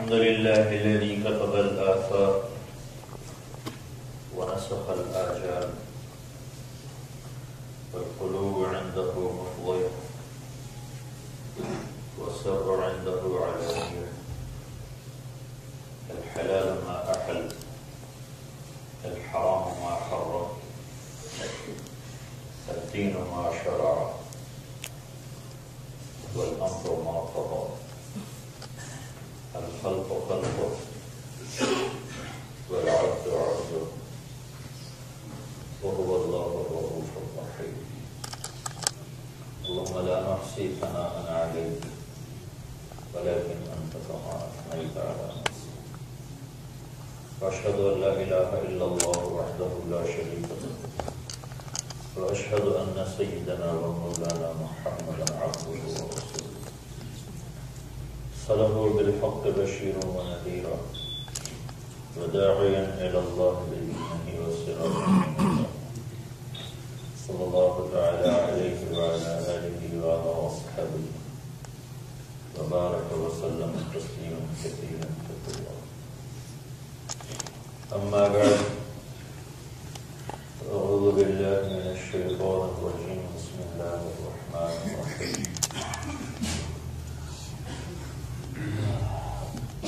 الحمد لله الذي كتب الآثار ونسخ الآجال والقلوب عنده مفضية والسر عنده علانية الحلال ما أحل الحرام ما حرم الدين ما شرع والأمر ما قضى الخلق خلقه والعبد عبده وهو الله الرؤوف الرحيم اللهم لا نحصي ثناء عليك ولكن أنت كما أثنيت على نفسك وأشهد أن لا إله إلا الله وحده لا شريك له وأشهد أن سيدنا ومولانا محمدا عبده ورسوله صلاه بالحق بشيرا ونذيرا وداعيا إلى الله بإذنه وسراجا منيرا صلى الله تعالى عليه وعلى آله وعلى أصحابه وبارك وسلم تسليما كثيرا كثيرا أما بعد أعوذ بالله من الشيطان الرجيم بسم الله الرحمن الرحيم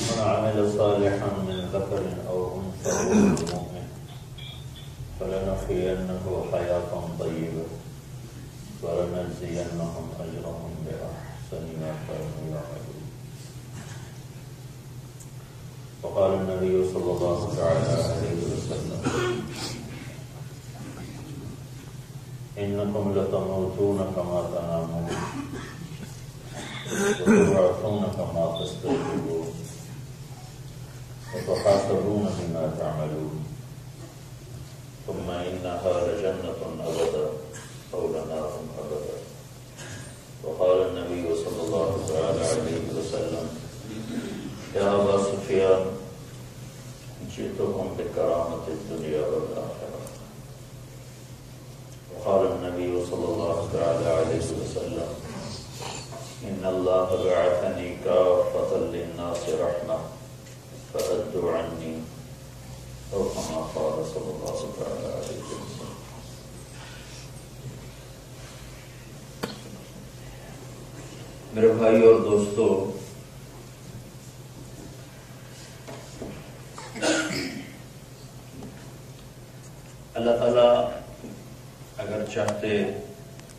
من عمل صالحا من ذكر أو أنثى وهو مؤمن فلنحيينه حياة طيبة ولنجزينهم أجرهم بأحسن ما كانوا يعملون وقال النبي صلى الله تعالى عليه وسلم إنكم لتموتون كما تنامون وتبعثون كما تستيقظون وتحاسبون بما تعملون ثم إنها لجنة أبدا أو لنار أبدا وقال النبي صلى الله عليه وسلم يا أبا سفيان جئتكم بكرامة الدنيا والآخرة وقال النبي صلى الله عليه وسلم إن الله بعثني كافة للناس رحمة فأدوا عني أو كما قال صلى الله عليه وسلم. میرے بھائی اور دوستو، اللہ تعالیٰ اگر چاہتے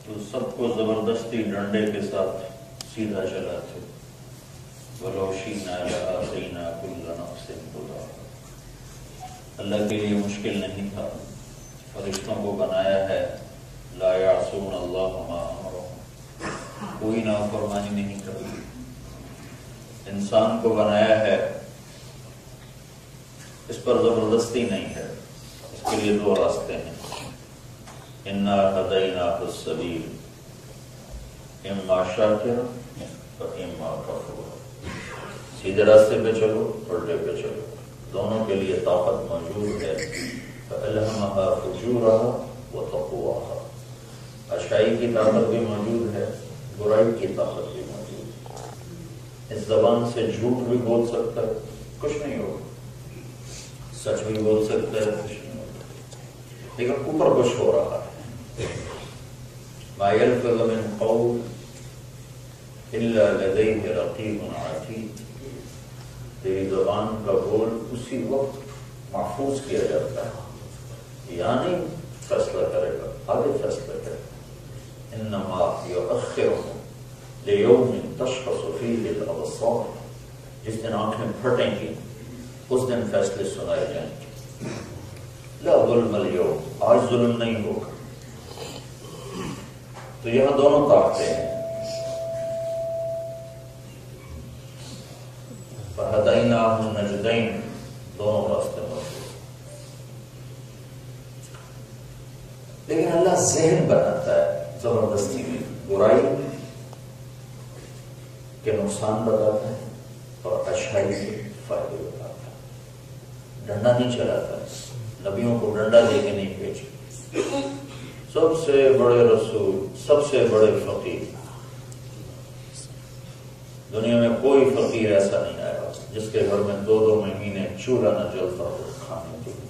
تو سب کو زبردستی ڈنڈے کے ساتھ سیدھا چلاتے. وَلَوْ شِئْنَا لَآتَيْنَا كُلَّ نَفْسٍ هُدَاهَا. اللہ کے لیے مشکل نہیں تھا. فرشتوں کو بنایا ہے لا يعصون اللہ ما امرهم، کوئی نافرمانی نہیں کرتی. انسان کو بنایا ہے، اس پر زبردستی نہیں ہے. اس کے لیے دو راستے ہیں. اِنَّا هَدَيْنَاهُ السَّبِيلَ اِمَّا شَاكِرًا وَإِمَّا كَفُورًا. سیدھے راستے پہ چلو، الٹے پہ چلو، دونوں کے لیے طاقت موجود ہے. فَأَلْهَمَهَا فُجُورَهَا وَتَقْوَاهَا. اچھائی کی طاقت بھی موجود ہے، برائی کی طاقت بھی موجود ہے. اس زبان سے جھوٹ بھی بول سکتا ہے، کچھ نہیں ہوگا. سچ بھی بول سکتا ہے، کچھ نہیں ہوگا. لیکن اوپر کچھ ہو رہا ہے. مَا يَلْفِظُ مِنْ قَوْلٍ إِلَّا لَدَيْهِ رَقِيبٌ عَتِيدٌ. تیری زبان کا بول اسی وقت محفوظ کیا جاتا ہے، یعنی فیصلہ کرے گا، آگے فیصلہ کرے گا. إِنَّمَا يُؤَخِّرُهُمْ لِيَوْمٍ تَشْخَصُ فِيهِ الْأَبْصَارُ. جس دن آنکھیں پھٹیں گی اس دن فیصلے سنائے جائیں گے. لا ظلم اليوم، آج ظلم نہیں ہوگا. تو یہاں دونوں طاقتیں ہیں. فَهَدَيْنَاهُ النَّجْدَيْنِ، دونوں راستے موجود. لیکن اللہ ذہن بناتا ہے زبردستی میں. برائی کے نقصان بتاتا ہے اور اچھائی کے فائدے بتاتا ہے. ڈنڈا نہیں چلاتا ہے، نبیوں کو ڈنڈا دے کے نہیں بھیجا. سب سے بڑے رسول، سب سے بڑے فقیر دنیا میں کوئی فقیر ایسا نہیں آیا جس کے گھر میں 2 مہینے چولہا نہ جلتا ہو کھانے کے لیے۔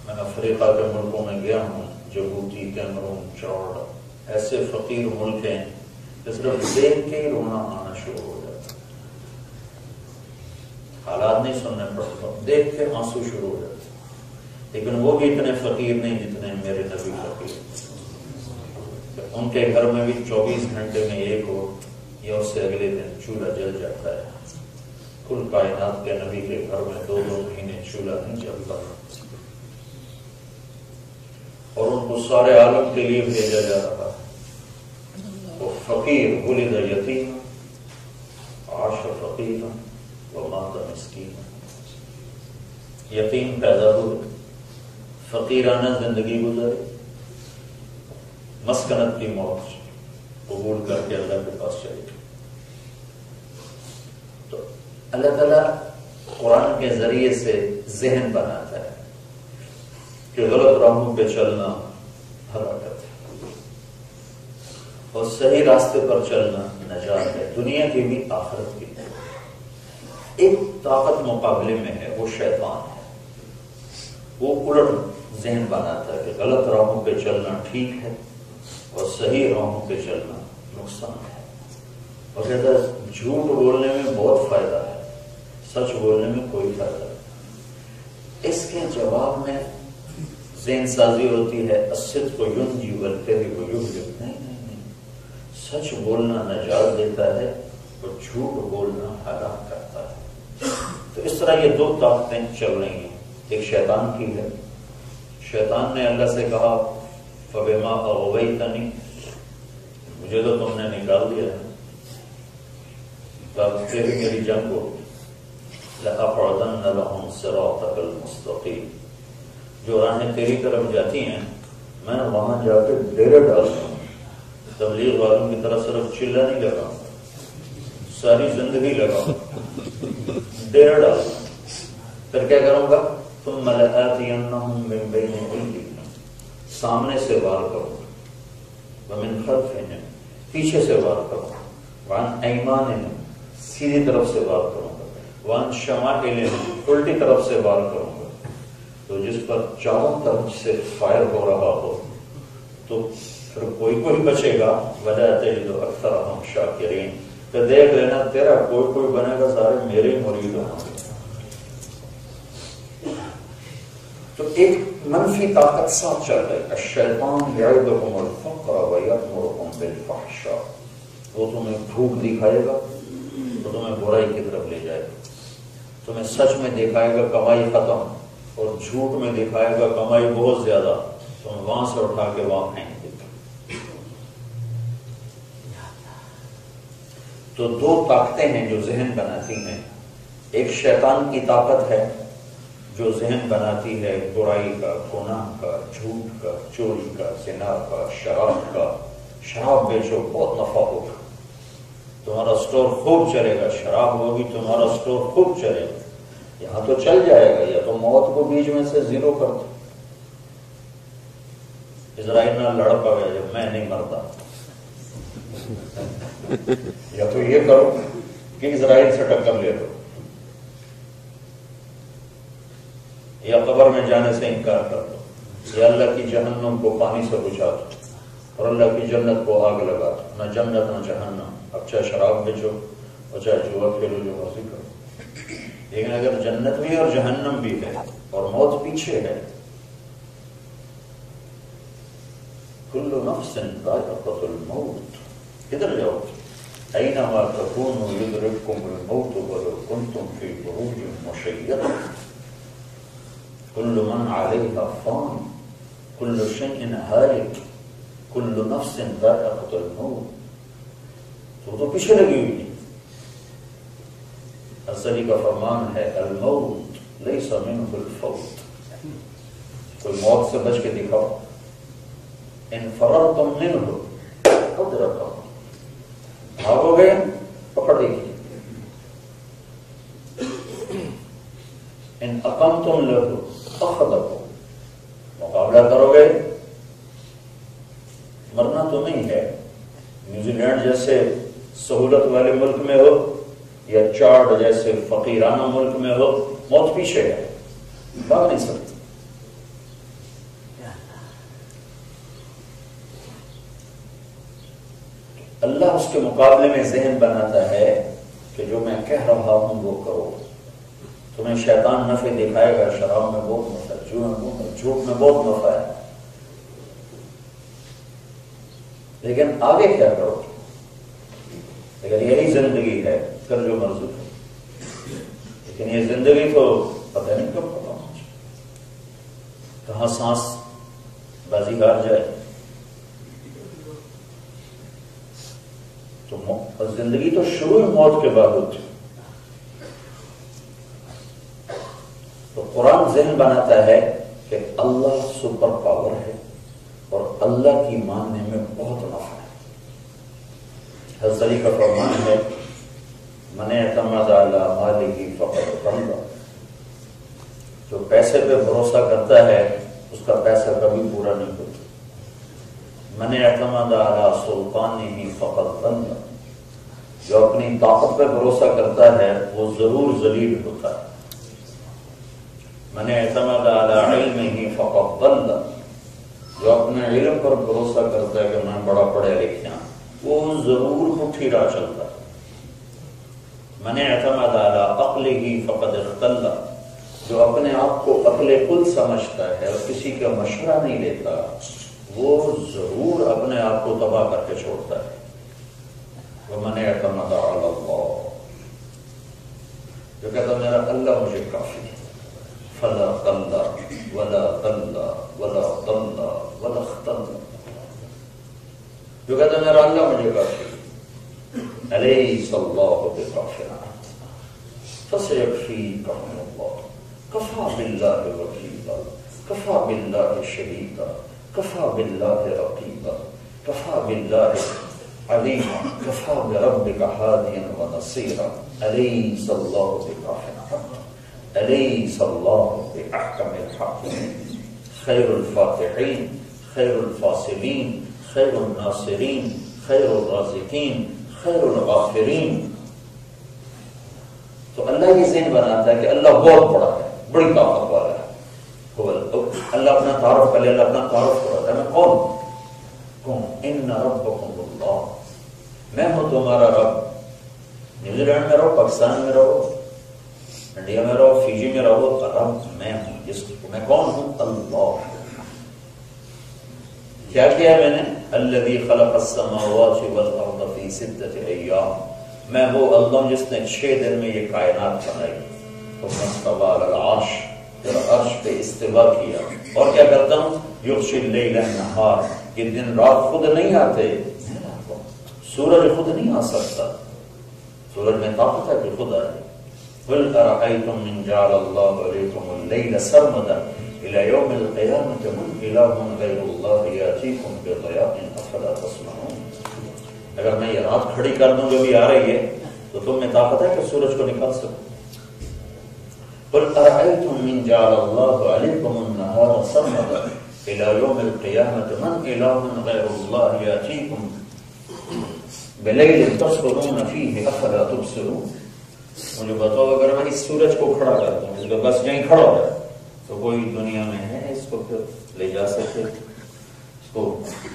میں افریقہ کے ملکوں میں گیا ہوں، جبوتی، کیمرون، چاڈ، ایسے فقیر ملک ہیں کہ صرف دیکھ کے ہی رونا آنا شروع ہو جاتا، حالات نہیں سننے پڑتے، دیکھ کے آنسو شروع ہو جاتے۔ لیکن وہ بھی اتنے فقیر نہیں جتنے میرے نبی فقیر، ان کے گھر میں بھی 24 گھنٹے میں ایک ہو یا اس سے اگلے دن چولہا جل جاتا ہے۔ کل کائنات کے نبی کے گھر میں 2 مہینے چولہا نہیں جلتا، اور ان کو سارے عالم کے لیے بھیجا جا رہا ہے۔ وہ فقیر ولد یتیم عاش فقیرا ومات مسکینا، یتیم پیدا ہوئے، فقیرانہ زندگی گزاری، مسکنت کی موت قبول کر کے اللہ کے پاس چلی گئی۔ تو اللہ تعالیٰ قرآن کے ذریعے سے ذہن بناتا ہے کہ غلط راہوں پہ چلنا ہلاکت ہے اور صحیح راستے پر چلنا نجات ہے، دنیا کی بھی آخرت کی۔ ایک طاقت مقابلے میں ہے، وہ شیطان ہے، وہ الٹ ذہن بناتا ہے کہ غلط راہوں پہ چلنا ٹھیک ہے اور صحیح راہوں پہ چلنا نقصان ہے، اور کہتا ہے جھوٹ بولنے میں بہت فائدہ ہے، سچ بولنے میں کوئی فائدہ نہیں۔ اس کے جواب میں ذہن سازی ہوتی ہے، الصدق ینجی والکذب یہلک، نہیں، سچ بولنا نجات دیتا ہے اور جھوٹ بولنا ہلاک کرتا ہے۔ تو اس طرح یہ 2 طاقتیں چل رہی ہیں، ایک شیطان کی ہے، شیطان نے اللہ سے کہا فَبِمَا أَغْوَيْتَنِي، مجھے تو تم نے نکال دیا ہے، تب پھر میری جنگ ہو، لَأَقْعُدَنَّ لَهُمْ صِرَاطَكَ الْمُسْتَقِيمَ، جو راہیں تیری طرف جاتی ہیں میں وہاں جا کے ڈیرے ڈالتا ہوں۔ تبلیغ والوں کی طرح صرف چلا نہیں لگاؤں، ساری زندگی لگاؤں، ڈیرے ڈالتا ہوں۔ پھر کیا کروں گا؟ ثُمَّ لَآتِيَنَّهُم مِّن بَيْنِ أَيْدِيهِمْ، سامنے سے وار کروں گا، وَمِن خَلْفِهِمْ، پیچھے سے وار کروں گا، وَعَنْ أَيْمَانِهِمْ، سیدھی طرف سے وار کروں گا، وَعَنْ شَمَائِلِهِمْ، الٹی طرف سے وار کروں گا۔ تو جس پر چاروں طرف سے فائر ہو رہا ہو تو پھر کوئی بچے گا، وَلَا تَجِدُ أَكْثَرَهُمْ شَاكِرِينَ، تو دیکھ لینا تیرا کوئی بنے گا، سارے میرے مرید ہوں گے۔ تو ایک منفی طاقت ساتھ چل رہی ہے، الشیطان یعدکم الفقر ویأمرکم بالفحشاء، وہ تمہیں بھوک دکھائے گا تو تمہیں برائی کی طرف لے جائے گا، تمہیں سچ میں دکھائے گا کمائی ختم، اور جھوٹ میں دکھائے گا کمائی بہت زیادہ، تم وہاں سے اٹھا کے وہاں پھینک دے گا۔ تو 2 طاقتیں ہیں جو ذہن بناتی ہیں، ایک شیطان کی طاقت ہے جو ذہن بناتی ہے برائی کا، گناہ کا، جھوٹ کا، چوری کا، زنا کا، شراب کا، شراب بیچو بہت نفع ہوگا، تمہارا سٹور خوب چلے گا، شراب ہوگی تمہارا سٹور خوب چلے گا، یہاں تو چل جائے گا، یا تو موت کو بیچ میں سے زیرو کر دو، اسرائیل نہ لڑ پاوے جب میں نہیں مرتا، یا تو یہ کرو کہ اسرائیل سے ٹکر لے لو، یا قبر میں جانے سے انکار کر دو، یا اللہ کی جہنم کو پانی سے بجھا دو اور اللہ کی جنت کو آگ لگا دو، نہ جنت نہ جہنم، اب چاہے شراب بیچو اور چاہے جوا کھیلو، جو مرضی کرو، لیکن اگر جنت بھی اور جہنم بھی ہے اور موت پیچھے ہے، کل نفس ذائقۃ الموت، ادھر جاؤ، اینما تکونوا یدرککم الموت ولو کنتم فی بروج مشیدہ، کل من علیہا فان، کل شیء ہالک، کل نفس ذائقۃ الموت، تو پیچھے لگی ہوئی ہے۔ اصلی کا فرمان ہے الموت لیس منہ الفوت، کوئی موت سے بچ کے دکھاؤ، ان فررتم منہ ادرکہ، بھاگو گے پکڑ لے گی، ان اقمتم لہ اخذکم، مقابلہ کرو گے مرنا تو نہیں ہے، نیوزی لینڈ جیسے سہولت والے ملک میں ہو یا چاڑ جیسے فقیرانہ ملک میں ہو، موت پیچھے ہے، بھاگ نہیں سکتی۔ اللہ اس کے مقابلے میں ذہن بناتا ہے کہ جو میں کہہ رہا ہوں وہ کرو۔ تمہیں شیطان نفع دکھائے گا، شراب میں بہت نفع ہے، جھوٹ میں بہت نفع ہے، لیکن آگے کیا کرو؟ اگر یہی زندگی ہے کر جو مرضی ہے، لیکن یہ زندگی تو پتہ نہیں کب ختم ہو جائے، کہاں سانس بازی ہار جائے۔ تو زندگی تو شروع موت کے بعد ہوتی۔ تو قرآن ذہن بناتا ہے کہ اللہ سپر پاور ہے اور اللہ کی ماننے میں بہت نفع ہے۔ حضرت علی کا فرمان ہے من اعتمد علی مالہ فقد غنی، جو پیسے پہ بھروسہ کرتا ہے اس کا پیسہ کبھی پورا نہیں ہوتا۔ من اعتمد علی سلطانہ فقد غنی، جو اپنی طاقت پہ بھروسہ کرتا ہے وہ ضرور ذلیل ہوتا ہے۔ من اعتمد علی علمہ فقد ضل، جو اپنے علم پر بھروسہ کرتا ہے کہ میں بڑا پڑھے لکھے ہوں وہ ضرور پٹھی راہ چلتا ہے۔ من اعتمد علی عقلہ فقد اختل، جو اپنے آپ کو عقل کل سمجھتا ہے اور کسی کا مشورہ نہیں لیتا وہ ضرور اپنے آپ کو تباہ کر کے چھوڑتا ہے۔ ومن اعتمد علی اللہ، جو کہتا میرا اللہ مجھے کافی ہے، فلا ضل ولا ضل ولا ضل ولا اختل، جو کہتا میرا اللہ مجھے کافی ہے، الیس اللہ بکاف فسیکفیکہم اللہ کفی باللہ وکیلا کفی باللہ شہیدا کفی باللہ رقیبا کفی باللہ علیما کفی بربک ہادیا ونصیرا الیس اللہ بکاف الیس اللہ باحکم الحاکمین خیر الفاتحین خیر الفاصلین خیر الناصرین خیر الرازقین خیر الغافرین۔ تو اللہ یہ ذہن بناتا ہے کہ اللہ بہت بڑا ہے، بڑی طاقت والا ہے۔ اللہ اپنا تعارف کر لے، اللہ اپنا تعارف کراتا ہے میں کون ہوں؟ ان ربکم اللہ، میں ہوں تمہارا رب۔ نیوزی لینڈ میں رہو، پاکستان میں رہو، انڈیا میں رہو، فیجی میں رہو، رب میں ہوں۔ جس کو میں کون ہوں؟ اللہ۔ کیا کیا ہے میں نے؟ الذی خلق السماوات والارض فی ستۃ ایام، میں وہ اللہ جس نے 6 دن میں یہ کائنات بنائی۔ ثم استوى علی العرش، پھر عرش پہ استوا کیا۔ اور کیا کرتا ہوں؟ یغشی اللیل النہار، یہ دن رات خود نہیں آتے، سورج خود نہیں آ سکتا، سورج میں طاقت ہے کہ خود آئے۔ قل ارأیتم من جعل اللہ علیکم اللیل سرمدا الى یوم القیامۃ من الہ غیر اللہ یاتیکم بضیاء افلا تسمعون۔ اگر میں یہ رات کھڑی کر دوں جو بھی آ رہی ہے تو تم میں طاقت ہے کہ سورج کو نکال سکوں۔ قل ارأیتم من جعل اللہ علیکم النہار سرمدا الى یوم القیامۃ من الہ غیر اللہ یاتیکم بلیل تسکنون فیہ افلا تبصرون۔ مجھے بتاؤ اگر میں اس سورج کو کھڑا کر دوں، اس کا بس یہیں کھڑا ہو جائے تو کوئی دنیا میں ہے اس کو پھر لے جا سکے، اس کو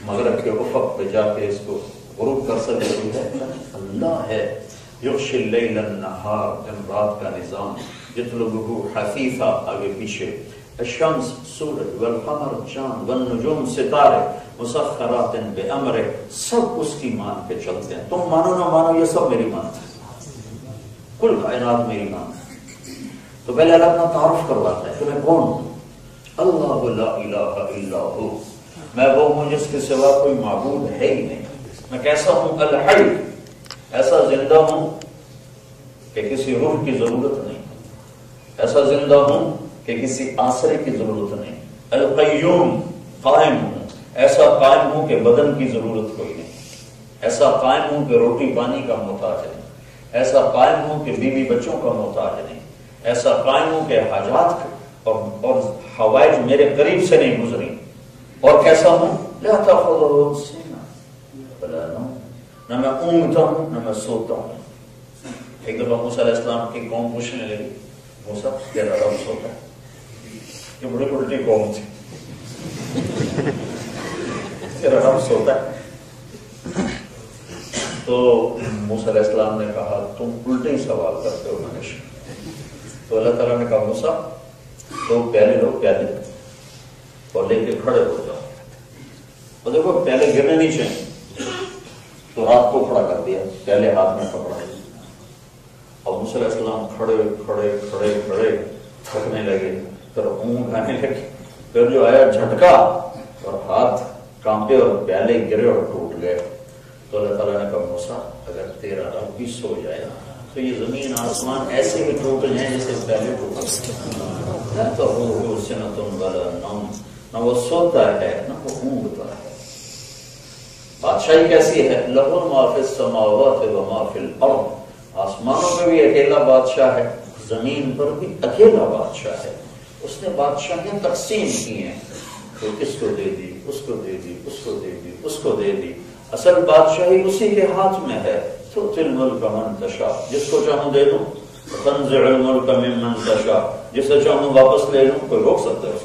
مغرب کے افق پہ جا کے اس کو غروب کر سکے؟ کوئی ہے؟ اللہ ہے۔ یغشی اللیل النہار، دن رات کا نظام، یطلبہ حثیثا، آگے پیچھے، الشمس سورج، والقمر چاند، والنجوم ستارے، مسخرات بامرہ، سب اس کی مان کے چلتے ہیں۔ تم مانو نہ مانو یہ سب میری مان ہے، کل کائنات میری مان ہے۔ تو پہلے اللہ اپنا تعارف کرواتا ہے کہ میں کون ہوں۔ اللہ لا الہ الا ہو، میں وہ ہوں جس کے سوا کوئی معبود ہے ہی نہیں۔ میں کیسا ہوں؟ الحی، ایسا زندہ ہوں کہ کسی روح کی ضرورت نہیں، ایسا زندہ ہوں کہ کسی آسرے کی ضرورت نہیں۔ القیوم، قائم ہوں، ایسا قائم ہوں کہ بدن کی ضرورت کوئی نہیں، ایسا قائم ہوں کہ روٹی پانی کا محتاج نہیں، ایسا قائم ہوں کہ بیوی بچوں کا محتاج نہیں، ایسا قائم ہوں کہ حاجات اور حوائج میرے قریب سے نہیں گزری۔ اور کیسا ہوں؟ لا تأخذہ سنۃ ولا نوم، نہ میں اونگتا ہوں نہ میں سوتا ہوں. ایک دفعہ موسیٰ علیہ السلام کی قوم پوچھنے لگی موسیٰ تیرا رب سوتا ہے؟ یہ بڑی الٹی قوم تھی. تیرا رب سوتا ہے؟ تو موسیٰ علیہ السلام نے کہا تم الٹے ہی سوال کرتے ہو ہمیشہ. تو اللہ تعالیٰ نے کہا موسیٰ تو پہلے لوگ پیادے اور لے کے کھڑے ہو جاؤ. اور دیکھو پہلے گرنے نہیں چاہیے تو ہاتھ کو کھڑا کر دیا, پہلے ہاتھ میں پکڑا. اور موسیٰ علیہ السلام کھڑے کھڑے کھڑے کھڑے تھکنے لگے, پھر اونگ آنے لگی, پھر جو آیا جھٹکا اور ہاتھ کانپے اور پیالے گرے اور ٹوٹ گئے. تو اللہ تعالیٰ نے کہا موسیٰ اگر تیرا رب بھی سو جائے تو یہ زمین آسمان ایسے ہی ٹوٹ جائیں جیسے پہلے ٹوٹا. تو وہ سنتن والا نوم, نہ وہ سوتا ہے نہ وہ اونگتا ہے. بادشاہی کیسی ہے؟ لہ ما فی السماوات و ما فی الارض. آسمانوں میں بھی اکیلا بادشاہ ہے, زمین پر بھی اکیلا بادشاہ ہے. اس نے بادشاہیں تقسیم کی ہیں, تو اس کو دے دی, اس کو دے دی, اس کو دے دی, اس کو دے دی. اصل بادشاہی اسی کے ہاتھ میں ہے. تؤتی الملک من تشاء, جس کو چاہوں دے دوں. تنزع الملک ممن تشاء, جسے چاہوں واپس لے لوں. کوئی روک سکتا ہے؟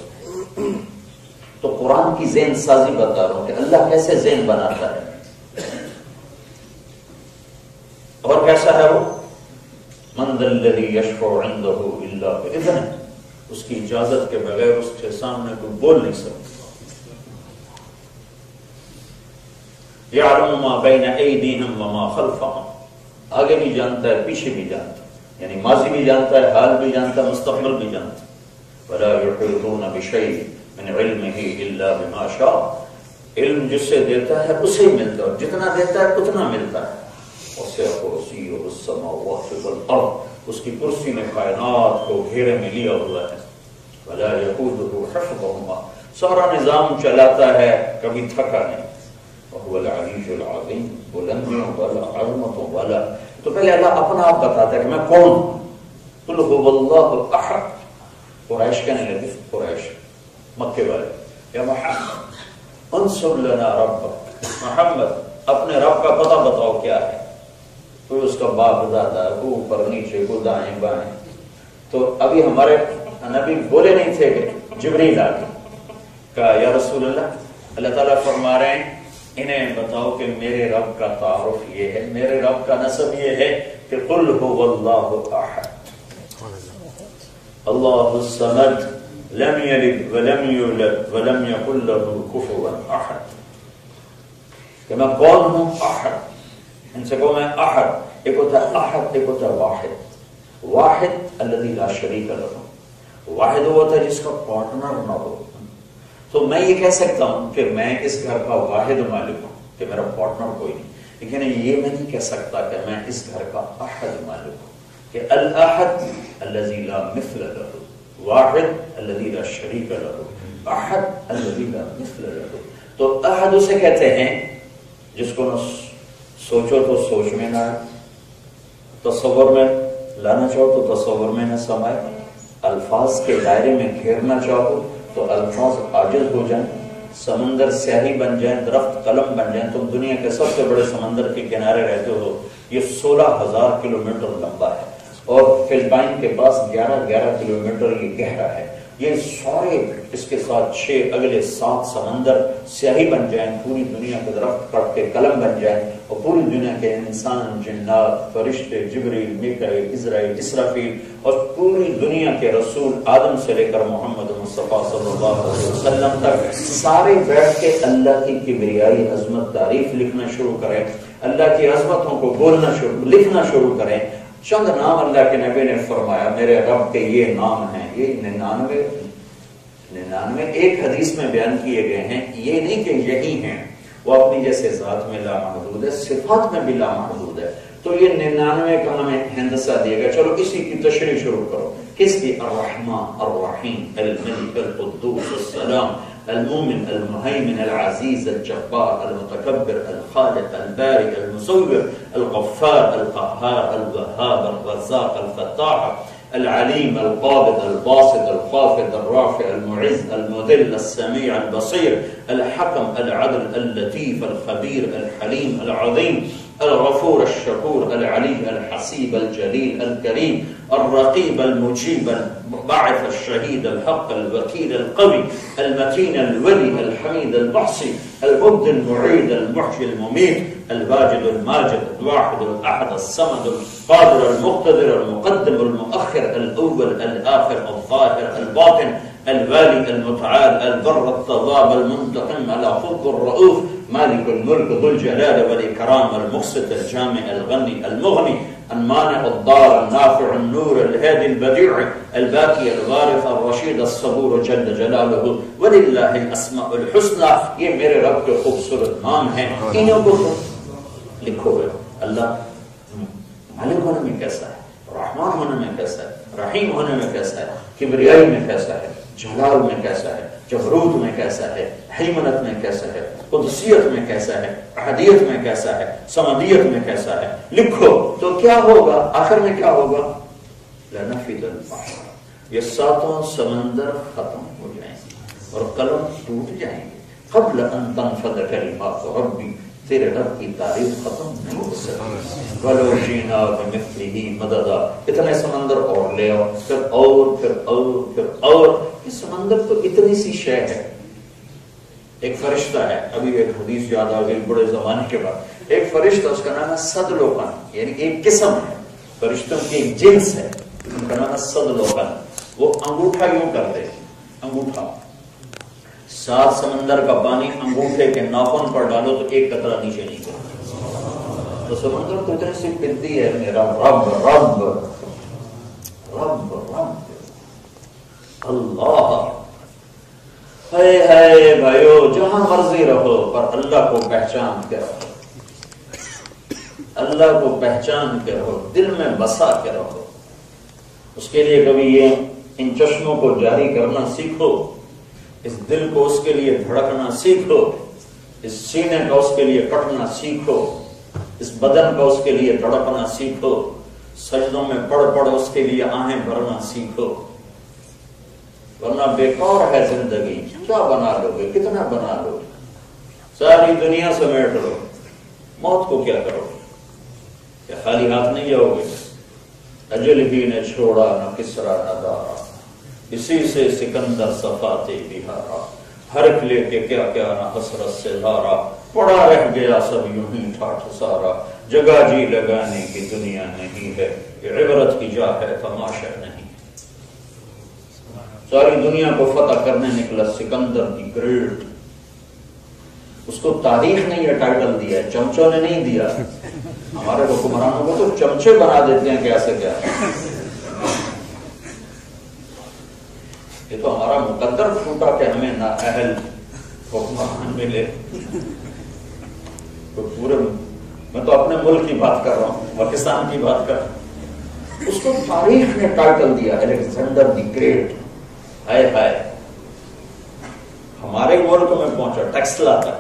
تو قرآن کی ذہن سازی بتا رہا ہوں کہ اللہ کیسے ذہن بناتا ہے اور کیسا ہے وہ. من ذا الذی یشفع عنده الا باذنہ, اس کی اجازت کے بغیر اس کے سامنے کوئی بول نہیں سکتا. یعلم ما بین ایدیہم وما خلفہم, آگے بھی جانتا ہے پیچھے بھی جانتا ہے, یعنی ماضی بھی جانتا ہے, حال بھی جانتا ہے, مستقبل بھی جانتا ہے. ولا یحیطون بشیء من علمہ الا بما شاء, علم جس سے دیتا ہے اسے ہی ملتا ہے, جتنا دیتا ہے اتنا ملتا ہے. وسع کرسیہ السماوات والارض, اس کی کرسی نے کائنات کو گھیرے میں لیا ہوا ہے. ولا یئودہ حفظہما, سارا نظام چلاتا ہے کبھی تھکا نہیں. وهو العلی العظیم, بلندیوں والا, عظمتوں والا. تو پہلے اللہ اپنا آپ بتاتا ہے کہ میں کون ہوں. قل هو اللہ احد. قریش کہنے لگے, قریش مکے والے, یا محمد انصر لنا ربک, محمد اپنے رب کا پتہ بتاؤ کیا ہے. کوئی اس کا باپ دادا, کوئی اوپر نیچے, کوئی دائیں بائیں. تو ابھی ہمارے نبی بولے نہیں تھے کہ جبریل آ گئے, کہا یا رسول اللہ, اللہ تعالیٰ فرما رہے ہیں انہیں بتاؤ کہ میرے رب کا تعارف یہ ہے, میرے رب کا نسب یہ ہے کہ قل هو اللہ احد اللہ الصمد لم یلد ولم یولد ولم یکن له کفوا احد. کہ میں کون ہوں؟ احد. ان سے کہو میں احد. ایک ہوتا ہے احد, ایک ہوتا ہے واحد. واحد الذی لا شریک لہ, واحد وہ ہوتا ہے جس کا پارٹنر نہ ہو. تو میں یہ کہہ سکتا ہوں کہ میں اس گھر کا واحد مالک ہوں, کہ میرا پارٹنر کوئی نہیں, لیکن یہ میں نہیں کہہ سکتا کہ میں اس گھر کا احد مالک ہوں. کہ الاحد الذی لا مثل لہ, واحد الذی لا شریک لہ, احد الذی لا مثل لہ. تو احد اسے کہتے ہیں جس کو نہ سوچو تو سوچ میں نہ آئے, تصور میں لانا چاہو تو تصور میں نہ سمائے, الفاظ کے دائرے میں گھیرنا چاہو تو الفاظ عاجز ہو جائیں, سمندر سیاہی بن جائیں, درخت قلم بن جائیں. تم دنیا کے سب سے بڑے سمندر کے کنارے رہتے ہو, یہ 16,000 کلومیٹر لمبا ہے اور فلپائن کے پاس 11 کلومیٹر یہ گہرا ہے. یہ سارے اس کے ساتھ 6 اگلے 7 سمندر سیاہی بن جائیں, پوری دنیا کے درخت کٹ کے قلم بن جائیں, اور پوری دنیا کے انسان, جنات, فرشتے, جبریل, میکائیل, عزرائیل, اسرافیل, اور پوری دنیا کے رسول آدم سے لے کر محمد مصطفیٰ صلی اللہ علیہ وسلم تک سارے بیٹھ کے اللہ کی کبریائی عظمت تعریف لکھنا شروع کریں, اللہ کی عظمتوں کو بولنا لکھنا شروع کریں. چند نام اللہ کے نبی نے فرمایا میرے رب کے یہ نام ہیں, یہ 99 ایک حدیث میں بیان کیے گئے ہیں. یہ نہیں کہ یہی ہیں, وہ اپنی جیسے ذات میں لامحدود ہے, صفات میں بھی لامحدود ہے. تو یہ 99 کا ہمیں ہندسہ دیا گیا. چلو اسی کی تشریح شروع کرو. کس کی؟ الرحمن الرحیم الملک القدوس السلام المؤمن المهيمن العزيز الجبار المتكبر الخالق البارئ المصور الغفار القهار الوهاب الرزاق الفتاح العليم القابض الباسط الخافض الرافع المعز المذل السميع البصير الحكم العدل اللطيف الخبير الحليم العظيم الغفور الشكور العلي الحسيب الجليل الكريم الرقيب المجيب الباعث الشهيد الحق الوكيل القوي المتين الولي الحميد المحصي المبد المعيد المحيي المميت الواجد الماجد الواحد الأحد الصمد القادر المقتدر المقدم المؤخر الأول الآخر الظاهر الباطن الوالي المتعال البر التواب المنتقم العفو الرؤوف مالك الملك ذو الجلال والإكرام المقسط الجامع الغني المغني المانع الضار النافع النور الهادي البديع الباقي الوارث الرشيد الصبور جل جلاله وللہ الاسماء الحسنى. یہ میرے رب کے خوبصورت نام ہیں، انہوں کو لکھو گے. اللہ مالک ہونے میں کیسا ہے، رحمان ہونے میں کیسا ہے، رحیم ہونے میں کیسا ہے، کبریائی میں کیسا ہے، جلال میں کیسا ہے، جبروت میں کیسا ہے، حیمنت میں کیسا ہے، قدسیت میں کیسا ہے، احدیت میں کیسا ہے، سمدیت میں کیسا ہے. لکھو تو کیا ہوگا، آخر میں کیا ہوگا؟ لنفد البحر، یہ ساتوں سمندر ختم ہو جائیں گے اور قلم ٹوٹ جائیں گے قبل ان تنفد کلمات ربی، تیرے رب کی تعریف ختم نہیں ہو سکتی. وَلَوْ جِئْنَا بِمِثْلِهِ مَدَدًا، اتنے سمندر اور لے آؤ، پھر اور پھر اور پھر اور. یہ سمندر تو اتنی سی شے ہے. ایک فرشتہ ہے، ابھی ایک حدیث یاد آ گئی بڑے زمانے کے بعد. ایک فرشتہ، اس کا نام ہے صدلوقن، یعنی ایک قسم ہے فرشتوں کی، ایک جنس ہے، ان کا نام ہے صدلوقن. وہ انگوٹھا یوں کرتے، انگوٹھا 7 سمندر کا پانی انگوٹھے کے ناخن پر ڈالو تو ایک قطرہ نیچے نہیں گرتا. تو سمندر تو اتنی سی پدی ہے، میرا رب رب رب رب اللہ. ہے بھائیو، جہاں مرضی رہو پر اللہ کو پہچان کے رہو، اللہ کو پہچان کے رہو، دل میں بسا کے رہو. اس کے لیے کبھی یہ ان چشموں کو جاری کرنا سیکھو، اس دل کو اس کے لیے دھڑکنا سیکھو، اس سینے کا اس کے لیے کٹنا سیکھو، اس بدن کا اس کے لیے تڑپنا سیکھو، سجدوں میں پڑھ پڑھ اس کے لیے آہیں بھرنا سیکھو. ورنہ بیکار ہے زندگی. کیا بنا لو گے، کتنا بنا لو گے، ساری دنیا سمیٹ لو، موت کو کیا کرو گے؟ کیا خالی ہاتھ نہیں جاؤ گے؟ اجل بھی نے چھوڑا نہ کسرا نہ دارا، اسی سے سکندر صفاتے بہارا، ہرک لے کے کیا کیا نہ حسرت سے دھارا، پڑا رہ گیا سب یوں ہی ٹھاٹھ سارا، جگہ جی لگانے کی دنیا نہیں ہے، یہ عبرت کی جا ہے تماشا نہیں. ساری دنیا کو فتح کرنے نکلا سکندر دی گریٹ. اس کو تاریخ نے یہ ٹائٹل دیا ہے، چمچوں نے نہیں دیا. ہمارے حکمرانوں کو تو چمچے بنا دیتے ہیں کیسے کیا. یہ تو ہمارا مقدر پھوٹا کہ ہمیں نااہل حکمران ملے. تو پورے میں تو اپنے ملک کی بات کر رہا ہوں، پاکستان کی بات کر رہا ہوں. اس کو تاریخ نے ٹائٹل دیا الیگزینڈر دی گریٹ. ہائے ہائے، ہمارے ملک میں پہنچا ٹیکسلا تک،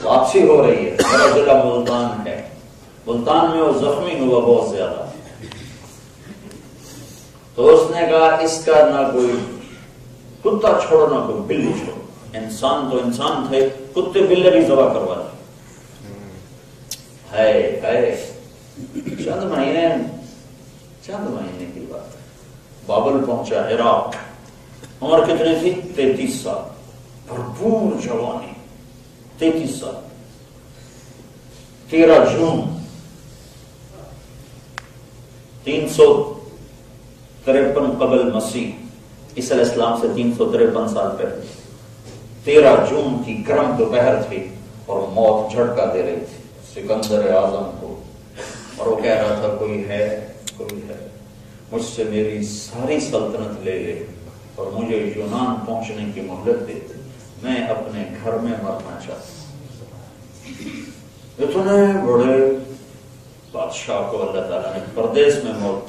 واپسی ہو رہی ہے. میرا ضلع ملتان ہے، ملتان میں وہ زخمی ہوا بہت زیادہ. تو اس نے کہا اس کا نہ کوئی کتا چھوڑو نہ کوئی بلی چھوڑو. انسان تو انسان تھے، کتے بلے بھی ذبح کروا دی. ہے چند مہینے کی بات ہے. بابل پہنچا، عراق. عمر کتنی تھی؟ 33 سال. بھرپور جوانی، 33 سال. 13 جون 353 قبل مسیح، عیسی علیہ السلام سے 353 سال پہلے 13 جون کی گرم دوپہر تھی اور موت جھٹکا دے رہی تھی سکندر اعظم کو. اور وہ کہہ رہا تھا کوئی ہے، مجھ سے میری ساری سلطنت لے لے اور مجھے یونان پہنچنے کی مہلت دے دے، میں اپنے گھر میں مرنا چاہتا ہوں. اتنے بڑے بادشاہ کو اللہ تعالیٰ نے پردیس میں موت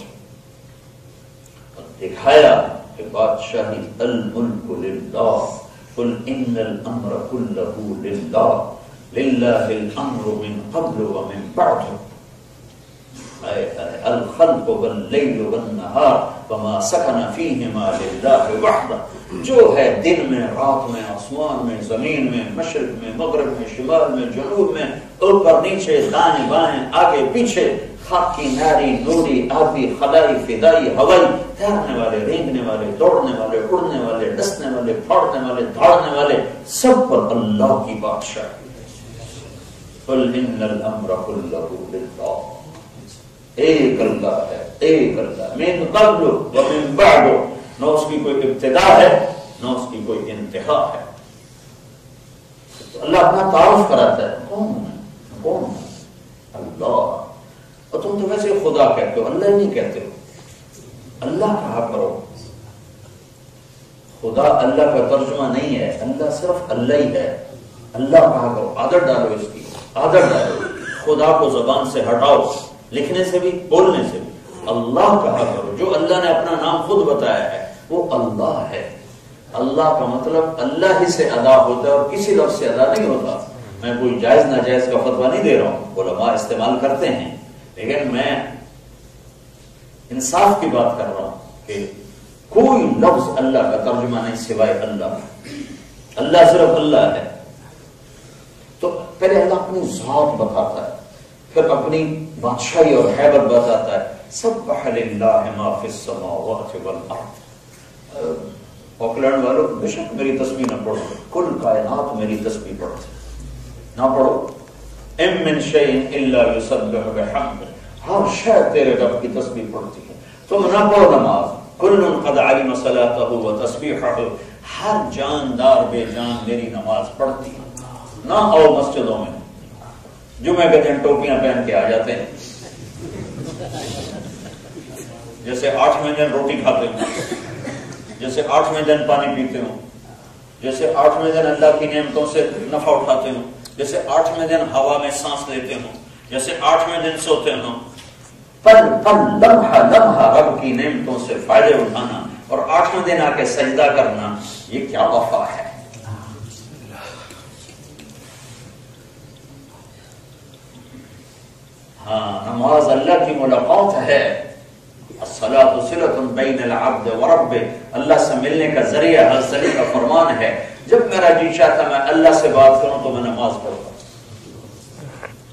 دکھایا کہ بادشاہی الملک للہ، قل ان الامر کلہ للہ، للہ الامر من قبل ومن بعد. الخلق واللیل والنہار وما سکن فیہما للہ وحدہ، جو ہے دن میں، رات میں، آسمان میں، زمین میں، مشرق میں، مغرب میں، شمال میں، جنوب میں، اوپر نیچے، دائیں بائیں، آگے پیچھے، خاکی، ناری، نوری، آبی، خلائی، فضائی، ہوائی، تیرنے والے، رینگنے والے، دوڑنے والے، اڑنے والے، ڈسنے والے، پھاڑنے والے، دھاڑنے والے، سب پر اللہ کی بادشاہی۔ قل ان الامر كله لله، ایک اللہ ہے، ایک اللہ، من قبل ومن بعد، نہ اس کی کوئی ابتدا ہے نہ اس کی کوئی انتہا ہے۔ تو اللہ اپنا تعارف کراتا ہے، کون ہے؟ اللہ۔ اور تم تو ویسے خدا کہتے ہو، اللہ نہیں کہتے ہو، اللہ کہا کرو۔ خدا اللہ کا ترجمہ نہیں ہے، اللہ صرف اللہ ہی ہے، اللہ کہا کرو، عادت ڈالو اس کی، عادت ڈالو، خدا کو زبان سے ہٹاؤ، لکھنے سے بھی، بولنے سے بھی، اللہ کہا کرو۔ جو اللہ نے اپنا نام خود بتایا ہے وہ اللہ ہے۔ اللہ کا مطلب اللہ ہی سے ادا ہوتا ہے اور کسی لفظ سے ادا نہیں ہوتا۔ میں کوئی جائز ناجائز کا فتویٰ نہیں دے رہا ہوں، علماء استعمال کرتے ہیں، لیکن میں انصاف کی بات کر رہا ہوں کہ کوئی لفظ اللہ کا ترجمہ نہیں سوائے اللہ۔ اللہ صرف اللہ ہے۔ تو پہلے اللہ اپنی ذات بتاتا ہے، پھر اپنی بادشاہی اور حیبت بتاتا ہے۔ سبح للہ ما فی السماوات والارض۔ آکلینڈ والوں بے شک میری تسبیح نہ پڑھو، کل کائنات میری تسبیح پڑھتے، نہ پڑھو۔ ام من شیء الا یسبح بحمدہ، ہر شے تیرے رب کی تسبیح پڑھتی ہے۔ تم نہ پڑھو نماز، کل قد علم صلاته وتسبیحہ، ہر جاندار بے جان میری نماز پڑھتی ہے۔ نہ آؤ مسجدوں میں، جمعہ کے دن ٹوپیاں پہن کے آ جاتے ہیں، جیسے 8ویں دن روٹی کھاتے ہوں، جیسے 8ویں دن پانی پیتے ہوں، جیسے 8ویں دن اللہ کی نعمتوں سے نفع اٹھاتے ہوں، جیسے 8ویں دن ہوا میں سانس لیتے ہوں، جیسے 8ویں دن سوتے ہوں۔ پل پل، لمحہ لمحہ رب کی نعمتوں سے فائدے اٹھانا اور 8ویں دن آ کے سجدہ کرنا، یہ کیا وفا ہے۔ ہاں، نماز اللہ کی ملاقات ہے۔ الصلاۃ صلۃ بین العبد وربہ، اللہ سے ملنے کا ذریعہ، حضرت کا فرمان ہے، جب میرا جی چاہتا میں اللہ سے بات کروں تو میں نماز پڑھتا،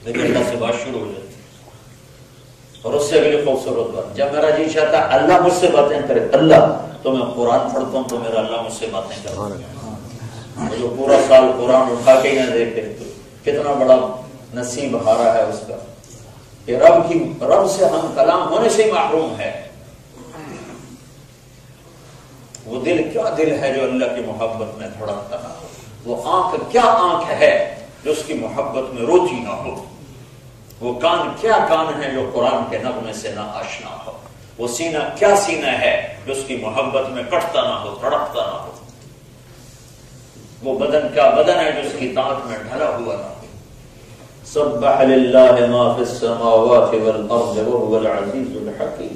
لیکن اللہ سے بات شروع ہو جاتی۔ اور اس سے اگلی خوبصورت بات، جب میرا جی چاہتا اللہ مجھ سے باتیں کرے اللہ، تو میں قرآن پڑھتا ہوں تو میرا اللہ مجھ سے باتیں کرتا ہے۔ جو پورا سال قرآن اٹھا کے ہی نہ دیکھے تو کتنا بڑا نصیب ہارا ہے اس کا، کہ رب سے ہم کلام ہونے سے ہی محروم ہے۔ وہ دل کیا دل ہے جو اللہ کی محبت میں دھڑکتا نہ ہو، وہ آنکھ کیا آنکھ ہے جو اس کی محبت میں روتی نہ ہو، وہ کان کیا کان ہے جو قرآن کے نغمے سے نہ آشنا ہو، وہ سینہ کیا سینہ ہے جو اس کی محبت میں کٹتا نہ ہو، تڑپتا نہ ہو، وہ بدن کیا بدن ہے جو اس کی طاقت میں ڈھلا ہوا نہ ہو۔ سبح للہ ما فی السماوات والارض وهو العزیز الحکیم۔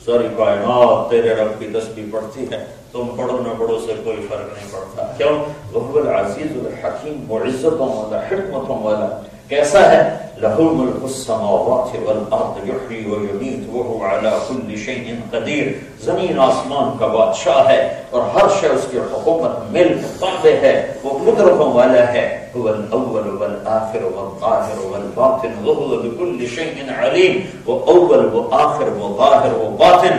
ساری کائنات تیرے رب کی تسبیح پڑھتی ہے، تم پڑھو نہ پڑھو سے کوئی فرق نہیں پڑتا۔ کیوں؟ وهو العزیز الحکیم، وہ عزتوں والا، حکمتوں والا۔ کیسا ہے؟ لہ ملک السماوات والارض یحیی ویمیت وهو علی کل شیء قدیر۔ زمین آسمان کا بادشاہ ہے اور ہر شے اس کی حکومت ملک تابع ہے، وہ قدرتوں والا ہے۔ هو الاول والآخر والظاہر والباطن وهو بكل شیء علیم، وہ اول، وہ آخر، وہ ظاہر، وہ باطن،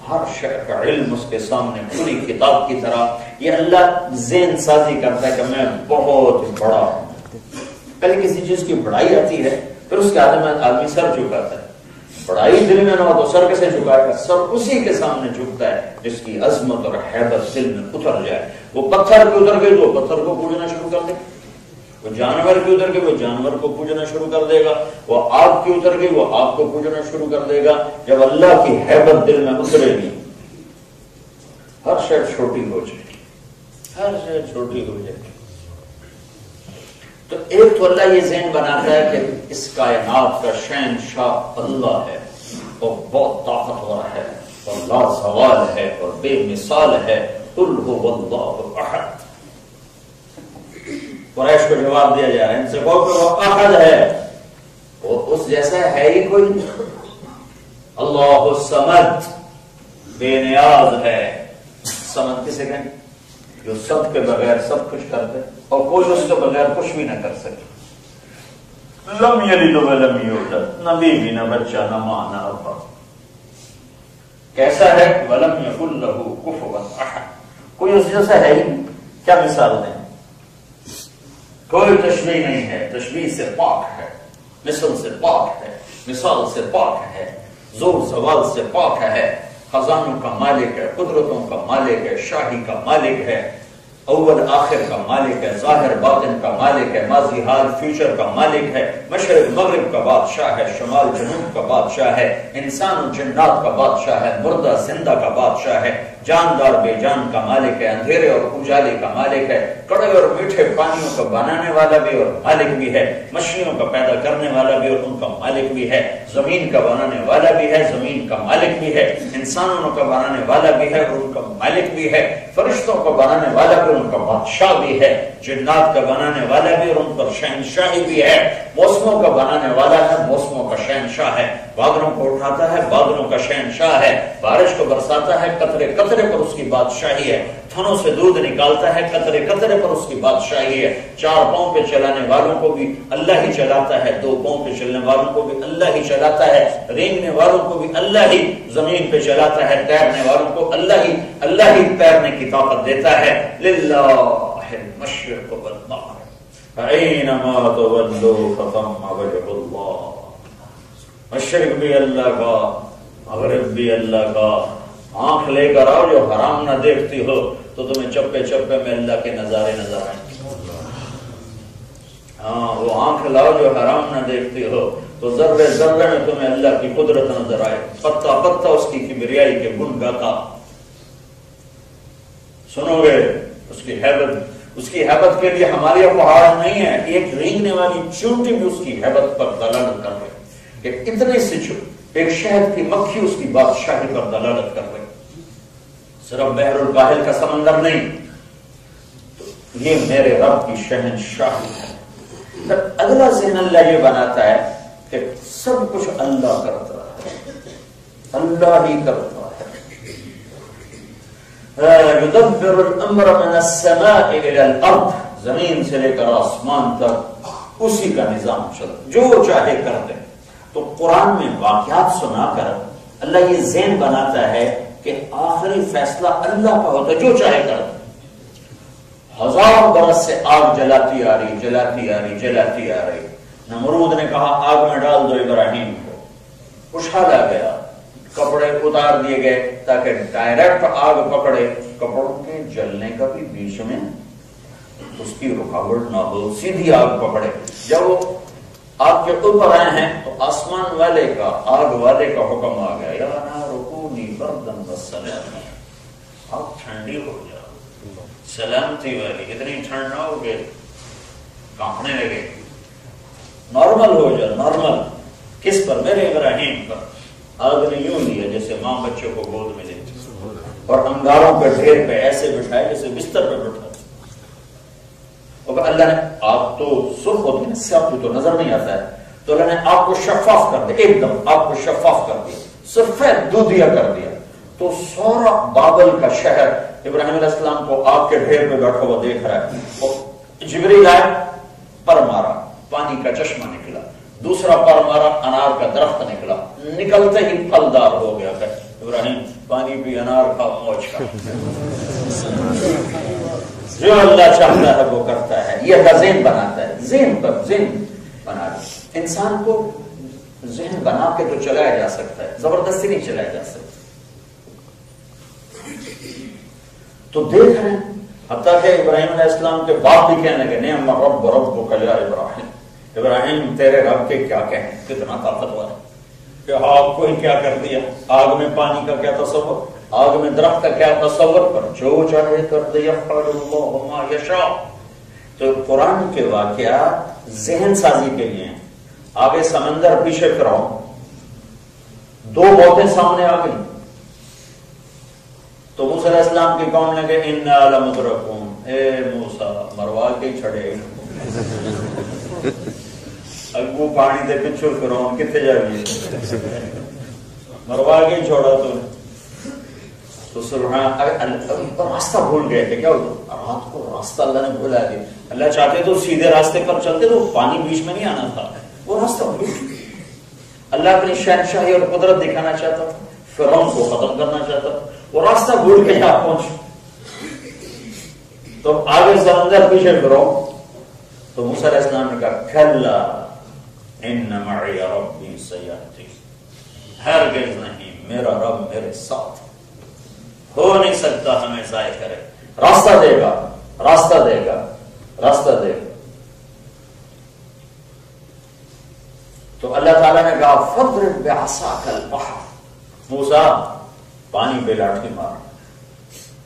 ہر شے کا علم اس کے سامنے کھلی کتاب کی طرح۔ یہ اللہ ذہن سازی کرتا ہے کہ میں بہت بڑا ہوں۔ پہلے کسی چیز کی بڑائی آتی ہے، پھر اس کے آدمی سر جھکاتا ہے۔ بڑائی دل میں نہ ہو تو سر کیسے جھکائے گا؟ سر اسی کے سامنے جھکتا ہے جس کی عظمت اور حیبت دل میں اتر جائے۔ وہ پتھر پہ اتر گئی تو پتھر کو پوجنا شروع کر دے، وہ جانور کی اتر گئی وہ جانور کو پوجنا شروع کر دے گا، وہ آگ کی اتر گئی وہ آگ کو پوجنا شروع کر دے گا۔ جب اللہ کی حیبت دل میں اترے گی، ہر شے چھوٹی ہو جائے گی، ہر شے چھوٹی ہو جائے گی۔ تو ایک تو اللہ یہ ذہن بناتا ہے کہ اس کائنات کا شہنشاہ اللہ ہے اور بہت طاقتور ہے اور لازوال ہے اور بے مثال ہے۔ قل هو اللہ احد۔ قریش کو جواب دیا جا رہا ہے، ان سے کہو کہ وہ احد ہے، وہ اس جیسا ہے ہی کوئی نہیں۔ وہ احد ہے، وہ فرد ہے، وہ صمد ہے، لم یلد ولم یولد ولم یکن لہ کفوا احد۔ وہ احد ہے، وہ فرد ہے، وہ صمد ہے، لم یلد ولم یولد ولم یکن لہ کفوا احد۔ وہ احد ہے، وہ فرد ہے، وہ صمد ہے، لم یلد ولم یولد ولم یکن لہ کفوا احد۔ وہ اس جیسا ہے ہی کوئی نہیں۔ اللہ الصمد بے نیاز ہے. سمد کسے کہیں؟ جو سب کے بغیر سب کچھ کر دے اور کوئی اس کے بغیر کچھ بھی نہ کر سکے. لم یلد ولم یولد، نہ بیوی نہ بچہ نہ ماں نہ ابا. کیسا ہے؟ ولم یکن لہ کفوا احد، کوئی اس جیسا ہے ہی. کیا مثال دیں؟ کوئی تشبیہ نہیں ہے، تشبیہ سے پاک ہے، مثل سے پاک ہے، مثال سے پاک ہے، زور زوال سے پاک ہے. خزانوں کا مالک ہے، قدرتوں کا مالک ہے، شاہی کا مالک ہے، اول آخر کا مالک ہے، ظاہر باطن کا مالک ہے، ماضی حال فیوچر کا مالک ہے، مشرق مغرب کا بادشاہ ہے، شمال جنوب کا بادشاہ ہے، انسان و جنات کا بادشاہ ہے، مردہ زندہ کا بادشاہ ہے، جاندار بے جان کا مالک ہے، اندھیرے اور اجالے کا مالک ہے، کڑے اور میٹھے پانیوں کا بنانے والا بھی اور مالک بھی ہے، مچھلیوں کا پیدا کرنے والا بھی اور ان کا مالک بھی ہے، زمین کا بنانے والا بھی ہے، زمین کا مالک بھی ہے، انسانوں کا بنانے والا بھی ہے اور ان کا مالک بھی ہے، فرشتوں کو بنانے والا بھی اور ان کا بادشاہ بھی ہے، جنات کا بنانے والا بھی اور ان پر شہنشاہی بھی ہے، موسموں کا بنانے والا ہے، موسموں کا شہنشاہ ہے، بادلوں کو اٹھاتا ہے، بادلوں کا شہنشاہ ہے، بارش کو برساتا ہے، قطرے قطرے پر اس کی بادشاہی ہے، تھنوں سے دودھ نکالتا ہے، قطرے قطرے پر اس کی بادشاہی ہے، 4 پاؤں پہ چلانے والوں کو بھی اللہ ہی چلاتا ہے، 2 پاؤں پہ چلنے والوں کو بھی اللہ ہی چلاتا ہے، رینگنے والوں کو بھی اللہ ہی زمین پہ چلاتا ہے، تیرنے والوں کو اللہ ہی تیرنے کی طاقت دیتا ہے. للہ المشرق والمغرب اینما تولوا فثم وجہ اللہ. مشرق بھی اللہ کا، مغرب بھی اللہ کا. آنکھ لے کر آؤ، جو حرام نہ دیکھتی ہو تو تمہیں چپے چپے میں اللہ کے نظارے نظر آئیں. ہاں، وہ آنکھ لاؤ جو حرام نہ دیکھتی ہو تو ذرے ذرے میں تمہیں اللہ کی قدرت نظر آئے، پتا پتا اس کی کبریائی کے گن گاتا سنو گے. اس کی حیبت کے لیے ہماری افواج نہیں ہے. ایک رینگنے والی چونٹی بھی اس کی حیبت پر دلالت کر رہی، ایک اتنے سے ایک شہد کی مکھی اس کی بادشاہی پر دلالت کر رہی. صرف بحر الکاہل کا سمندر نہیں، تو یہ میرے رب کی شہنشاہی ہے. اگلا ذہن اللہ یہ بناتا ہے کہ سب کچھ اللہ کرتا ہے، اللہ ہی کرتا ہے. يدبر الامر من السماء الى الارض، زمین سے لے کر آسمان تک اسی کا نظام چلتا، جو چاہے کر دے. تو قرآن میں واقعات سنا کر اللہ یہ ذہن بناتا ہے کہ آخری فیصلہ اللہ کا ہوتا ہے، جو چاہے کر دے. 1000 برس سے آگ جلاتی آ رہی. نمرود نے کہا آگ میں ڈال دو ابراہیم کو، اچھالا گیا، کپڑے اتار دیے گئے تاکہ ڈائریکٹ آگ پکڑے، کپڑوں کے جلنے کا بھی بیچ میں اس کی رکاوٹ نہ ہو، سیدھی آگ پکڑے. جب وہ آگ کے اوپر آئے ہیں تو آسمان والے کا، آگ والے کا حکم آ گیا، یا نار کونی بردن وسلاما، آگ ٹھنڈی ہو جا، سلامتی والی. اتنی ٹھنڈ نہ ہو گئے کانپنے لگے، نارمل ہو جا، نارمل. کس پر؟ میرے ابراہیم پر. آگ نے یوں لیا جیسے ماں بچوں کو گود میں لیتی اور انگاروں پہ ڈھیر پہ ایسے بٹھائے جیسے بستر پہ بٹھا. اور اللہ نے، آگ تو سرخ ہوتی ہے، سیاہ تو نظر نہیں آتا ہے، تو اللہ نے آگ کو شفاف کر دیا، ایک دم آگ کو شفاف کر دیا، سفید دودھیا کر دیا. تو سارا بابل کا شہر ابراہیم علیہ السلام کو آگ کے ڈھیر پہ بیٹھا ہوا دیکھ رہا ہے. اور جبریل آئے، پر مارا، پانی کا چشمہ نکلا، دوسرا پر مارا، انار کا درخت نکلا، نکلتے ہی پھلدار ہو گیا. کہ ابراہیم پانی بھی، انار کھا، موج کھا. جو اللہ چاہتا ہے وہ کرتا ہے. یہ اللہ ذہن بناتا ہے، ذہن پر ذہن بنا دے. انسان کو ذہن بنا کے تو چلایا جا سکتا ہے، زبردستی نہیں چلایا جا سکتا. تو دیکھ رہے ہیں حتیٰ کہ ابراہیم علیہ السلام کے باپ بھی کہنے لگے، نعم رب ربک یا ابراہیم، ابراہیم تیرے رب کے کیا کہیں، کتنا طاقتور ہے. کہ آگ کو ہی کیا کر دیا، آگ میں پانی کا کیا تصور، آگ میں درخت کا کیا تصور، پر جو چاہے کر دے، یفعل اللہ ما یشاء. تو قرآن کے واقعات ذہن سازی کے لیے ہیں. آگے سمندر، پیچھے فرعون، 2 موتیں سامنے آ گئی. تو موسیٰ علیہ السلام کی قوم نے کہا انا لمدرکون، اے موسیٰ مروا کے چھڑے اگو پانی دے پچھو فرعون کتے جائیے. مروا کے چھوڑا تو سبحان راستہ بھول گئے تھے. کیا ہوتا رات کو راستہ اللہ نے بھولا دیا. اللہ چاہتے تو سیدھے راستے پر چلتے تو پانی بیچ میں نہیں آنا تھا. وہ راستہ بھول گیا. اللہ اپنی شہنشاہی اور قدرت دکھانا چاہتا تھا, فرعون کو ختم کرنا چاہتا تھا. وہ راستہ بھول کے یہاں پہنچے تو آگے سمندر پیچھے فرعون. تو موسیٰ علیہ السلام نے کہا کلا ان معی ربی سیہدین, ہرگز نہیں, میرا رب میرے ساتھ, ہو نہیں سکتا ہمیں ضائع کرے, راستہ دے گا, راستہ دے گا, راستہ دے گا. تو اللہ تعالیٰ نے کہا فضرب بعصاک البحر, موسیٰ پانی پہ لاٹھی مار.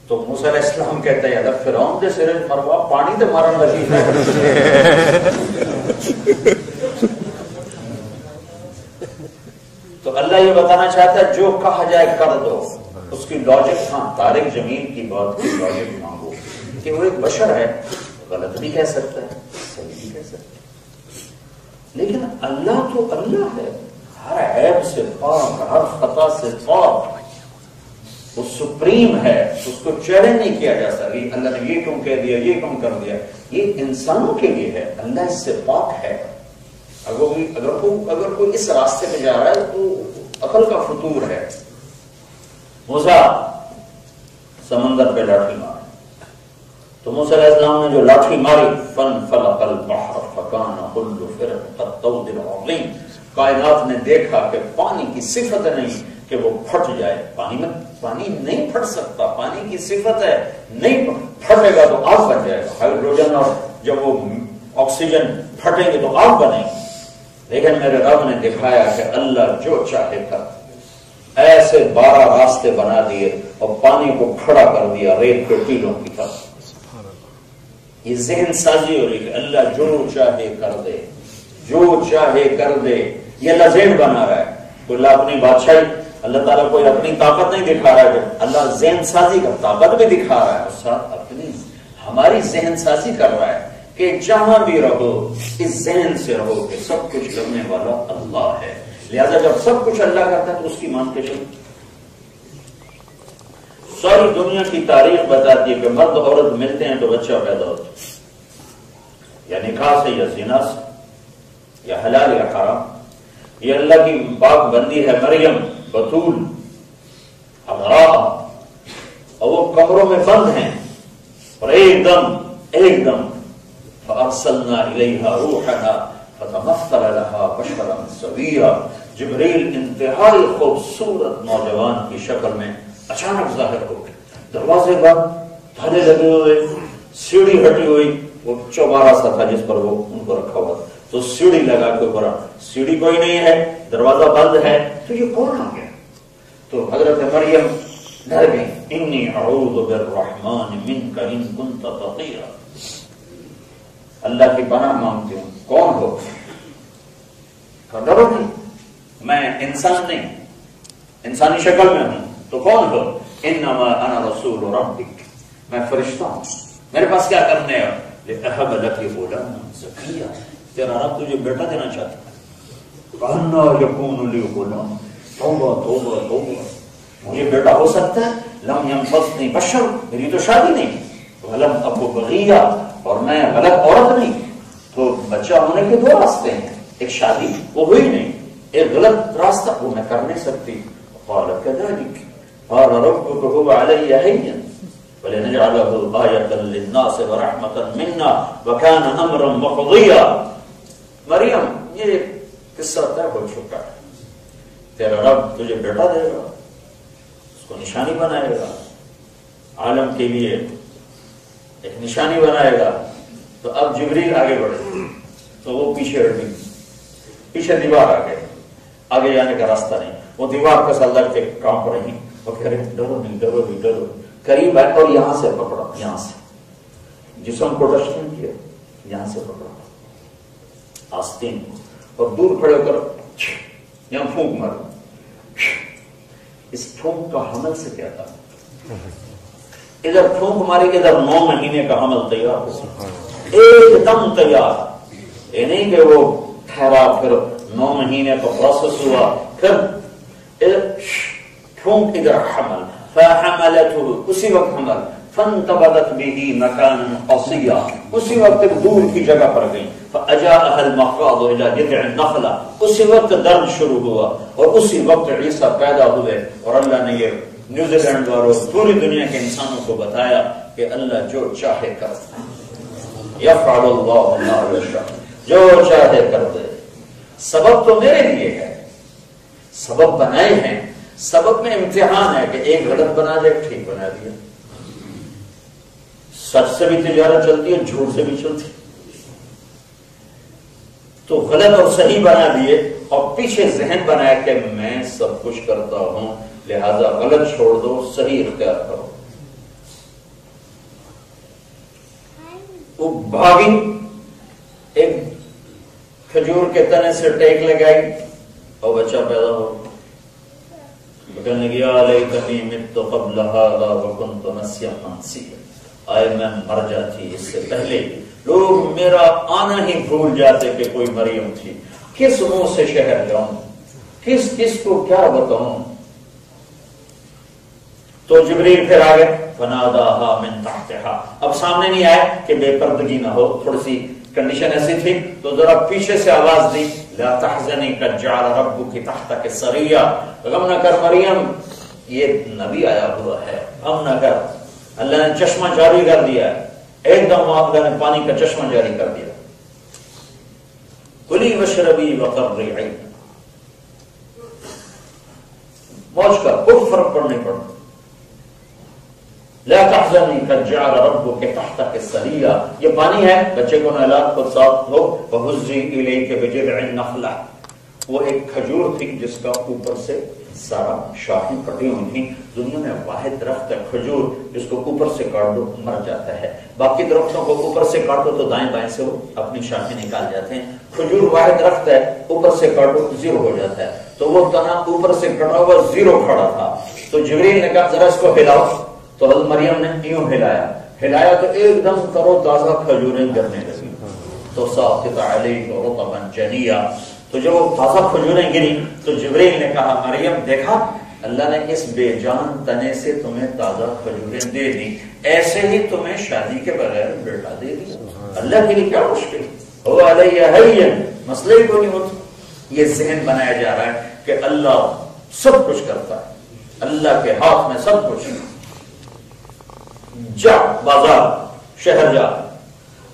تو موسیٰ علیہ السلام کہتے ہیں اللہ فرعون دے سرے مروا پانی تے مارن لگی ہے. تو اللہ یہ بتانا چاہتا ہے جو کہا جائے کر دو. اس کی لاجک, ہاں طارق جمیل کی بات کی لاجک مانگو کہ وہ ایک بشر ہے, غلط بھی کہہ سکتا ہے, صحیح بھی کہہ سکتا ہے, لیکن اللہ تو اللہ ہے, ہر عیب سے پاک, ہر خطا سے پاک, وہ سپریم ہے, اس کو چیلنج نہیں کیا جا سکتا. اللہ نے یہ کیوں کہہ دیا, یہ کیوں کر دیا, یہ انسانوں کے لیے ہے, اللہ اس سے پاک ہے. اگر کوئی اس راستے پہ جا رہا ہے تو عقل کا فطور ہے. موسیٰ سمندر پہ لاٹھی مار. تو موسیٰ علیہ السلام نے جو لاٹھی ماری فانفلق البحر فکان كل فرق كالطود العظیم, کائنات نے دیکھا کہ پانی کی صفت نہیں کہ وہ پھٹ جائے. پانی نہیں پھٹ سکتا, پانی کی صفت ہے, نہیں پھٹے گا تو آگ بن جائے گا. ہائیڈروجن اور جب وہ آکسیجن پھٹیں گے تو آگ بنے گی. لیکن میرے رب نے دکھایا کہ اللہ جو چاہے کر, ایسے 12 راستے بنا دیے اور پانی کو کھڑا کر دیا ریت کے ٹیلوں کی طرح. یہ ذہن سازی ہو رہی کہ اللہ جو چاہے کر دے, جو چاہے کر دے. یہ اللہ ذہن بنا رہا ہے. اللہ اپنی بادشاہی, اللہ تعالیٰ کوئی اپنی طاقت نہیں دکھا رہا ہے, اللہ ذہن سازی کا طاقت بھی دکھا رہا ہے, اور ساتھ اپنی ہماری ذہن سازی کر رہا ہے کہ جہاں بھی رہو اس ذہن سے رہو کہ سب کچھ کرنے والا اللہ ہے. لہذا جب سب کچھ اللہ کرتا ہے تو اس کی مان کے چلو. ساری دنیا کی تاریخ بتاتی ہے کہ مرد عورت ملتے ہیں تو بچہ پیدا ہوتا ہے, یا نکاح سے, یا زنا سے, یا حلال یا حرام. یہ اللہ کی پاک بندی ہے مریم, بطول, ابراہ, اور وہ کمروں میں بند ہیں اور ایک دم فارسلنا الیہا روحنا فتمثل لها بشرا سویا. جبریل انتہائی خوبصورت نوجوان کی شکل میں اچانک ظاہر ہو گئے. دروازے پر تالے لگے ہوئے, سیڑھی ہٹی ہوئی, وہ چوبارہ سا تھا جس پر وہ ان کو رکھا ہوا, تو سیڑھی لگا کے اوپر, سیڑھی کوئی نہیں ہے, دروازہ بند ہے, تو یہ کون آ گیا؟ تو حضرت مریم ڈر گئی. انی اعوذ بالرحمن منک ان کنت تقیا, اللہ کی پناہ مانگتی ہوں, کون ہو؟ ڈرو نہیں, میں انسان نہیں, انسانی شکل میں ہوں, تو کون ہو؟ انما انا رسول ربک, میں فرشتہ ہوں, میرے پاس کیا کرنے ہے؟ لأہب لک غلاما زکیا, تیرا رب تجھے بیٹا دینا چاہتا ہے. کہنا یکون لی غلام, توبہ توبہ توبہ, مجھے بیٹا ہو سکتا ہے؟ لم ینفسنی بشر, میری تو شادی نہیں, ولم اکو بغیا, اور میں غلط عورت نہیں. تو بچہ ہونے کے 2 راستے ہیں, ایک شادی وہ ہوئی نہیں, ایک غلط راستہ وہ میں کر نہیں سکتی. قال كذلك قال ربك هو علي هين ولنجعله آية للناس ورحمة منا وكان امرا مقضيا. مریم یہ قصہ طے ہو چکا ہے, تیرا رب تجھے بیٹا دے گا, اس کو نشانی بنائے گا, عالم کے لیے ایک نشانی بنائے گا. تو اب جبریل آگے بڑھے تو وہ پیچھے ہٹی, پیچھے دیوار آ گئے, آگے جانے کا راستہ نہیں. وہ دیوار کا اللہ کے کام پر رہی, وہ کہہ رہے ڈرو نہیں, ڈرو نہیں, ڈرو. قریب آئے اور یہاں سے پکڑا, یہاں سے جسم کو ٹچ نہیں کیا, یہاں سے پکڑا آستین, اور دور کھڑے ہو کر یہاں پھونک مارو. اس پھونک کا حمل سے کیا تھا؟ ادھر پھونک ماری, ادھر 9 مہینے کا حمل تیار ہو, ایک دم تیار. یہ نہیں کہ وہ ٹھہرا, پھر 9 مہینے کا پروسیس ہوا, پھر پھونک ادھر حمل فحملته، اسی وقت حمل، فانتبذت به مكانا قصيا، اسی وقت دور کی جگہ پر گئی، فاجاءها المخاض الى جذع النخلة، اسی وقت درد شروع ہوا اور اسی وقت عیسیٰ پیدا ہوئے۔ اور اللہ نے یہ نیوزی لینڈ والوں پوری دنیا کے انسانوں کو بتایا کہ اللہ جو چاہے کرتا ہے، یفعل اللہ ما یشاء، جو چاہے کر دے۔ سبب تو میرے لیے ہے، سبب بنائے ہیں، سبب میں امتحان ہے کہ ایک غلط بنا دے، ٹھیک بنا دیا۔ سچ سے بھی تجارت چلتی ہے، جھوٹ سے بھی چلتی ہے، تو غلط اور صحیح بنا دیے اور پیچھے ذہن بنایا کہ میں سب کچھ کرتا ہوں، لہذا غلط چھوڑ دو، صحیح اختیار کرو۔ وہ بھاگی، ایک کھجور کے تنے سے ٹیک لگائی اور بچہ پیدا ہو۔ کہنے گیا لیتنی مت قبل ھذا وکنت نسیا منسیا، آئے میں مر جاتی اس سے پہلے، لوگ میرا آنا ہی بھول جاتے کہ کوئی مریم تھی، کس منہ سے شہر جاؤں، کس کو کیا بتاؤں۔ تو جبریل پھر آگے فناداها من تحتها، اب سامنے نہیں آئے کہ بے پردگی نہ ہو، تھوڑی سی کنڈیشن ایسی تھی تو ذرا پیچھے سے آواز دی، لا تحزنی قد جعل ربک تحتک سریا، غم نہ کر مریم، یہ نبی آیا ہوا ہے، غم نہ کر۔ اللہ نے چشمہ جاری کر دیا، ایک دم اللہ نے پانی کا چشمہ جاری کر دیا، کلی وشربی وقرری عین، موج کا کوئی فرق پڑنے پڑا۔ لا تحزنی قد جعل ربک تحتک سریا، یہ پانی ہے، بچے کو نہلا، خود صاف ہو، وہزی الیک بجذع النخلہ، وہ ایک کھجور تھی جس کا اوپر سے سارا شاخیں کٹی ہوئی تھی۔ دنیا میں واحد درخت ہے کھجور جس کو اوپر سے کاٹ دو مر جاتا ہے، باقی درختوں کو اوپر سے کاٹو تو دائیں بائیں سے وہ اپنی شاخیں نکال جاتے ہیں، کھجور واحد درخت ہے، اوپر سے کاٹو زیرو ہو جاتا ہے۔ تو وہ تنا اوپر سے کٹا ہوا زیرو کھڑا تھا، تو جبریل نے کہا ذرا اس کو ہلاؤ، تو حضرت مریم نے یوں ہلایا تو ایک دم ترو تازہ کھجوریں گرنے لگی، تو ساقط علیک رطبا جنیا، تو جب وہ تازہ کھجوریں گری تو جبریل نے کہا مریم دیکھا اللہ نے اس بے جان تنے سے تمہیں تازہ کھجوریں دے دی، ایسے ہی تمہیں شادی کے بغیر بیٹا دے دی، اللہ کے لیے کیا مشکل ہو علیہ حین، مسئلہ ہی کوئی نہیں ہوتا۔ یہ ذہن بنایا جا رہا ہے کہ اللہ سب کچھ کرتا ہے، اللہ کے ہاتھ میں سب کچھ۔ جا بازار شہر جا،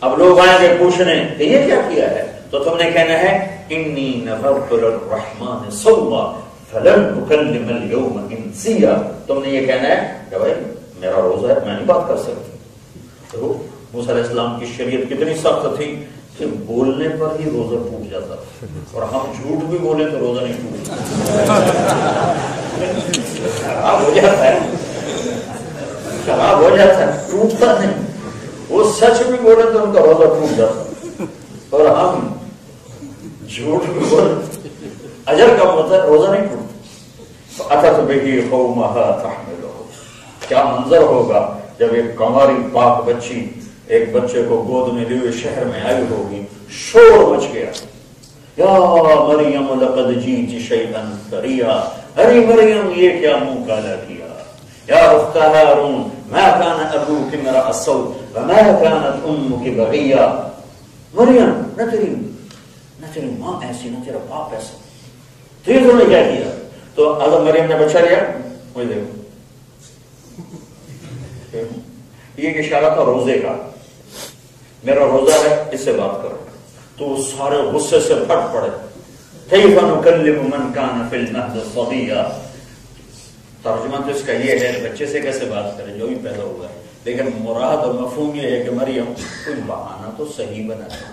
اب لوگ آئیں گے پوچھنے کہ یہ کیا کیا ہے، تو تم نے کہنا ہے انی نذرت للرحمن صوما فلن اکلم اليوم انسیا، تم نے یہ کہنا ہے کہ بھائی میرا روزہ ہے، میں نہیں بات کر سکتی۔ تو موسیٰ علیہ السلام کی شریعت کتنی سخت تھی کہ بولنے پر ہی روزہ ٹوٹ جاتا، اور ہم جھوٹ بھی بولے تو روزہ نہیں ٹوٹتا، خراب ہو جاتا ہے، خراب ہو جاتا ہے، ٹوٹتا نہیں۔ وہ سچ بھی بولے تو ان کا روزہ ٹوٹ جاتا، اور ہم جھوٹ بھی بولے اجر کا ہوتا ہے، روزہ نہیں ٹوٹتا۔ اتت بہ قومھا تحملہ، کیا منظر ہوگا جب ایک کنواری پاک بچی ایک بچے کو گود میں لیے شہر میں آئی ہوگی، شور مچ گیا، یا مریم لقد جئت شیئا فریا، ارے مریم یہ کیا منہ کالا کیا، یا اخت ہارون ما كان ابوك امرأ سوء وما كانت امك بغیا، مریم نہ تیری ماں ایسی نہ تیرا باپ ایسا، تو یہ تم نے کیا کیا؟ تو حضرت مریم نے بچہ لیا، وہی دیکھو یہ اشارہ تھا روزے کا، میرا روزہ ہے اس سے بات کرو، تو وہ سارے غصے سے پھٹ پڑے، کیف نکلم من کان فی المہد صبیا، ترجمہ تو اس کا یہ ہے بچے سے کیسے بات کریں جو بھی پیدا ہوا ہے، لیکن مراد اور مفہوم یہ ہے کہ مریم کوئی بہانہ تو صحیح بنا ہے،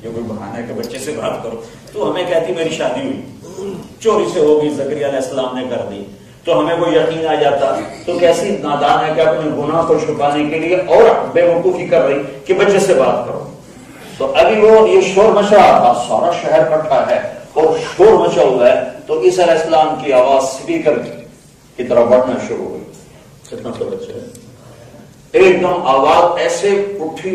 یہ کوئی بہانہ ہے کہ بچے سے بات کرو، تو ہمیں کہتی میری شادی ہوئی چوری سے ہوگی، زکریا علیہ السلام نے کر دی، تو ہمیں کوئی یقین آ جاتا، تو کیسی نادان ہے کہ اپنے گناہ کو چھپانے کے لیے اور بے وقوفی کر رہی کہ بچے سے بات کرو۔ تو ابھی وہ یہ شور مچا رہا تھا، سارا شہر اکٹھا ہے اور شور مچا ہوا ہے، تو عیسیٰ علیہ السلام کی آواز اسپیکر کی طرح بڑھنا شروع ہوئی، کتنا تو بچے ہیں، ایک دم آواز ایسے اٹھی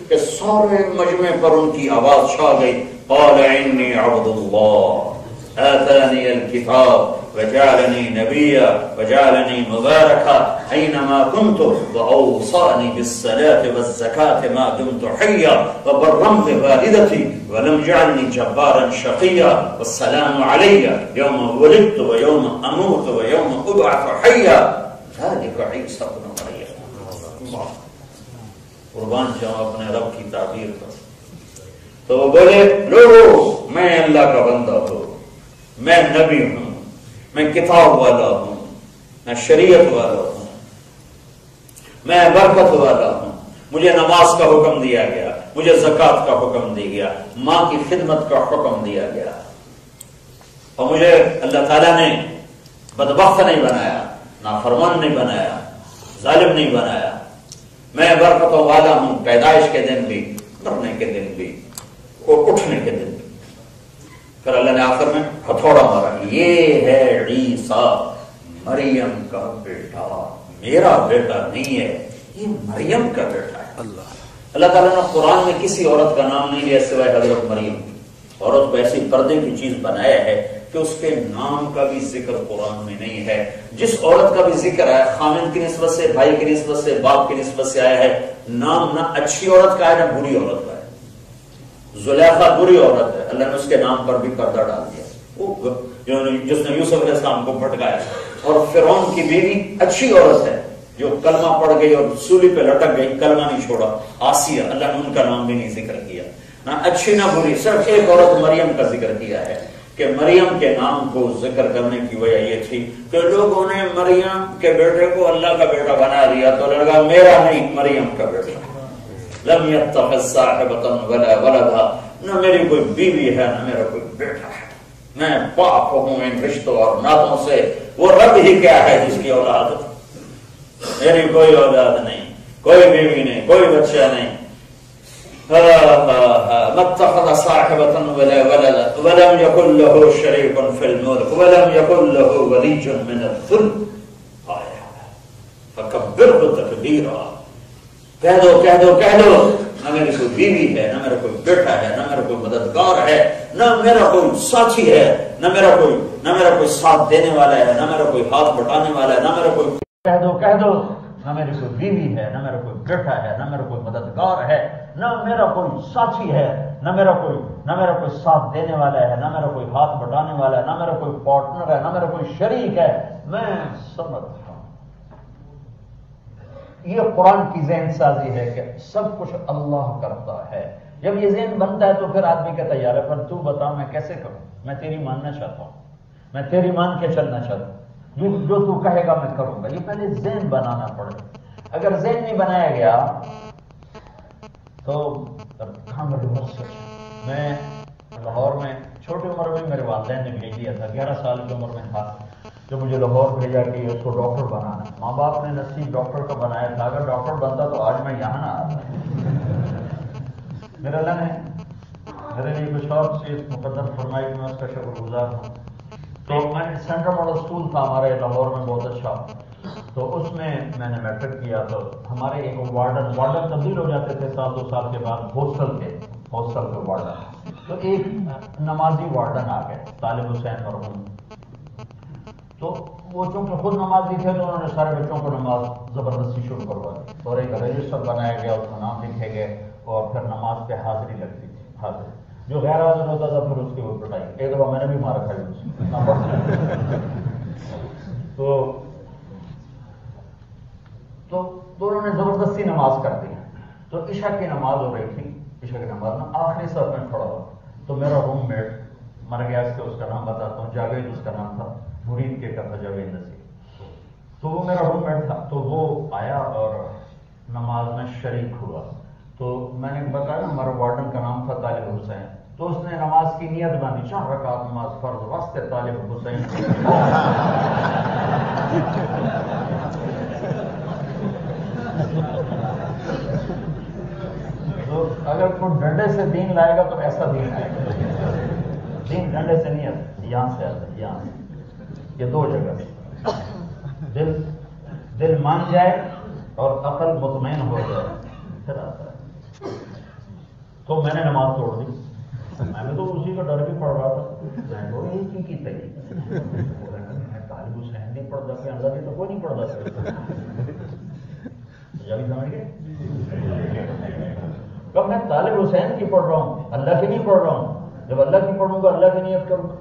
کہ سارے مجمع پر ان کی آواز چھا گئی، قال انی عبد اللہ، آتانی الکتاب وجعلنی نبیا وجعلنی مبارکا اینما کنت واوصانی بالصلاة والزکاة ما دمت حیا وبرا بوالدتی ولم جعلنی جبارا شقیا والسلام علی یوم ولدت ویوم اموت ویوم ابعث حیا ذلک عیسی ابن مریم. قربان جاؤں اپنے رب کی تعبیر پر. تو وہ بولے لوگو میں اللہ کا بندہ ہوں، میں نبی ہوں، میں کتاب والا ہوں، میں شریعت والا ہوں، میں برکت والا ہوں، مجھے نماز کا حکم دیا گیا، مجھے زکوٰۃ کا حکم دیا گیا، ماں کی خدمت کا حکم دیا گیا، اور مجھے اللہ تعالیٰ نے بدبخت نہیں بنایا، نافرمان نہیں بنایا، ظالم نہیں بنایا. میں برکتوں والا ہوں، پیدائش کے دن بھی، مرنے کے دن بھی، اور اٹھنے کے دن بھی. پھر اللہ نے آخر میں ہتھوڑا مارا، یہ ہے عیسیٰ مریم کا بیٹا، میرا بیٹا نہیں ہے، یہ مریم کا بیٹا ہے. اللہ تعالیٰ نے قرآن میں کسی عورت کا نام نہیں لیا سوائے حضرت مریم. عورت کو ایسی پردے کی چیز بنایا ہے کہ اس کے نام کا بھی ذکر قرآن میں نہیں ہے. جس عورت کا بھی ذکر ہے خامن کی نسبت سے، بھائی کی نسبت سے، باپ کی نسبت سے آیا ہے، نام نہ اچھی عورت کا ہے نہ بری عورت کا ہے. زلیخا بری عورت ہے، اللہ نے اس کے نام پر بھی پردہ ڈال دیا، جس نے یوسف علیہ السلام کو بھٹکایا. اور فرعون کی بیوی اچھی عورت ہے جو کلمہ پڑھ گئی اور سولی پہ لٹک گئی، کلمہ نہیں چھوڑا، آسیہ. اللہ نے ان کا نام بھی نہیں ذکر کیا، نہ اچھی نہ بری. صرف ایک عورت مریم کا ذکر کیا ہے کہ مریم کے نام کو ذکر کرنے کی وجہ یہ تھی کہ لوگوں نے مریم کے بیٹے کو اللہ کا بیٹا بنا دیا تو لڑکا میرا نہیں، مریم کا بیٹا. لم يتخذ صاحبة ولا ولدا، نہ میری کوئی بیوی ہے نہ میرا کوئی بیٹا ہے، میں پاک ہوں ان رشتوں اور ناتوں سے. وہ رب ہی کیا ہے جس کی اولاد، میری کوئی اولاد نہیں، کوئی بیوی نہیں، کوئی بچہ نہیں. متخذ صاحبة ولا ولدا ولم يكن له شريك في الملك ولم يكن له ولي من الذل فكبره تكبيرا. کہہ دو کہہ دو کہہ دو، نہ میری کوئی بیوی ہے، نہ میرا کوئی بیٹا ہے، نہ میرا کوئی مددگار ہے، نہ میرا کوئی ساتھی ہے، نہ میرا کوئی ساتھ دینے والا ہے، نہ میرا کوئی ہاتھ بٹانے والا ہے، نہ میرا کوئی. کہہ دو نہ میری کوئی بیوی ہے، نہ میرا کوئی بیٹا ہے، نہ میرا کوئی مددگار ہے، نہ میرا کوئی ساتھی ہے، نہ میرا کوئی ساتھ دینے والا ہے، نہ میرا کوئی ہاتھ بٹانے والا ہے، نہ میرا کوئی پارٹنر ہے، نہ میرا کوئی شریک ہے، میں سمجھ ہوں. یہ قرآن کی ذہن سازی ہے کہ سب کچھ اللہ کرتا ہے. جب یہ ذہن بنتا ہے تو پھر آدمی کہتا ہے یار پر تو بتا میں کیسے کروں، میں تیری ماننا چاہتا ہوں، میں تیری مان کے چلنا چاہتا ہوں، جو تو کہے گا میں کروں گا. یہ پہلے ذہن بنانا پڑے. اگر ذہن نہیں بنایا گیا تو کام بہت. میں لاہور میں چھوٹی عمر میں میرے والدین نے بھیج دیا تھا، 11 سال کی عمر میں تھا جو مجھے لاہور بھیجا کہ اس کو ڈاکٹر بنانا. ماں باپ نے نصیب ڈاکٹر کا بنایا تھا، اگر ڈاکٹر بنتا تو آج میں یہاں نہ آتا. میرے اللہ نے میرے لیے کچھ اور چیز مقدر فرمائی کہ میں اس کا شکر گزار ہوں. تو میں سینٹرل ماڈل اسکول تھا ہمارے لاہور میں بہت اچھا، تو اس میں نے میٹرک کیا. تو ہمارے ایک وارڈن تبدیل ہو جاتے تھے 2 سال کے بعد ہاسٹل کے وارڈن. تو ایک نمازی وارڈن آ گئے، طالب حسین مرحوم. تو وہ چونکہ خود نمازی تھے تو انہوں نے سارے بچوں کو نماز زبردستی شروع کروا دی اور ایک رجسٹر بنایا گیا، اس میں نام لکھے گئے اور پھر نماز پہ حاضری لگتی تھی. حاضری جو غیر حاضر ہوتا تھا پھر اس کی وہ پٹائی. ایک دفعہ میں نے بھی مارا کھائی تو انہوں نے زبردستی نماز کر دی. تو عشاء کی نماز ہو رہی تھی، عشاء کی نماز میں آخری صف میں کھڑا ہوا. تو میرا روم میٹ مر گیا، اس کا نام بتاتا ہوں، جاوید اس کا نام تھا، مرید کے کا تھا جاوید نصیر. تو وہ میرا روم میٹ تھا. تو وہ آیا اور نماز میں شریک ہوا. تو میں نے بتایا نا ہمارا وارڈن کا نام تھا طالب حسین. تو اس نے نماز کی نیت باندھی، 4 رکعت نماز فرض واسطے طالب حسین. تو اگر کوئی ڈنڈے سے دین لائے گا تو ایسا دین آئے گا. دین ڈنڈے سے نہیں آتا، یہاں سے آتا ہے، یہاں سے. یہ 2 جگہ سے دل مان جائے اور عقل مطمئن ہو جائے پھر آتا ہے. تو میں نے نماز توڑ دی. میں تو اسی کا ڈر بھی پڑ رہا تھا میں وہ ایک ہی کی تھی میں طالب حسین نہیں پڑھتا کہ اللہ کی تو کوئی نہیں پڑھتا جب سمجھ گئے کب میں طالب حسین کی پڑھ رہا ہوں اللہ کی نہیں پڑھ رہا ہوں جب اللہ کی پڑھوں گا اللہ کی نیت کروں گا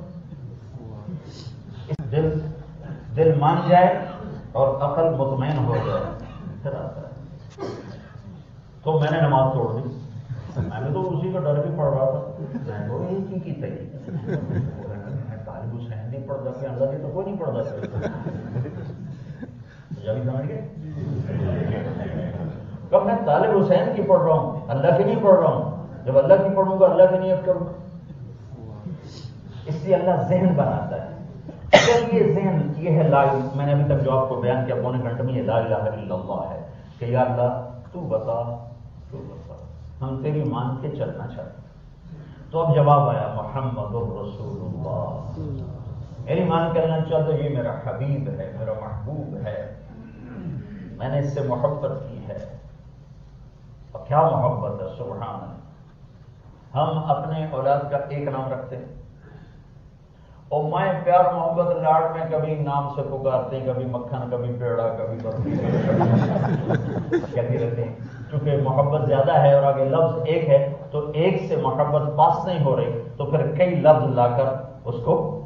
دل مان جائے اور عقل مطمئن ہو جائے پھر آتا ہے تو میں نے نماز توڑ دی میں نے تو اسی کا ڈر بھی پڑھ رہا تھا میں تو ایک ہی کی تھی میں طالب حسین نہیں پڑھتا کہ اللہ کی تو کوئی نہیں پڑھتا جب سمجھ گئے کب میں طالب حسین کی پڑھ رہا ہوں اللہ کی نہیں پڑھ رہا ہوں جب اللہ کی پڑھوں گا اللہ کی نیت کروں گا اس لیے اللہ ذہن بناتا ہے اگر یہ ذہن یہ ہے میں نے ابھی تک جو آپ کو بیان کیا پونے گھنٹے میں یہ لا الہ الا اللہ ہے کہ یا اللہ تو بتا ہم تیری مان کے چلنا چاہتے ہیں تو اب جواب آیا محمد الرسول اللہ میری مان کرنا چاہتے یہ میرا حبیب ہے میرا محبوب ہے میں نے اس سے محبت کی ہے اور کیا محبت ہے سبحان اللہ ہم اپنے اولاد کا ایک نام رکھتے ہیں اور مائیں پیار محبت لاڑ میں کبھی نام سے پکارتے ہیں کبھی مکھن کبھی پیڑا کبھی برفی کہتے رہتے ہیں چونکہ محبت زیادہ ہے اور آگے لفظ ایک ہے تو ایک سے محبت پاس نہیں ہو رہی تو پھر کئی لفظ لا کر اس کو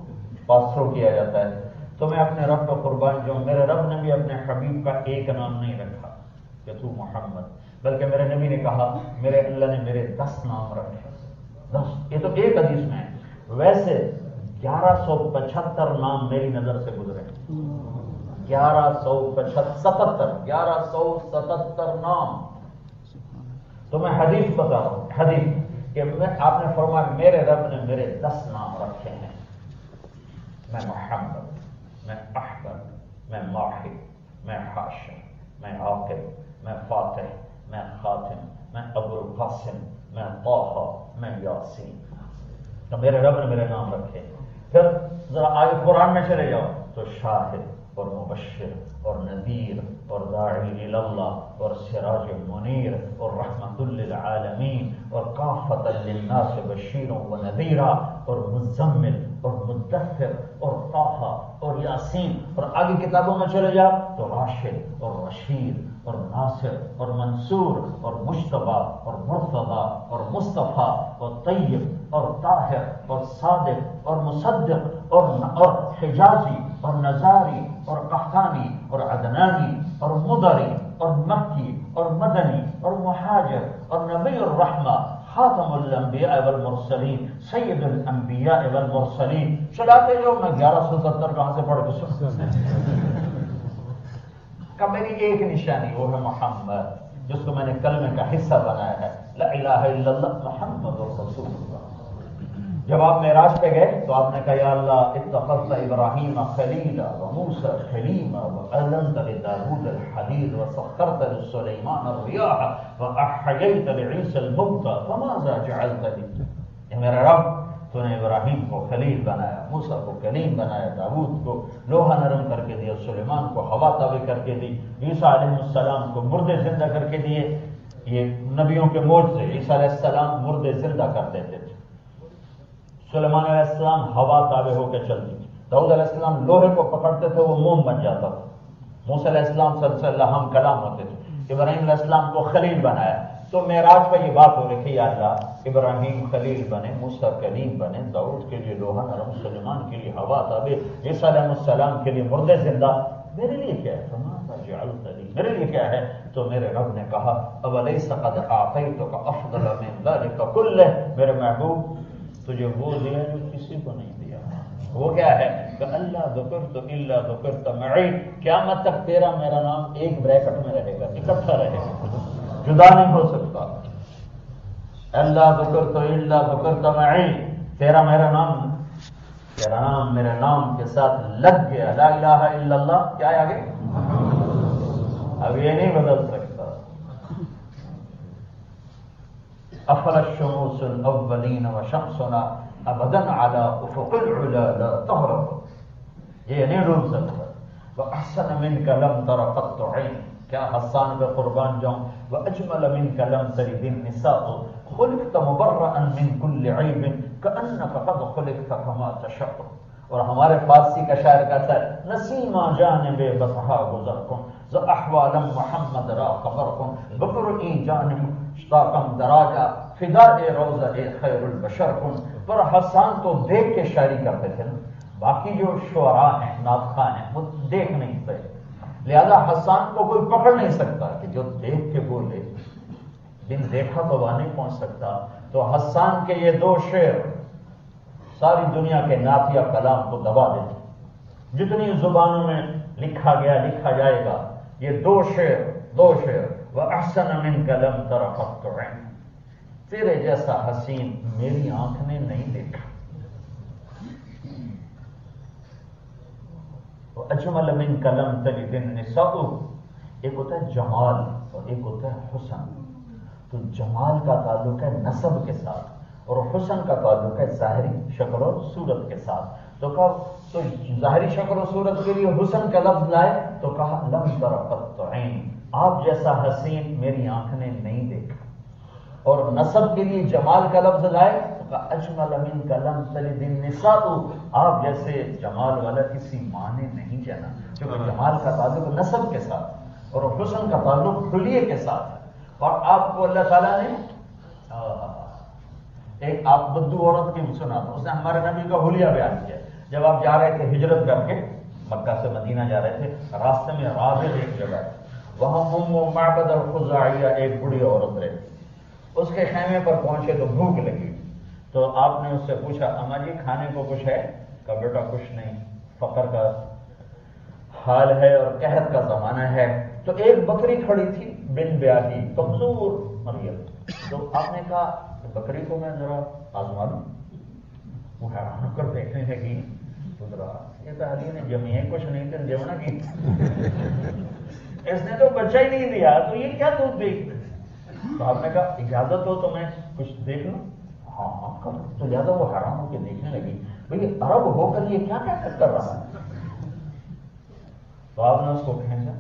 پاس تھرو کیا جاتا ہے تو میں اپنے رب کا قربان جو میرے رب نے بھی اپنے حبیب کا ایک نام نہیں رکھا کہ تو محمد بلکہ میرے نبی نے کہا میرے اللہ نے میرے 10 نام رکھے 10 یہ تو ایک حدیث میں ہے ویسے 1175 نام میری نظر سے گزرے 1177 نام تو میں حدیث بتا رہا ہوں حدیث کہ آپ نے فرمایا میرے رب نے میرے 10 نام رکھے ہیں میں محمد میں احمد میں ماحد میں حاشم میں عاقب میں فاتح میں خاتم میں ابو القاسم میں طه میں یاسین تو میرے رب نے میرے نام رکھے پھر ذرا آگے قرآن میں چلے جاؤ تو شاہد اور مبشر اور نذیر اور داعی اللہ اور سراج منیر اور رحمت للعالمین اور کافۃ للناس بشیر و نذیرا اور مزمل اور مدثر اور طه اور یاسین اور آگے کتابوں میں چلے جاؤ تو راشد اور رشید اور ناصر اور منصور اور مجتبی اور مرتضی اور مصطفیٰ اور طیب اور طاہر اور صادق اور مصدق اور حجازی اور نزاری اور قحطانی اور عدنانی اور مدری اور مکی اور مدنی اور مہاجر اور نبی الرحمہ خاتم الانبیاء والمرسلین سید الانبیاء والمرسلین چلاتے جو میں 1170 کہاں سے پڑھ کے کا میری ایک نشانی وہ ہے محمد جس کو میں نے کلمے کا حصہ بنایا ہے لا الہ الا اللہ محمد رسول اللہ جب آپ معراج پہ گئے تو آپ نے کہا یا اللہ اتخذت ابراہیم خلیلا وموسیٰ کلیما وأذنت لداود الحدید وسخرت لسلیمان الریاح وأحییت لعیسی الموتى فماذا جعلت لي اے میرا رب تو نے ابراہیم کو خلیل بنایا موسیٰ کو کلیم بنایا داود کو لوہا نرم کر کے دیا سلیمان کو ہوا تابع کر کے دی عیسیٰ علیہ السلام کو مردے زندہ کر کے دیے یہ نبیوں کے معجزے عیسیٰ علیہ السلام مردے زندہ کر دیتے تھے سلیمان علیہ السلام ہوا تابع ہو کے چلتی تھی داؤد علیہ السلام لوہے کو پکڑتے تھے وہ موم بن جاتا تھا موسیٰ علیہ السلام صلی اللہ ہم کلام ہوتے تھے ابراہیم علیہ السلام کو خلیل بنایا تو معراج پہ یہ بات ہو رہی تھی یا اللہ ابراہیم خلیل بنے موسیٰ کلیم بنے داؤد کے لیے لوہا نرم سلیمان کے لیے ہوا تابع عیسیٰ علیہ السلام کے لیے مردے زندہ میرے لیے کیا ہے میرے لیے کیا ہے تو میرے رب نے کہا اولیس قد اعطیتک افضل من ذلک کلہ میرے محبوب تجھے وہ دیا جو کسی کو نہیں دیا وہ کیا ہے کہ اللہ ذکرت الا ذکرت معی قیامت تک تیرا میرا نام ایک بریکٹ میں رہے گا اکٹھا رہے گا جدا نہیں ہو سکتا اللہ ذکرت الا ذکرت معی تیرا نام میرے نام کے ساتھ لگ گیا لا الہ الا اللہ کیا ہے آگے اب یہ نہیں بدل سکتا افل الشموس الاولین وشمسنا ابدا على افق العلا لا تغرب یہ نہیں ڈوب سکتا واحسن منك لم تر قط عین کیا حسان پہ قربان جاؤں واجمل منك لم تلد النساء خلقت مبرئا من كل عیب کأنک قد خلقت کما تشاء. اور ہمارے فارسی کا شاعر کہتا ہے نسیما جانب بطحا گزر کن ز احوالم محمد را خبر کن بقرئی جانب اشتاقم دراجا فداء روضہ خیر البشر کن. پر حسان تو دیکھ کے شاعری کرتے تھے نا، باقی جو شعراء ہیں ناطقاں ہیں وہ دیکھ نہیں پائے، لہذا حسان کو کوئی پکڑ نہیں سکتا کہ جو دیکھ کے بولے، بن دیکھا تو وہاں نہیں پہنچ سکتا. تو حسان کے یہ دو شعر ساری دنیا کے نعتیہ کلام کو دبا دیتے. جتنی زبانوں میں لکھا گیا لکھا جائے گا یہ دو شعر وَأَحْسَنَ مِنْكَ لَمْ تَرَ قَطُّ عَيْنٍ، تیرے جیسا حسین میری آنکھ نے نہیں دیکھا. وَأَجْمَلَ مِنْكَ لَمْ تَلِدِ النِّسَاءُ، ایک ہوتا ہے جمال اور ایک ہوتا ہے حسن. تو جمال کا تعلق ہے نسب کے ساتھ اور حسن کا تعلق ہے ظاہری شکل اور صورت کے ساتھ. تو کہا تو ظاہری شکل و صورت کے لیے حسن کا لفظ لائے تو کہا لم تر قط عین، آپ جیسا حسین میری آنکھ نے نہیں دیکھا. اور نسب کے لیے جمال کا لفظ لائے تو کہا اجمل منک لم تلد النساء، آپ جیسے جمال والا کسی ماں نے نہیں جانا. کیونکہ جمال کا تعلق نسب کے ساتھ اور حسن کا تعلق حلیے کے ساتھ ہے. اور آپ کو اللہ تعالیٰ نے ایک آپ بدو عورت کی سنا تھا، اس نے ہمارے نبی کا حلیہ بیان کیا. جب آپ جا رہے تھے ہجرت کر کے مکہ سے مدینہ جا رہے تھے، راستے میں رابغ ایک جگہ ہے، وہاں ام معبد الخزاعیہ ایک بڑی عورت رہتی. اس کے خیمے پر پہنچے تو بھوک لگی، تو آپ نے اس سے پوچھا اما جی کھانے کو کچھ ہے؟ کہا بیٹا کچھ نہیں، فقر کا حال ہے اور قحط کا زمانہ ہے. تو ایک بکری کھڑی تھی بن بیاہی کمزور مریم. تو آپ نے کہا بکری کو میں ذرا آزما لوں. وہ حیران ہو کر دیکھنے لگی تو ذرا یہ تو علی نے جمی کچھ نہیں تھے دیونا کی، اس نے تو بچہ ہی نہیں دیا تو یہ کیا دودھ دیکھ. تو آپ نے کہا اجازت ہو تو میں کچھ دیکھ لوں؟ ہاں ہاں کر. تو لہٰذا وہ حیران ہو کے دیکھنے لگی بھئی عرب ہو کر یہ کیا کر رہا ہے. تو آپ نے اس کو کھینچا،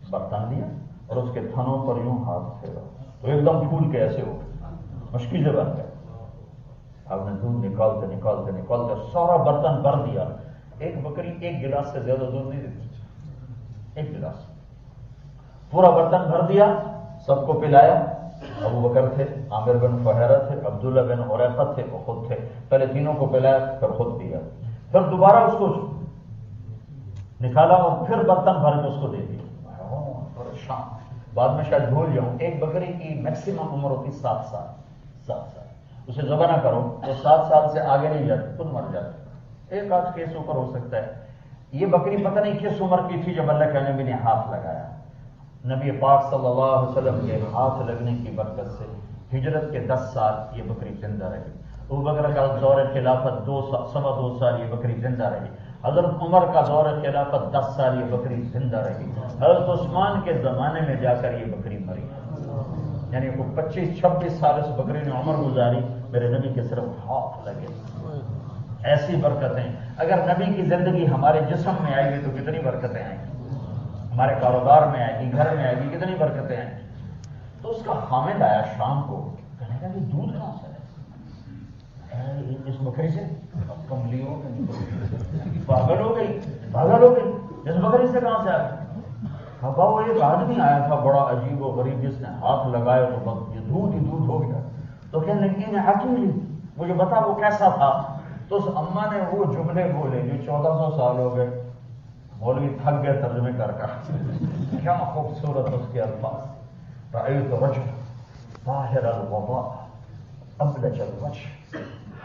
برتن دیا اور اس کے تھنوں پر یوں ہاتھ پھیرا تو ایک دم پھول کے ایسے ہو مشکل سے بن گئے. آپ نے دودھ نکالتے سارا برتن بھر دیا. ایک بکری ایک گلاس سے زیادہ دودھ نہیں دیتی، ایک گلاس پورا برتن بھر دیا، سب کو پلایا. ابو بکر تھے، عامر بن فہیرہ تھے، عبداللہ بن عریقہ تھے، وہ خود تھے. پہلے تینوں کو پلایا پھر خود پیا، پھر دوبارہ اس کو نکالا اور پھر برتن بھر کے اس کو دے دیا. پریشان، بعد میں شاید بھول جاؤں، ایک بکری کی میکسیمم عمر ہوتی 7 سال. اسے ذبح نہ کرو تو 7 سال سے آگے نہیں جاتی، خود مر جاتی. ایک آدھ کیس اوپر ہو سکتا ہے. یہ بکری پتہ نہیں کس عمر کی تھی جب اللہ کے نبی نے ہاتھ لگایا. نبی پاک صلی اللہ علیہ وسلم کے ہاتھ لگنے کی برکت سے ہجرت کے 10 سال یہ بکری زندہ رہی. ابو بکر کا دور خلافت 2 سال یہ بکری زندہ رہی. حضرت عمر کا دور خلافت 10 سال یہ بکری زندہ رہی. حضرت عثمان کے زمانے میں جا کر یہ بکری مری. یعنی وہ 25-26 سال اس بکری نے عمر گزاری، میرے نبی کے صرف ہاتھ لگے. ایسی برکتیں اگر نبی کی زندگی ہمارے جسم میں آئے گی تو کتنی برکتیں آئیں گی، ہمارے کاروبار میں آئے گی، گھر میں آئے گی، کتنی برکتیں آئیں گی. تو اس کا حامد آیا شام کو، کہنے لگا کہ دودھ کہاں سے ہے اس بکری سے؟ کملی ہو گئی، پاگل ہو گئی، اس بکری سے کہاں سے آ گئی؟ وہ ایک آدمی آیا تھا بڑا عجیب و غریب جس نے ہاتھ لگایا تو بس یہ دودھ ہی دودھ ہو گیا. تو کہنے لگی نے حکیمی مجھے بتا وہ کیسا تھا. تو اس اماں نے وہ جملے بولے جو 1400 سال ہو گئے مولوی تھک گئے ترجمے کر کیا خوبصورت اس کے الفاظ. رأیت رجل طاہر الوضاء ابلج الوجه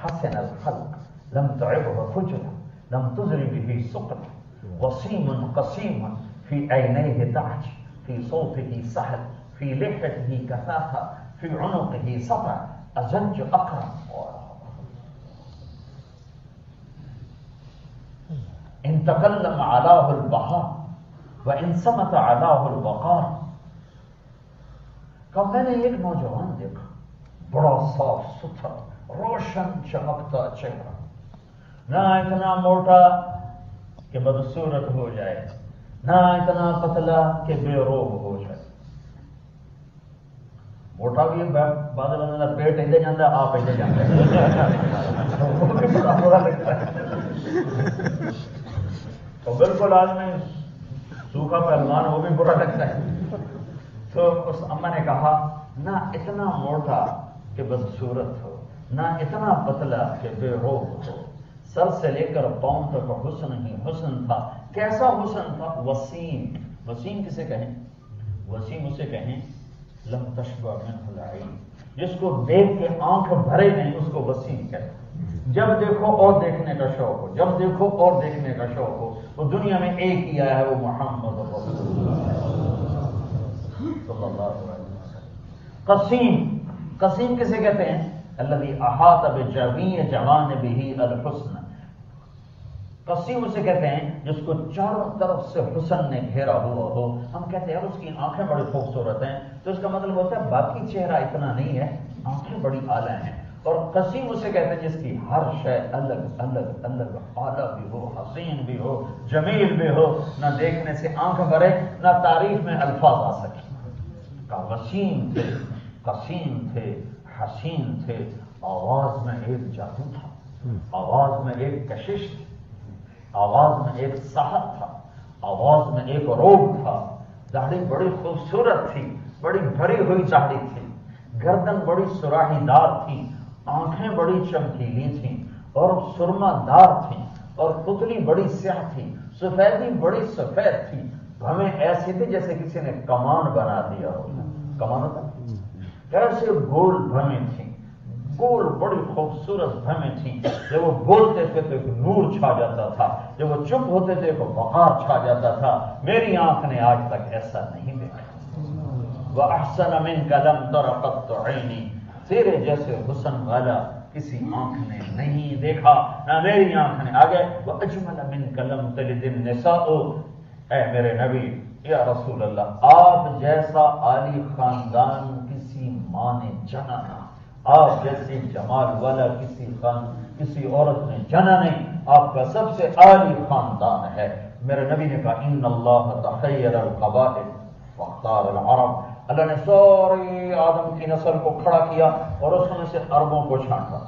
حسن الخلق لم تعبه خجلة لم تزر به سقطة وسيم قسيم في عينيه دعج في صوته سهل في لحيته كثافة في عنقه سطع أزج أقرب إن تكلم علاه البهاء وإن صمت علاه الوقار. کہ میں نے ایک نوجوان دیکھا بڑا صاف ستھرا روشن چمکتا چہرہ، نہ اتنا موٹا کہ بدصورت ہو جائے، نہ اتنا پتلا کہ بے روح ہو جائے. موٹا بھی بعد بندہ پیٹ ادھر جاتا ہے آپ ادھر جاتے ہیں وہ بھی بڑا برا لگتا ہے. تو بالکل آدمی سوکھا پہلوان وہ بھی برا لگتا ہے. تو اس اما نے کہا نہ اتنا موٹا کہ بدصورت ہو، نہ اتنا پتلا کہ بے روح ہو، سر سے لے کر پاؤں تک حسن ہی حسن تھا. کیسا حسن تھا؟ وسیم. وسیم کسے کہیں؟ وسیم اسے کہیں لم تشبع منہ العین، جس کو دیکھ کے آنکھ بھرے نہیں اس کو وسیم کہتے. جب دیکھو اور دیکھنے کا شوق ہو، جب دیکھو اور دیکھنے کا شوق ہو. وہ دنیا میں ایک ہی آیا ہے، وہ محمد رسول اللہ صلی اللہ علیہ وسلم. قسیم. قسیم کسے کہتے ہیں؟ الذی احاط بجمیع جوانبہ الحسن. قسیم اسے کہتے ہیں جس کو چاروں طرف سے حسن نے گھیرا ہوا ہو. ہم کہتے ہیں یار اس کی آنکھیں بڑی خوبصورت ہیں، تو اس کا مطلب ہوتا ہے باقی چہرہ اتنا نہیں ہے، آنکھیں بڑی اعلیٰ ہیں. اور قسیم اسے کہتے ہیں جس کی ہر شے الگ الگ الگ اعلیٰ بھی ہو، حسین بھی ہو، جمیل بھی ہو، نہ دیکھنے سے آنکھ بھرے نہ تعریف میں الفاظ آ سکے. وسیم تھے، قسیم تھے، حسین تھے. آواز میں ایک جادو تھا، آواز میں ایک کشش تھی، آواز میں ایک صحت تھا، آواز میں ایک روب تھا. داڑھی بڑی خوبصورت تھی، بڑی بھری ہوئی داڑھی تھی، گردن بڑی سراہی دار تھی، آنکھیں بڑی چمکیلی تھیں اور سرما دار تھیں، اور پتلی بڑی سیاہ تھی، سفیدی بڑی سفید تھی. ہمیں ایسی تھی جیسے کسی نے کمان بنا دیا ہو. کمان ہوتا ایسے گول بھمیں تھیں، گول بڑی خوبصورت بھمیں تھیں. جب وہ بولتے تھے تو ایک نور چھا جاتا تھا، جب وہ چپ ہوتے تھے تو وقار چھا جاتا تھا. میری آنکھ نے آج تک ایسا نہیں دیکھا. وَأَحْسَنَ مِنْكَ لَمْ تَرَ قَطُّ عَيْنِي، تیرے جیسے حسن والا کسی آنکھ نے نہیں دیکھا، نہ میری آنکھ نے. آگے وَأَجْمَلَ مِنْكَ لَمْ تَلِدِ النِّسَاءُ، اے میرے نبی یا رسول اللہ، آپ جیسا عالی خاندان کسی ماں نے جنا نہ، آپ جیسی جمال والا کسی عورت نے جنا نہیں. آپ کا سب سے عالی خاندان ہے. میرے نبی نے کہا ان اللہ تخیر القبائل واختار العرب، اللہ نے سوری آدم کی نسل کو کھڑا کیا اور اس میں سے عربوں کو چھانٹا.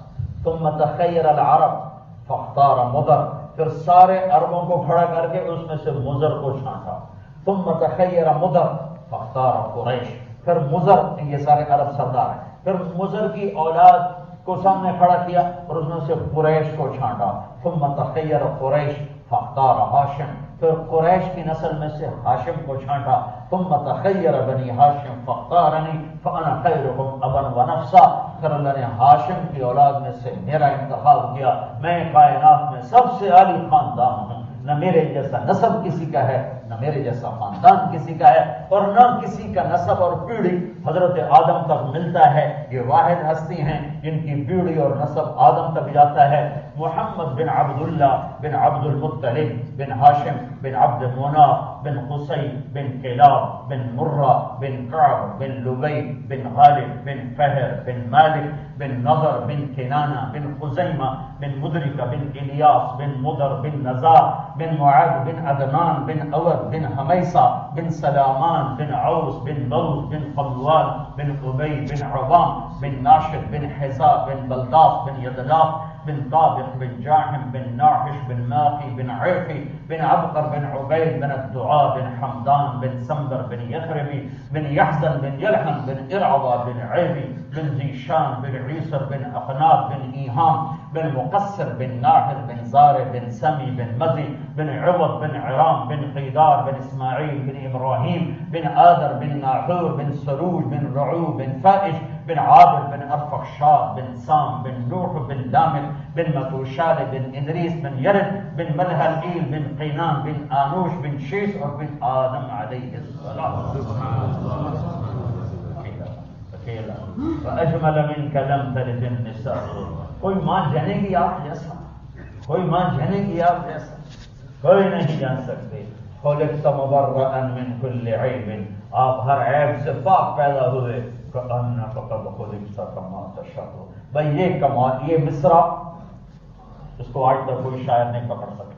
ثم تخیر العرب فاختار مضر، پھر سارے عربوں کو کھڑا کر کے اس میں سے مضر کو چھانٹا. ثم تخیر مضر فاختار قریش، پھر مضر، یہ سارے عرب سردار ہیں، پھر مضر کی اولاد کو سامنے کھڑا کیا اور اس میں سے قریش کو چھانٹا. ثم تخیر قریش فاختار ہاشم، پھر قریش کی نسل میں سے ہاشم کو چھانٹا. ثم تخیر بنی ہاشم فاختارنی فانا خیرکم ابا ونفسا، پھر اللہ نے ہاشم کی اولاد میں سے میرا انتخاب کیا. میں کائنات میں سب سے عالی خاندان ہوں، نہ میرے جیسا نسب کسی کا ہے، نہ میرے جیسا خاندان کسی کا ہے، اور نہ کسی کا نسب اور پیڑھی حضرت آدم تک ملتا ہے. یہ واحد ہستی ہیں جن کی پیڑھی اور نسب آدم تک جاتا ہے. محمد بن عبداللہ بن عبد المطلب بن ہاشم بن عبد مناف بن قصی بن کلاب بن مرہ بن کعب بن لبی بن غالب بن فہر بن مالک بن نضر بن کنانہ بن خزیمہ بن مدرکہ بن الیاس بن مدر بن نزار بن معاذ بن عدنان بن اود بن حمیصہ بن سلامان بن عوس بن بوز بن قموال بن ابی بن عوام بن ناشد بن حزاب بن بلداس بن یدلاف بن طابق بن جاحم بن ناحش بن ماقی بن عیقی بن عبقر بن عبید بن الدعاء بن حمدان بن سمبر بن یثربی بن یحزن بن یلحن بن ارعبا بن عیبی بن زیشان بن عیسر بن اقناب بن ایہام بن مقصر بن ناحر بن زار بن سمی بن مزی بن عوض بن عرام بن قیدار بن اسماعیل بن ابراہیم بن آدر بن ناحور بن سروج بن رعو بن فائش بن عابد بن ارفخشاد بن سام بن نوح بن لامک بن متوشال بن ادریس بن یرد بن ملہل بن قینان بن آنوش بن شیش اور بن آدم علیہ السلام. اکیلا. وَأَجْمَلَ مِنْكَ لَمْ تَلِدِ النِّسَاءُ، کوئی ماں جنے گی آپ جیسا، کوئی ماں جنے گی آپ جیسا کوئی نہیں جان سکتے. خُلِقْتَ مُبَرَّأً مِنْ كُلِّ عَيْبٍ، آپ ہر عیب سے پاک پیدا ہوئے. كَأَنَّكَ قَدْ خُلِقْتَ كَمَا تَشَاءُ. بھائی یہ کمال، یہ مصرع اس کو آج تک کوئی شاعر نہیں پکڑ سکا.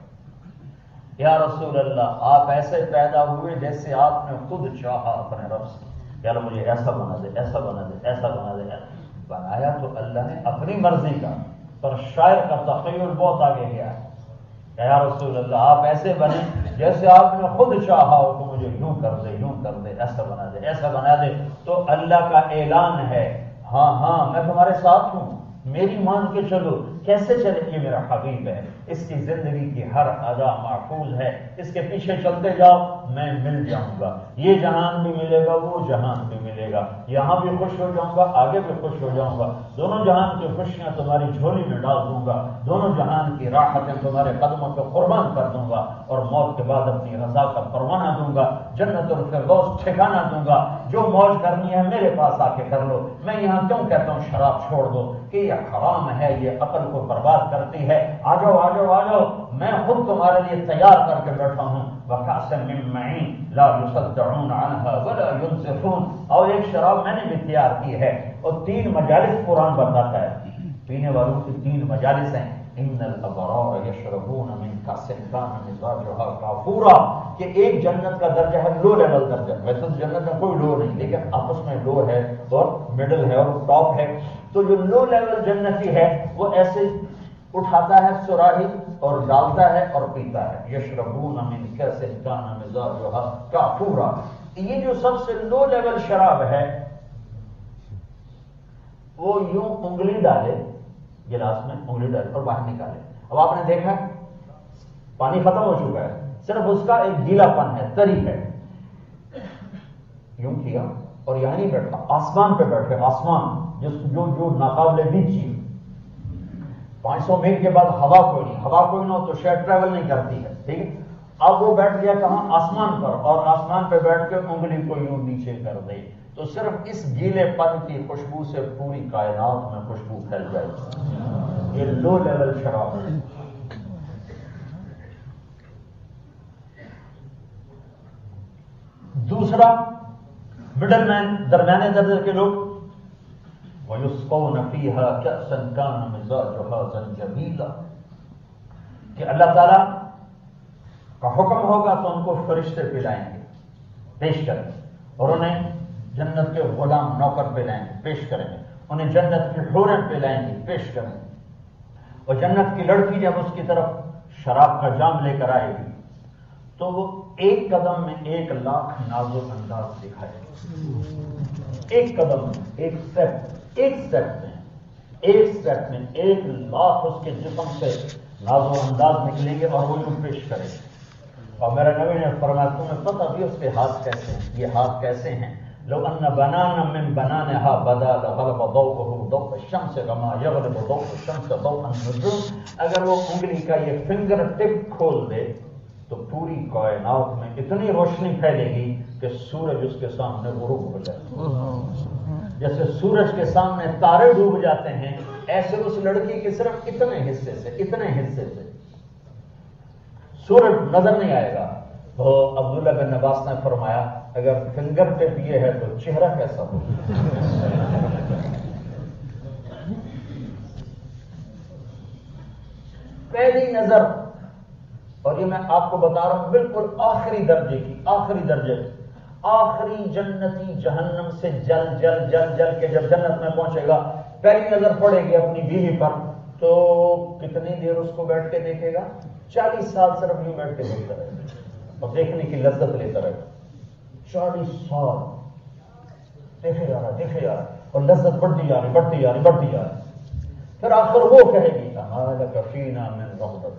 یا رسول اللہ، آپ ایسے پیدا ہوئے جیسے آپ نے خود چاہا اپنے رب سے. کہ اللہ مجھے ایسا بنا دے، ایسا بنا دے، ایسا بنا دے. بنایا تو اللہ نے اپنی مرضی کا، پر شاعر کا تخیل بہت آگے گیا ہے کہ یا رسول اللہ آپ ایسے بنے جیسے آپ نے خود چاہا ہو کہ مجھے یوں کر دے، یوں کر دے، ایسا بنا دے، ایسا بنا دے. تو اللہ کا اعلان ہے ہاں ہاں میں تمہارے ساتھ ہوں، میری مان کے چلو. کیسے چلے؟ یہ میرا حبیب ہے، اس کی زندگی کی ہر ادا محفوظ ہے، اس کے پیچھے چلتے جاؤ میں مل جاؤں گا. یہ جہان بھی ملے گا، وہ جہان بھی ملے گا، یہاں بھی خوش ہو جاؤں گا، آگے بھی خوش ہو جاؤں گا. دونوں جہان کی خوشیاں تمہاری جھولی میں ڈال دوں گا، دونوں جہان کی راحتیں تمہارے قدموں پہ قربان کر دوں گا، اور موت کے بعد اپنی رضا کا پروانہ دوں گا، جنت الفردوس ٹھکانہ دوں گا. جو موج کرنی ہے میرے پاس آ کے کر لو. میں یہاں کیوں کہتا ہوں شراب چھوڑ دو کہ یہ حرام ہے، یہ عقل کو برباد کرتی ہے. آ جاؤ آ جاؤ آ جاؤ، میں خود تمہارے لیے تیار کر کے بیٹھا ہوں. وَكَأْسٍ مِّن مَّعِينٍ لَا يُصَدَّعُونَ عَنْهَا وَلَا يُنزِفُونَ. اور ایک شراب میں نے بھی تیار کی ہے، اور 3 مجالس قرآن بتاتا ہے، پینے والوں کی 3 مجالس ہیں. ان الابرار یشربون من کأس کان مزاجها کافورا. کہ ایک جنت کا درجہ ہے لو لیول درجہ، ویسے تو جنت میں کوئی لو نہیں، لیکن آپس میں لو ہے اور مڈل ہے اور ٹاپ ہے. تو جو لو لیول جنتی ہے وہ ایسے اٹھاتا ہے سراہی اور ڈالتا ہے اور پیتا ہے. یشربون من کأس کان مزاجها کافورا. یہ جو سب سے لو لیول شراب ہے وہ یوں انگلی ڈالے گلاس میں، انگلی ڈالے اور باہر نکالے. اب آپ نے دیکھا پانی ختم ہو چکا ہے، صرف اس کا ایک گیلا پن ہے، تری ہے. یوں کیا اور یہاں نہیں بیٹھا، آسمان پہ بیٹھے. آسمان جو ناقابل دید چیز. 500 میل کے بعد ہوا کوئی نہیں، ہوا کوئی نہ ہو تو شاید ٹریول نہیں کرتی ہے، ٹھیک ہے. اب وہ بیٹھ گیا کہاں؟ آسمان پر، اور آسمان پہ بیٹھ کے انگلی کو یوں نیچے کر دے تو صرف اس گیلے پن کی خوشبو سے پوری کائنات میں خوشبو پھیل جائے گی. یہ لو لیول شراب ہے. دوسرا مڈل مین، درمیانے درجے کے لوگ، وَيُسْقَوْنَ فِيهَا كَأْسًا كَانَ مِزَاجُهَا زَنْجَبِيلًا. کہ اللہ تعالیٰ کا حکم ہوگا تو ان کو فرشتے پلائیں گے، پیش کریں گے، اور انہیں جنت کے غلام نوکر پلائیں گے، پیش کریں گے. انہیں جنت کی حوریں پلائیں گے، پیش کریں گے. اور جنت کی لڑکی جب اس کی طرف شراب کا جام لے کر آئے گی تو وہ ایک قدم میں 1,00,000 ناز و انداز دکھائے گی. ایک قدم میں، ایک سٹیپ میں 1,00,000 اس کے جسم سے ناز و انداز نکلیں گے اور وہ یوں پیش کرے گے. اور میرا نبی نے فرمایا تمہیں پتہ بھی اس کے ہاتھ کیسے ہیں؟ یہ ہاتھ کیسے ہیں؟ لو ان بنانا من بنانها بدا لغلب ضوءه ضوء الشمس كما يغلب ضوء الشمس ضوء النجوم. اگر وہ انگلی کا یہ فنگر ٹپ کھول دے تو پوری کائنات میں اتنی روشنی پھیلے گی کہ سورج اس کے سامنے غروب ہو جائے. جیسے سورج کے سامنے تارے ڈوب جاتے ہیں، ایسے اس لڑکی کے صرف اتنے حصے سے سورج نظر نہیں آئے گا. تو عبداللہ بن عباس نے فرمایا اگر فنگر ٹپ یہ ہے تو چہرہ کیسا ہو؟ پہلی نظر، اور یہ میں آپ کو بتا رہا ہوں بالکل آخری جنتی جہنم سے جل کے جب جنت میں پہنچے گا، پہلی نظر پڑے گی اپنی بیوی پر تو کتنی دیر اس کو بیٹھ کے دیکھے گا؟ 40 سال صرف یوں بیٹھ کے دیکھتا رہے گا اور دیکھنے کی لذت لیتا رہے گا. 40 سال دیکھے جا رہا اور لذت بڑھتی جا رہی. پھر آخر وہ کہے گی لَكَ فِينَا مِن رَغْبَةٍ،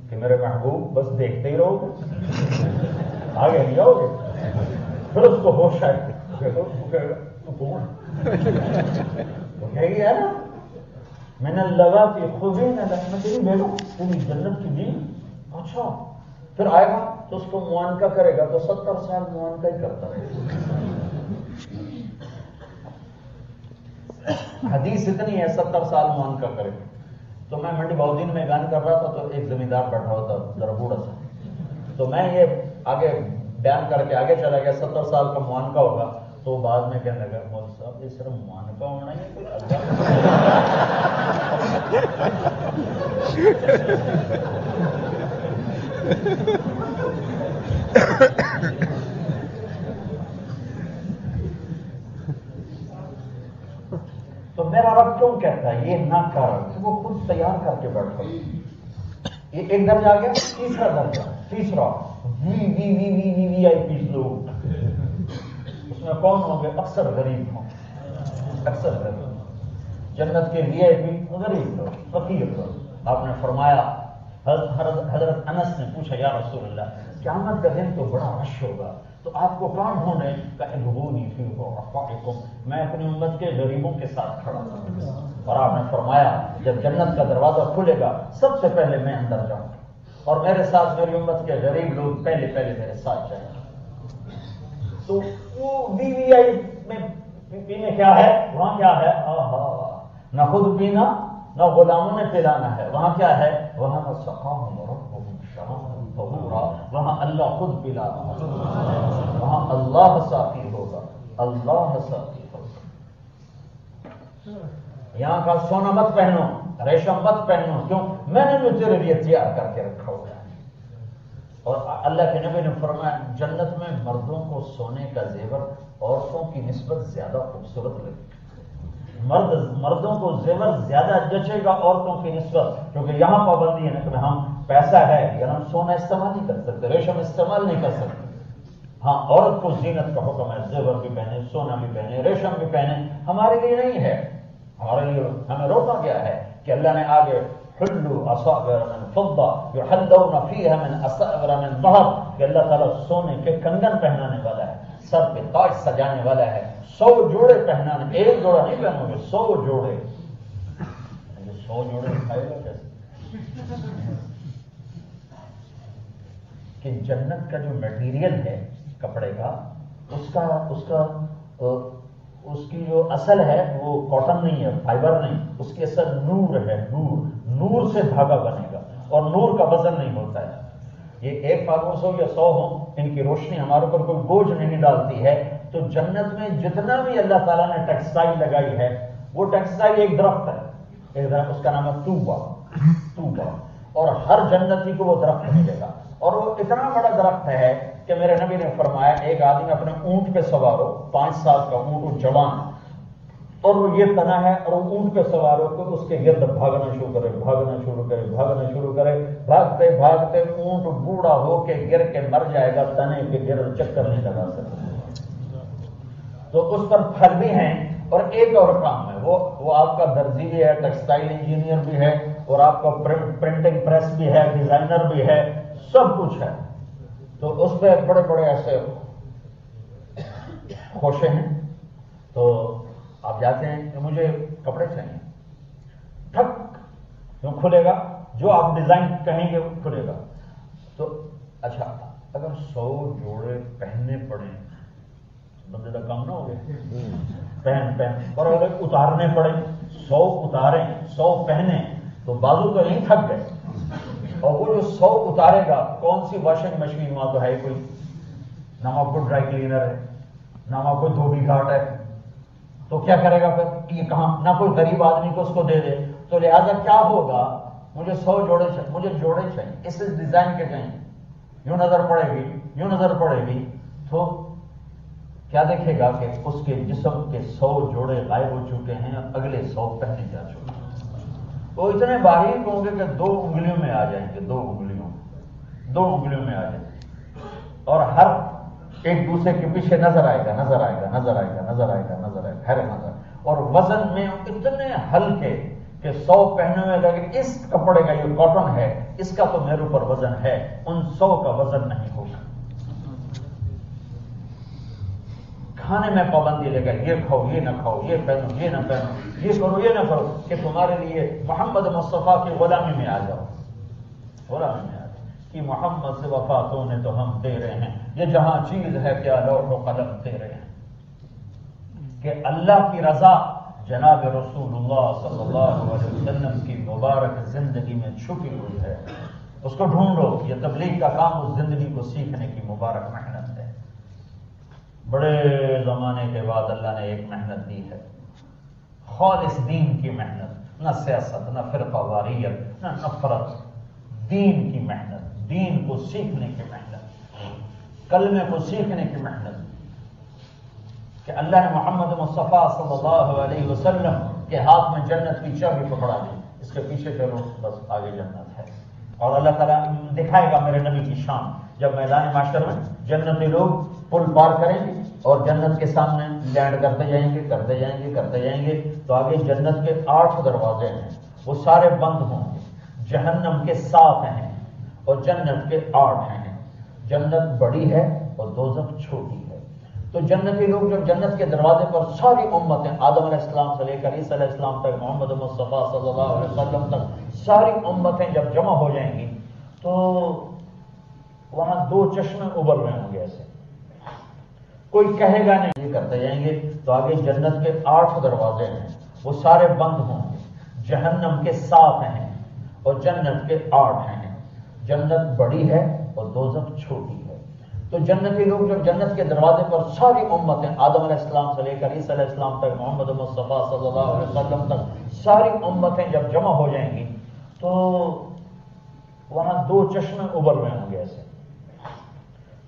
کہ میرے محبوب بس دیکھتے ہی رہو گے، آگے نہیں آؤ گے. پھر اس کو ہوش آئے تو کون وہ کہے گی ہے نا میں نے لگا کہ خوبی میں تیری بیٹو تیری جنت کی دی. اچھا پھر آئے گا تو اس کو معانقہ کرے گا تو 70 سال معانقہ ہی کرتا رہے گا. حدیث اتنی ہے 70 سال معانقہ کرے گا. تو میں منڈی باؤدین میں گان کر رہا تھا تو ایک زمیندار بیٹھا ہوا تھا ذرا بوڑھا سا، تو میں یہ آگے بیان کر کے آگے چلا گیا 70 سال کا معانقہ ہوگا. تو بعد میں کہنے لگا مول صاحب یہ صرف معانقہ ہونا ہی کوئی کیوں کہتا ہے یہ نہ کر، وہ خود تیار کر کے بیٹھا. یہ ایک درجہ آ گیا، تیسرا درجہ، تیسرا وی آئی پی لوگ. اس میں کون ہوں گے؟ اکثر غریب ہوں، اکثر غریب. جنت کے وی آئی پی غریب لوگ، فقیر لوگ. آپ نے فرمایا، حضرت انس نے پوچھا یا رسول اللہ قیامت کا دن تو بڑا رش ہوگا، تو آپ کو کون ڈھونڈے؟ کہ ادعونی فی رفقائکم، میں اپنی امت کے غریبوں کے ساتھ کھڑا ہوں. اور آپ نے فرمایا جب جنت کا دروازہ کھلے گا سب سے پہلے میں اندر جاؤں گا اور میرے ساتھ میری امت کے غریب لوگ پہلے میرے ساتھ جائیں گے. تو وہ وی آئی میں کیا ہے؟ وہاں کیا ہے؟ نہ خود پینا نہ غلاموں نے پلانا ہے. وہاں کیا ہے؟ وہاں سقاہم ربہم شرابا طہورا، وہاں اللہ خود پلا رہا ہے، وہاں اللہ ساقی ہوگا، اللہ ساقی ہوگا. یہاں کا سونا مت پہنو، ریشم مت پہنو، کیوں؟ میں نے جو تیرے لیے تیار کر کے رکھا ہوا ہے. اور اللہ کے نبی نے فرمایا جنت میں مردوں کو سونے کا زیور عورتوں کی نسبت زیادہ خوبصورت لگے گا. مردوں کو زیور زیادہ جچے گا عورتوں کی نسبت، کیونکہ یہاں پابندی ہے نا کہ ہم پیسہ ہے یا ہم سونا استعمال نہیں کر سکتے، ریشم استعمال نہیں کر سکتے. ہاں عورت کو زینت کا حکم ہے، زیور بھی پہنے، سونا بھی پہنے، ریشم بھی پہنے. ہمارے لیے نہیں ہے، ہمارے لیے ہمیں روکا گیا ہے کہ اللہ نے آگے حلوا اصابر من فضہ یحلون فیہا من اصابر من ذہب، کہ اللہ تعالیٰ سونے کے کنگن پہنانے والا ہے، سر پہ تاج سجانے والا ہے. 100 جوڑے پہنانے، ایک جوڑا نہیں پہنو گے، 100 جوڑے. 100 جوڑے کھائے گا کیسے؟ کہ جنت کا جو میٹیریل ہے کپڑے کا، اس کی جو اصل ہے وہ کاٹن نہیں ہے، فائبر نہیں، اس کی اصل نور ہے. نور سے دھاگا بنے گا اور نور کا وزن نہیں ہوتا ہے. یہ 1 ہو یا 100 ہو، ان کی روشنی ہمارے اوپر کوئی بوجھ نہیں ڈالتی ہے. تو جنت میں جتنا بھی اللہ تعالیٰ نے ٹیکسٹائل لگائی ہے، وہ ٹیکسٹائل ایک درخت ہے، ایک درخت، اس کا نام ہے توبہ. اور ہر جنتی کو وہ درخت ملے گا، اور وہ اتنا بڑا درخت ہے کہ میرے نبی نے فرمایا ایک آدمی اپنے اونٹ پہ سوار ہو، 5 سال کا اونٹ جوان، اور وہ یہ تنا ہے، اور وہ اونٹ پہ سوار ہو تو اس کے گرد بھاگنا شروع کرے، بھاگتے اونٹ بوڑھا ہو کے گر کے مر جائے گا، تنے کے گرد چکر نہیں لگا سکتا. تو اس پر پھل بھی ہیں. اور ایک اور کام ہے، وہ آپ کا درزی بھی ہے، ٹیکسٹائل انجینئر بھی ہے، اور آپ کا پرنٹنگ پریس بھی ہے، ڈیزائنر بھی ہے، سب کچھ ہے. تو اس پہ بڑے بڑے ایسے خوشے ہیں. تو آپ جاتے ہیں کہ مجھے کپڑے چاہیے، ٹھک کیوں کھلے گا، جو آپ ڈیزائن کہیں گے وہ کھلے گا. تو اچھا اگر 100 جوڑے پہننے پڑے بندے کا کام نہ ہو گیا، پہن اور اگر اتارنے پڑے، 100 اتاریں 100 پہنے تو بازو تو نہیں تھک گئے. اور وہ جو 100 اتارے گا، کون سی واشنگ مشین وہاں تو ہے کوئی، نہ آپ کو ڈرائی کلینر ہے، نہ آپ کو دھوبی گھاٹ ہے، تو کیا کرے گا پھر؟ یہ کہاں، نہ کوئی غریب آدمی کو اس کو دے دے. تو لہذا کیا ہوگا، مجھے 100 جوڑے چاہیے، مجھے جوڑے چاہیے، اس ڈیزائن کے چاہیے. یوں نظر پڑے گی تو کیا دیکھے گا کہ اس کے جسم کے 100 جوڑے غائب ہو چکے ہیں، اگلے 100 پہنے جا چکے ہیں. وہ اتنے باریک ہوں گے کہ 2 انگلیوں میں آ جائیں گے، 2 انگلیوں میں آ جائیں گے. اور ہر ایک دوسرے کے پیچھے نظر آئے گا، ہر نظر. اور وزن میں اتنے ہلکے کہ 100 پہنے ہوئے لگے، اس کپڑے کا یہ کاٹن ہے، اس کا تو میرے اوپر وزن ہے، ان 100 کا وزن نہیں ہوگا. کھانے میں پابندی لے گا، یہ کھاؤ یہ نہ کھاؤ، یہ پہنو یہ نہ پہنو، یہ کرو یہ نہ کرو، کہ تمہارے لیے محمد مصطفیٰ کی غلامی میں آ جاؤ، کہ محمد سے وفاتوں نے تو ہم دے رہے ہیں، یہ جہاں چیز ہے کیا لوح و قلم دے رہے ہیں. کہ اللہ کی رضا جناب رسول اللہ صلی اللہ علیہ وسلم کی مبارک زندگی میں چھپی ہوئی ہے، اس کو ڈھونڈو. یہ تبلیغ کا کام اس زندگی کو سیکھنے کی مبارک محنت ہے. بڑے زمانے کے بعد اللہ نے ایک محنت دی ہے، خالص دین کی محنت، نہ سیاست، نہ فرقہ واریت، نہ نفرت، دین کی محنت، دین کو سیکھنے کی محنت، کلمے کو سیکھنے کی محنت. کہ اللہ نے محمد مصطفیٰ صلی اللہ علیہ وسلم کہ ہاتھ میں جنت کی چابی پکڑا دی، اس کے پیچھے چلو بس آگے جنت ہے۔ اور اللہ تعالیٰ دکھائے گا میرے نبی کی شان، جب میدان معاشر میں جنتی لوگ پل پار کریں گے اور جنت کے سامنے لینڈ کرتے جائیں گے کرتے جائیں گے کرتے جائیں گے، تو آگے جنت کے 8 دروازے ہیں، وہ سارے بند ہوں گے، جہنم کے 7 ہیں اور جنت کے 8 ہیں۔ جنت بڑی ہے اور دوزخ چھوٹی ہے۔ تو جنتی لوگ جب جنت کے دروازے پر ساری امتیں، آدم علیہ السلام سے لے کر عیسی علیہ السلام تک، محمد مصطفیٰ صلی اللہ علیہ وسلم تک ساری امتیں جب جمع ہو جائیں گی تو وہاں 2 چشمے ابل رہے ہوں گے ایسے، کوئی کہے گا نہیں، یہ کرتے جائیں گے تو آگے جنت کے 8 دروازے ہیں، وہ سارے بند ہوں گے، جہنم کے 7 ہیں اور جنت کے 8 ہیں۔ جنت بڑی ہے اور دوزخ چھوٹی ہے۔ تو جنتی لوگ جب جنت کے دروازے پر ساری امتیں، آدم علیہ السلام سے لے کر عیسی علیہ السلام تک، محمد مصطفیٰ صلی اللہ علیہ وسلم تک ساری امتیں جب جمع ہو جائیں گی تو وہاں 2 چشمے ابل رہے ہوں گے ایسے،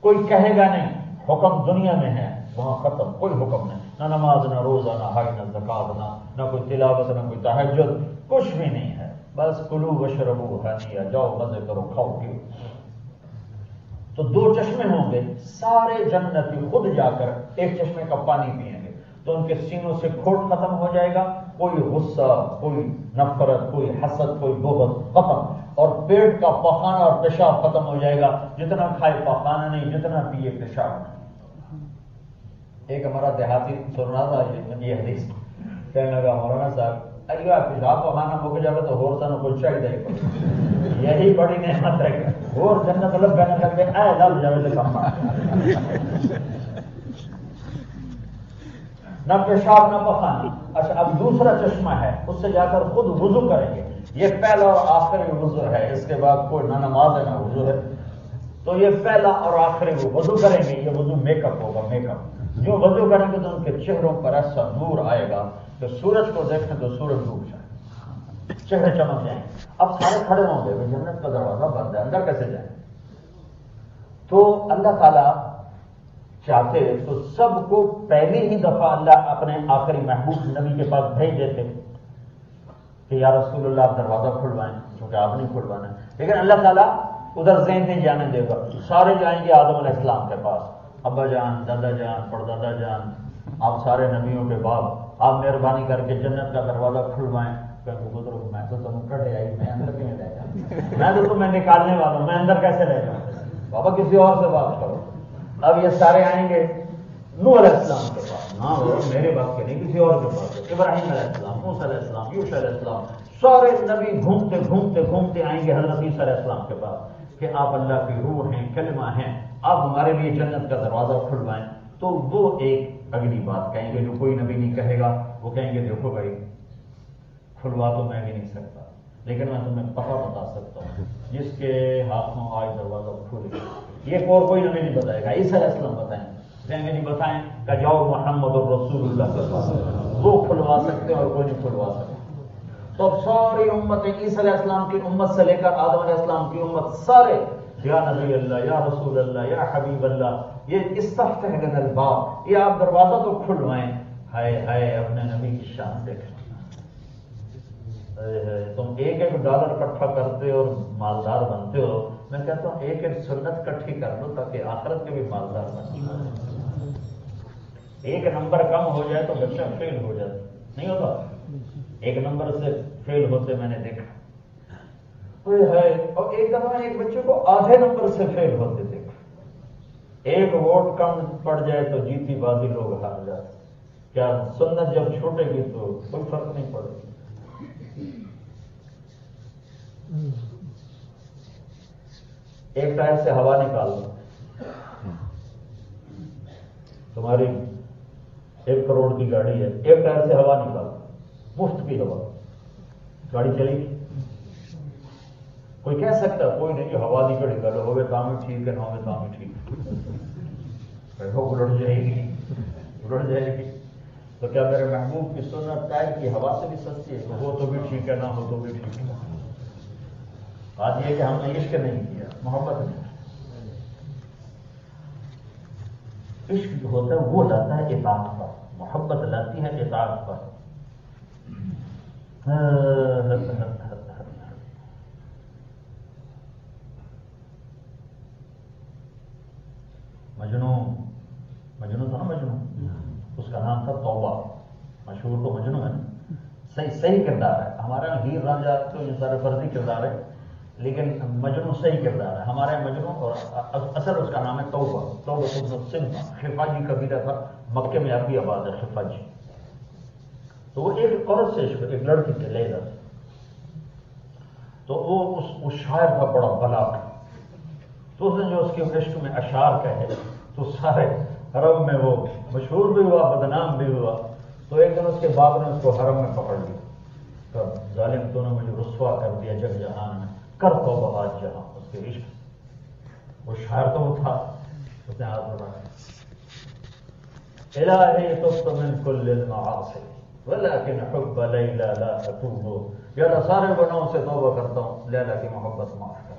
کوئی کہے گا نہیں حکم دنیا میں ہے، وہاں ختم، کوئی حکم نہیں، نہ نماز نہ روزہ نہ حج نہ زکات نہ کوئی تلاوت نہ کوئی تہجد، کچھ بھی نہیں ہے، بس کلو وشربو ہنیئا، جاؤ مزے کرو کھاؤ پیو۔ تو 2 چشمے ہوں گے، سارے جنتی خود جا کر ایک چشمے کا پانی پئیں گے تو ان کے سینوں سے کھوٹ ختم ہو جائے گا، کوئی غصہ، کوئی نفرت، کوئی حسد، کوئی بغض ختم، اور پیٹ کا پخانہ اور پیشاب ختم ہو جائے گا، جتنا کھائے پخانہ نہیں، جتنا پیے پیشاب نہیں۔ ایک ہمارا دیہاتی سن رہا تھا یہ حدیث، کہنے لگا مولانا صاحب اگر پیشاب پخانہ مک جائے تو اور سانو کچھ چاہیے، یہی بڑی نعمت ہے کہ اور جنت لگ گنے لگے اے لگ جائے تو کم نہ پیشاب نہ پخانا۔ اچھا اب دوسرا چشمہ ہے، اس سے جا کر خود وضو کریں گے، یہ پہلا اور آخری وضو ہے، اس کے بعد کوئی نہ نماز ہے نہ وضو ہے، تو یہ پہلا اور آخری وضو کریں گے، یہ وضو میک اپ ہوگا، میک اپ جو وضو کریں گے تو ان کے چہروں پر ایسا نور آئے گا کہ سورج کو دیکھیں تو سورج ڈوب جائے، چہرے چمک جائیں۔ اب سارے کھڑے ہوں گے، جنت کا دروازہ بند ہے، اندر کیسے جائیں؟ تو اللہ تعالیٰ چاہتے تو سب کو پہلی ہی دفعہ اللہ اپنے آخری محبوب نبی کے پاس بھیج دیتے کہ یا رسول اللہ آپ دروازہ کھلوائیں، کیونکہ آپ نہیں کھلوانا، لیکن اللہ تعالیٰ ادھر ذہن نہیں جانے دے گا، سارے جائیں گے آدم علیہ السلام کے پاس، ابا جان، دادا جان، پردادا جان، آپ سارے نبیوں کے باپ، آپ مہربانی کر کے جنت کا دروازہ کھلوائیں۔ بزرگ میں تو تم کٹے آئی، میں اندر کیوں رہ جاؤں، میں تو تمہیں نکالنے والا ہوں، میں اندر کیسے رہ جاؤں، بابا کسی اور سے بات کرو۔ اب یہ سارے آئیں گے نوح علیہ السلام کے پاس، ہاں وہ میرے باپ کے نہیں کسی اور کے پاس، ابراہیم علیہ السلام، موسیٰ علیہ السلام، یوشع علیہ السلام، سارے نبی گھومتے گھومتے گھومتے آئیں گے حضرت عیسیٰ علیہ السلام کے پاس کہ آپ اللہ کی روح ہیں، کلمہ ہیں، آپ ہمارے لیے جنت کا دروازہ کھلوائیں۔ تو وہ ایک اگلی بات کہیں گے جو کوئی نبی نہیں کہے گا، وہ کہیں گے دیکھو بھائی کھلوا تو میں بھی نہیں سکتا، لیکن میں تمہیں پتہ بتا سکتا ہوں، جس کے ہاتھوں آج دروازہ کھلے، یہ اور کوئی نبی نہیں بتائے گا، عیسیٰ علیہ السلام بتائیں گے، کہیں گے نہیں بتائیں کہ جاؤ محمد الرسول اللہ کے پاس، وہ کھلوا سکتے اور کوئی نہیں کھلوا سکتے۔ تو ساری امتیں، عیسیٰ علیہ السلام کی امت سے لے کر آدم علیہ السلام کی امت، سارے یا نبی اللہ، یا رسول اللہ، یا حبیب اللہ، یہ استفتح لنا الباب، یہ آپ دروازہ تو کھلوائیں۔ ہائے ہائے اپنے نبی کی شان دیکھیں، تم ایک ڈالر اکٹھا کرتے ہو اور مالدار بنتے ہو، میں کہتا ہوں ایک سنت اکٹھی کر لو تاکہ آخرت کے بھی مالدار بن۔ ایک نمبر کم ہو جائے تو بچہ فیل ہو جاتا، نہیں ہوتا، ایک نمبر سے فیل ہوتے میں نے دیکھا ہے، اور ایک دفعہ ایک بچے کو آدھے نمبر سے فیل ہوتے دیکھا، ایک ووٹ کم پڑ جائے تو جیتی بازی لوگ ہار جاتے۔ کیا سنت جب چھوٹے گی تو کوئی فرق نہیں پڑے گی۔ ایک ٹائر سے ہوا نکال دو، تمہاری 1 کروڑ کی گاڑی ہے، ایک ٹائر سے ہوا نکال دو، مفت کی ہوا، گاڑی چلے گی؟ کوئی کہہ سکتا کوئی نہیں، ہوا نہیں کڑی کرو، ہوگے کام ٹھیک ہے، نہ ہوگے کام ٹھیک ہے، الٹ جائے گی، الٹ جائے گی۔ تو کیا میرے محبوب کی سنت ٹائر کی ہوا سے بھی سستی ہے؟ ہو تو بھی ٹھیک ہے، نہ ہو تو بھی ٹھیک ہے۔ بات یہ کہ ہم نے عشق نہیں کیا، محبت نہیں۔ عشق جو ہوتا ہے وہ لاتا ہے اطاعت پر، محبت لاتی ہے اطاعت پر۔ مجنون تھا نا، مجنون اس کا نام تھا توبہ، مشہور تو مجنون ہے نا، صحیح کردار ہے. ہمارے یہاں ہیر رانجھا تو یہ سارے فرضی کردار ہے، لیکن مجنون صحیح کردار ہے. ہمارے یہاں مجنون اور اصل اس کا نام ہے توبہ. توبہ سنفا خفاجی قبیلہ تھا، مکے میں اب بھی آباد ہے خفاجی. تو وہ ایک عورت سے عشق، ایک لڑکی سے لیلا، تو وہ اس شاعر کا بڑا بلاغ، تو اس نے جو اس کے عشق میں اشعار کہے تو سارے حرم میں وہ مشہور بھی ہوا، بدنام بھی ہوا. تو ایک دن اس کے باپ نے اس کو حرم میں پکڑ لیا، تو ظالم تو نے مجھے رسوا کر دیا جگ جہان میں، کر توبہ آج جہاں. اس کے عشق، وہ شاعر تو وہ تھا، اس نے ہاتھ بڑھایا، الہی تبت من کل المعاصی ولكن حب لیلا لا اتوب. یا اللہ سارے گناہوں سے توبہ کرتا ہوں، لیلا کی محبت معاف کر.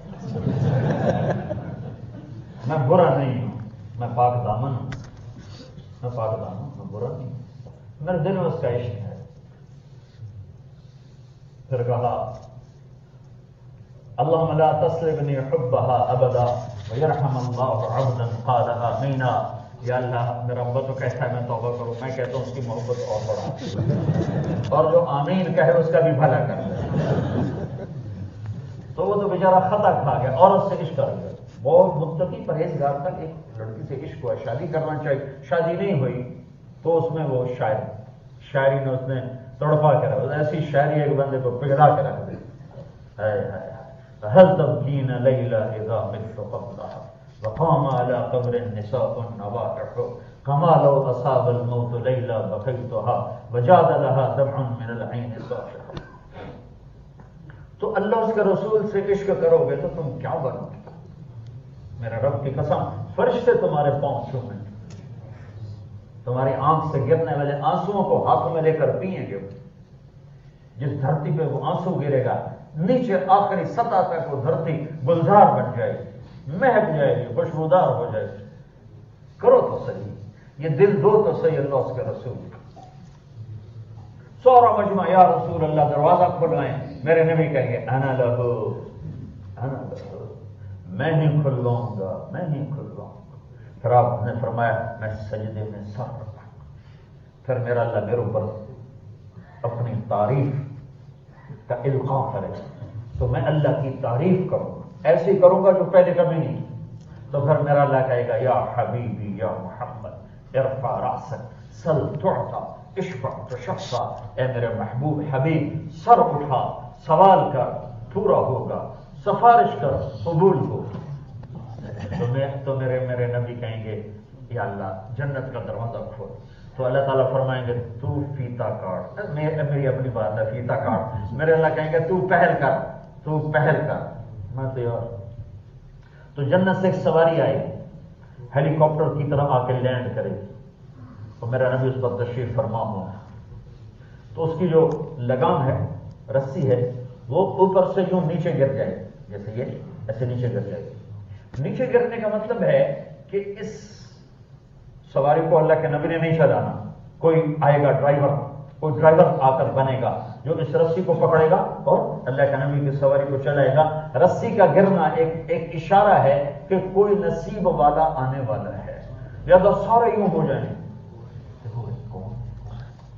میں برا نہیں ہوں، میں پاک دامن ہوں، میں پاک دامن ہوں، میں برا نہیں ہوں، میرے دل میں اس کا عشق ہے. پھر کہا اللہم لا تسلبنی حبها ابدا ویرحم اللہ عبدا قال آمینا. یا اللہ میرا ابا تو کہتا ہے میں توبہ کروں، میں کہتا ہوں اس کی محبت اور بڑھا، اور جو آمین کہے اس کا بھی بھلا کر دے. تو وہ تو بیچارہ خطا کھا گیا، عورت سے عشق کر گیا. بہت متقی پرہیزگار تک ایک لڑکی سے عشق ہوا، شادی کرنا چاہیے، شادی نہیں ہوئی تو اس میں وہ شاعری نے اس نے تڑپا کے رکھ، ایسی شاعری ایک بندے کو پگھلا کے رکھ دی. هل تبكين ليلى اذا مت قبلها وقام على قبر النساء النواحح كما لو اصاب الموت ليلى بكيتها وجاد لها دمع من العين صافح. تو اللہ اس کے رسول سے عشق کرو گے تو تم کیا بنو گے؟ میرے رب کی قسم، فرشتے تمہارے پاؤں چھوئیں گے، تمہاری آنکھ سے گرنے والے آنسوؤں کو ہاتھوں میں لے کر پیئیں گے. جس دھرتی پہ وہ آنسو گرے گا، نیچے آخری سطح تک وہ دھرتی گلزار بن جائے گی، مہک جائے گی، خوشبودار ہو جائے گی. کرو تو صحیح، یہ دل دو تو صحیح اللہ اس کے رسول کا. سورا مجمع یا رسول اللہ دروازہ کھلوائیں، میرے نبی کہیں گے انا لہو انا لہو، میں ہی کھلواؤں گا، میں ہی کھلواؤں گا. پھر آپ نے فرمایا میں سجدے میں سر رکھوں گا. پھر میرا اللہ میرے اوپر اپنی تعریف کا القاء کرے تو میں اللہ کی تعریف کروں گا، ایسی کروں گا جو پہلے کبھی نہیں. تو پھر میرا اللہ کہے گا یا حبیبی یا محمد ارفع راسک سل تعطا اشفع تشفع. اے میرے محبوب حبیب سر اٹھا، سوال کر پورا ہوگا، سفارش کر قبول ہوگا. تو میرے نبی کہیں گے یا اللہ جنت کا دروازہ کھول. تو اللہ تعالیٰ فرمائیں گے تو فیتا کاٹ، میری اپنی بات ہے فیتا کاٹ. میرے اللہ کہیں گے تو پہل کر، تو پہل کر، میں تیار. تو جنت سے ایک سواری آئے گی، ہیلی کاپٹر کی طرح آ کے لینڈ کرے گی، تو میرا نبی اس پر تشریف فرما ہو. تو اس کی جو لگام ہے، رسی ہے، وہ اوپر سے یوں نیچے گر جائے گی، جیسے یہ ایسے نیچے گر جائے گی. نیچے گرنے کا مطلب ہے کہ اس سواری کو اللہ کے نبی نے نہیں چلانا، کوئی آئے گا ڈرائیور، کوئی ڈرائیور آ کر بنے گا جو اس رسی کو پکڑے گا اور اللہ کے نبی کی سواری کو چلائے گا. رسی کا گرنا ایک اشارہ ہے کہ کوئی نصیب والا آنے والا ہے. لہذا سارے یوں ہو جائیں،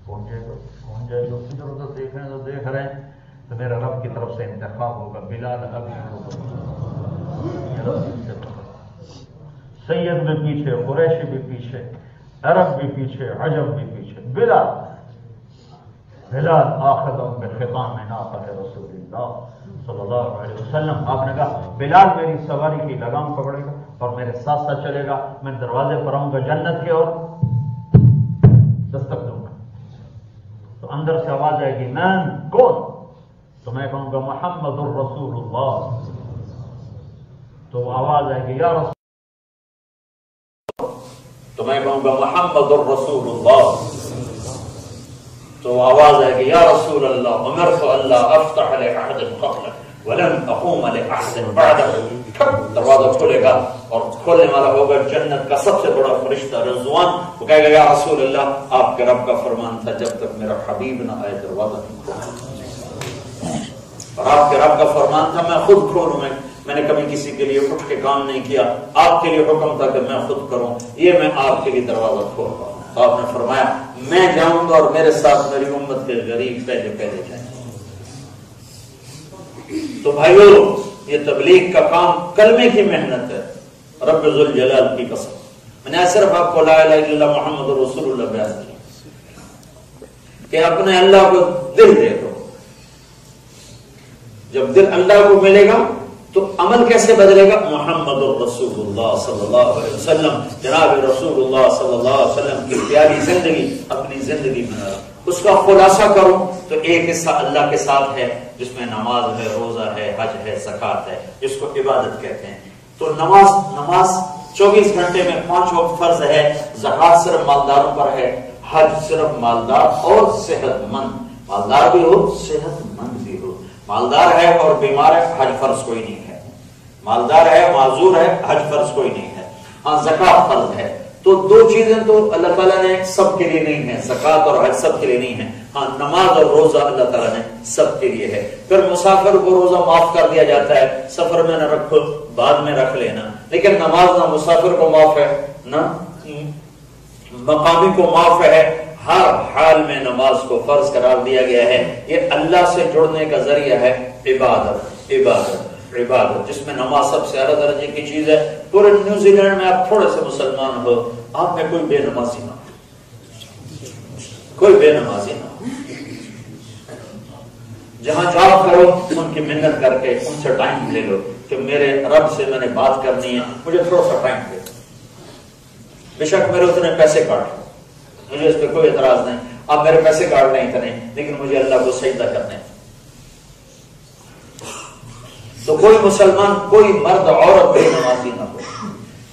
کون جائے گا، کون جائے گا، ادھر ادھر دیکھ رہے ہیں تو دیکھ رہے ہیں. تو میرا رب کی طرف سے انتخاب ہوگا، بلال ابھی سید بھی پیچھے، قریشی بھی پیچھے، عرب بھی پیچھے، عجم بھی پیچھے. بلال آخذ بخطام ناقۃ رسول اللہ صلی اللہ علیہ وسلم. آپ نے کہا بلال میری سواری کی لگام پکڑے گا اور میرے ساتھ ساتھ چلے گا. میں دروازے پر آؤں گا جنت کے اور دستک دوں گا، تو اندر سے آواز آئے گی مین کون؟ تو میں کہوں گا محمد الرسول اللہ. تو آواز آئے گی یا رسول، تو میں کہوں گا محمد الرسول اللہ. تو آواز آئے گی یا رسول اللہ امرت اللہ افتح لأحد قبلک وَلَمْ أَقُومَ لِأَحْسِنْ بَعْدَهُ دروازہ کھولے گا اور کھولنے والا ہوگا جنت کا سب سے بڑا فرشتہ رضوان. وہ کہے گا یا رسول اللہ آپ کے رب کا فرمان تھا جب تک میرا حبیب نہ آئے دروازہ نہیں کھولنا. اور آپ کے رب کا فرمان تھا میں خود کھولوں. میں نے کبھی کسی کے لیے اٹھ کے کام نہیں کیا. آپ کے لیے حکم تھا کہ میں خود کروں. یہ میں آپ کے لیے دروازہ کھول رہا ہوں. تو آپ نے فرمایا میں جاؤں گا اور میرے ساتھ میری امت کے غریب پہلے جائیں. تو بھائیو یہ تبلیغ کا کام کلمے کی محنت ہے. رب ذوالجلال کی قسم میں نے صرف آپ کو لا الہ الا اللہ محمد رسول اللہ بیان کیا کہ اپنے اللہ کو دل دے دو. جب دل اللہ کو ملے گا تو عمل کیسے بدلے گا؟ محمد رسول اللہ صلی اللہ علیہ وسلم جناب رسول اللہ صلی اللہ علیہ وسلم کی پیاری زندگی اپنی زندگی بنا. اس کا خلاصہ کروں تو ایک حصہ اللہ کے ساتھ ہے جس میں نماز ہے، روزہ ہے، حج ہے، زکات ہے، جس کو عبادت کہتے ہیں. تو نماز 24 گھنٹے میں 5 وقت فرض ہے. زکات صرف مالداروں پر ہے. حج صرف مالدار اور صحت مند، مالدار بھی ہو صحت مند بھی ہو. مالدار ہے اور بیمار ہے حج فرض کوئی نہیں ہے. مالدار ہے معذور ہے حج فرض کوئی نہیں ہے. ہاں زکات فرض ہے. تو دو چیزیں تو اللہ تعالیٰ نے سب کے لیے نہیں ہے. زکات اور حج سب کے لیے نہیں ہے. ہاں نماز اور روزہ اللہ تعالیٰ نے سب کے لیے ہے. پھر مسافر کو روزہ معاف کر دیا جاتا ہے. سفر میں نہ رکھو بعد میں رکھ لینا. لیکن نماز نہ مسافر کو معاف ہے نہ مقامی کو معاف ہے. ہر حال میں نماز کو فرض قرار دیا گیا ہے. یہ اللہ سے جڑنے کا ذریعہ ہے. عبادت جس میں نماز سب سے اعلیٰ درجے کی چیز ہے. پورے نیوزی لینڈ میں آپ تھوڑے سے مسلمان ہو آپ میں کوئی بے نمازی نہ ہو. کوئی بے نمازی نہ ہو. جہاں جاب کرو ان کی محنت کر کے ان سے ٹائم لے لو کہ میرے رب سے میں نے بات کرنی ہے مجھے تھوڑا سا ٹائم دے. بے شک میرے اتنے پیسے کاٹ مجھے اس پہ کوئی اعتراض نہیں. آپ میرے پیسے کاٹ لیں اتنے لیکن مجھے اللہ کو سجدہ کرنے. تو کوئی مسلمان کوئی مرد عورت بے نمازی نہ ہو.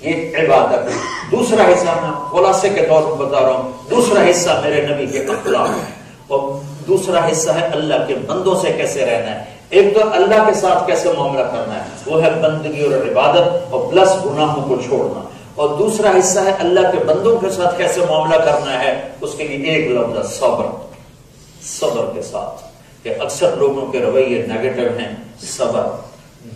یہ عبادت. دوسرا حصہ میں خلاصے کے طور پر بتا رہا ہوں. دوسرا حصہ میرے نبی کے اخلاق ہے اور دوسرا حصہ ہے اللہ کے بندوں سے کیسے رہنا ہے. ایک تو اللہ کے ساتھ کیسے معاملہ کرنا ہے وہ ہے بندگی اور عبادت اور پلس گناہوں کو چھوڑنا. اور دوسرا حصہ ہے اللہ کے بندوں کے ساتھ کیسے معاملہ کرنا ہے. اس کے لیے ایک لفظ ہے صبر کے ساتھ. کہ اکثر لوگوں کے رویے نیگیٹو ہیں. صبر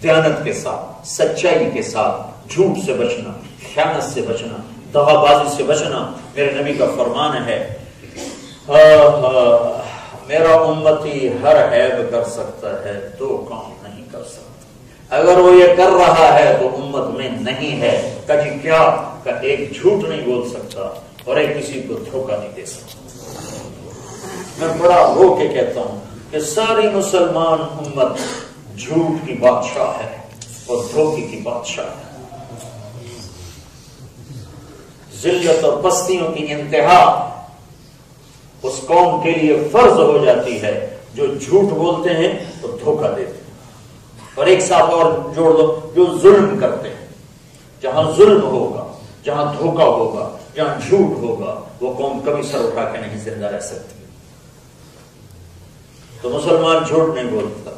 دیانت کے ساتھ، سچائی کے ساتھ، جھوٹ سے بچنا، خیانت سے بچنا، دغا بازی سے بچنا. میرے نبی کا فرمان ہے میرا امتی ہر عیب کر سکتا ہے دو کام نہیں کر سکتا. اگر وہ یہ کر رہا ہے تو امت میں نہیں ہے. کہ کیا کہ ایک جھوٹ نہیں بول سکتا اور ایک کسی کو دھوکہ نہیں دے سکتا. میں بڑا رو کے کہتا ہوں کہ ساری مسلمان امت جھوٹ کی بادشاہ ہے اور دھوکے کی بادشاہ ہے. ذلت اور پستیوں کی انتہا اس قوم کے لیے فرض ہو جاتی ہے جو جھوٹ بولتے ہیں اور دھوکہ دیتے ہیں. اور ایک ساتھ اور جوڑ دو جو ظلم کرتے ہیں. جہاں ظلم ہوگا، جہاں دھوکہ ہوگا، جہاں جھوٹ ہوگا وہ قوم کبھی سر اٹھا کے نہیں زندہ رہ سکتی. تو مسلمان جھوٹ نہیں بولتا.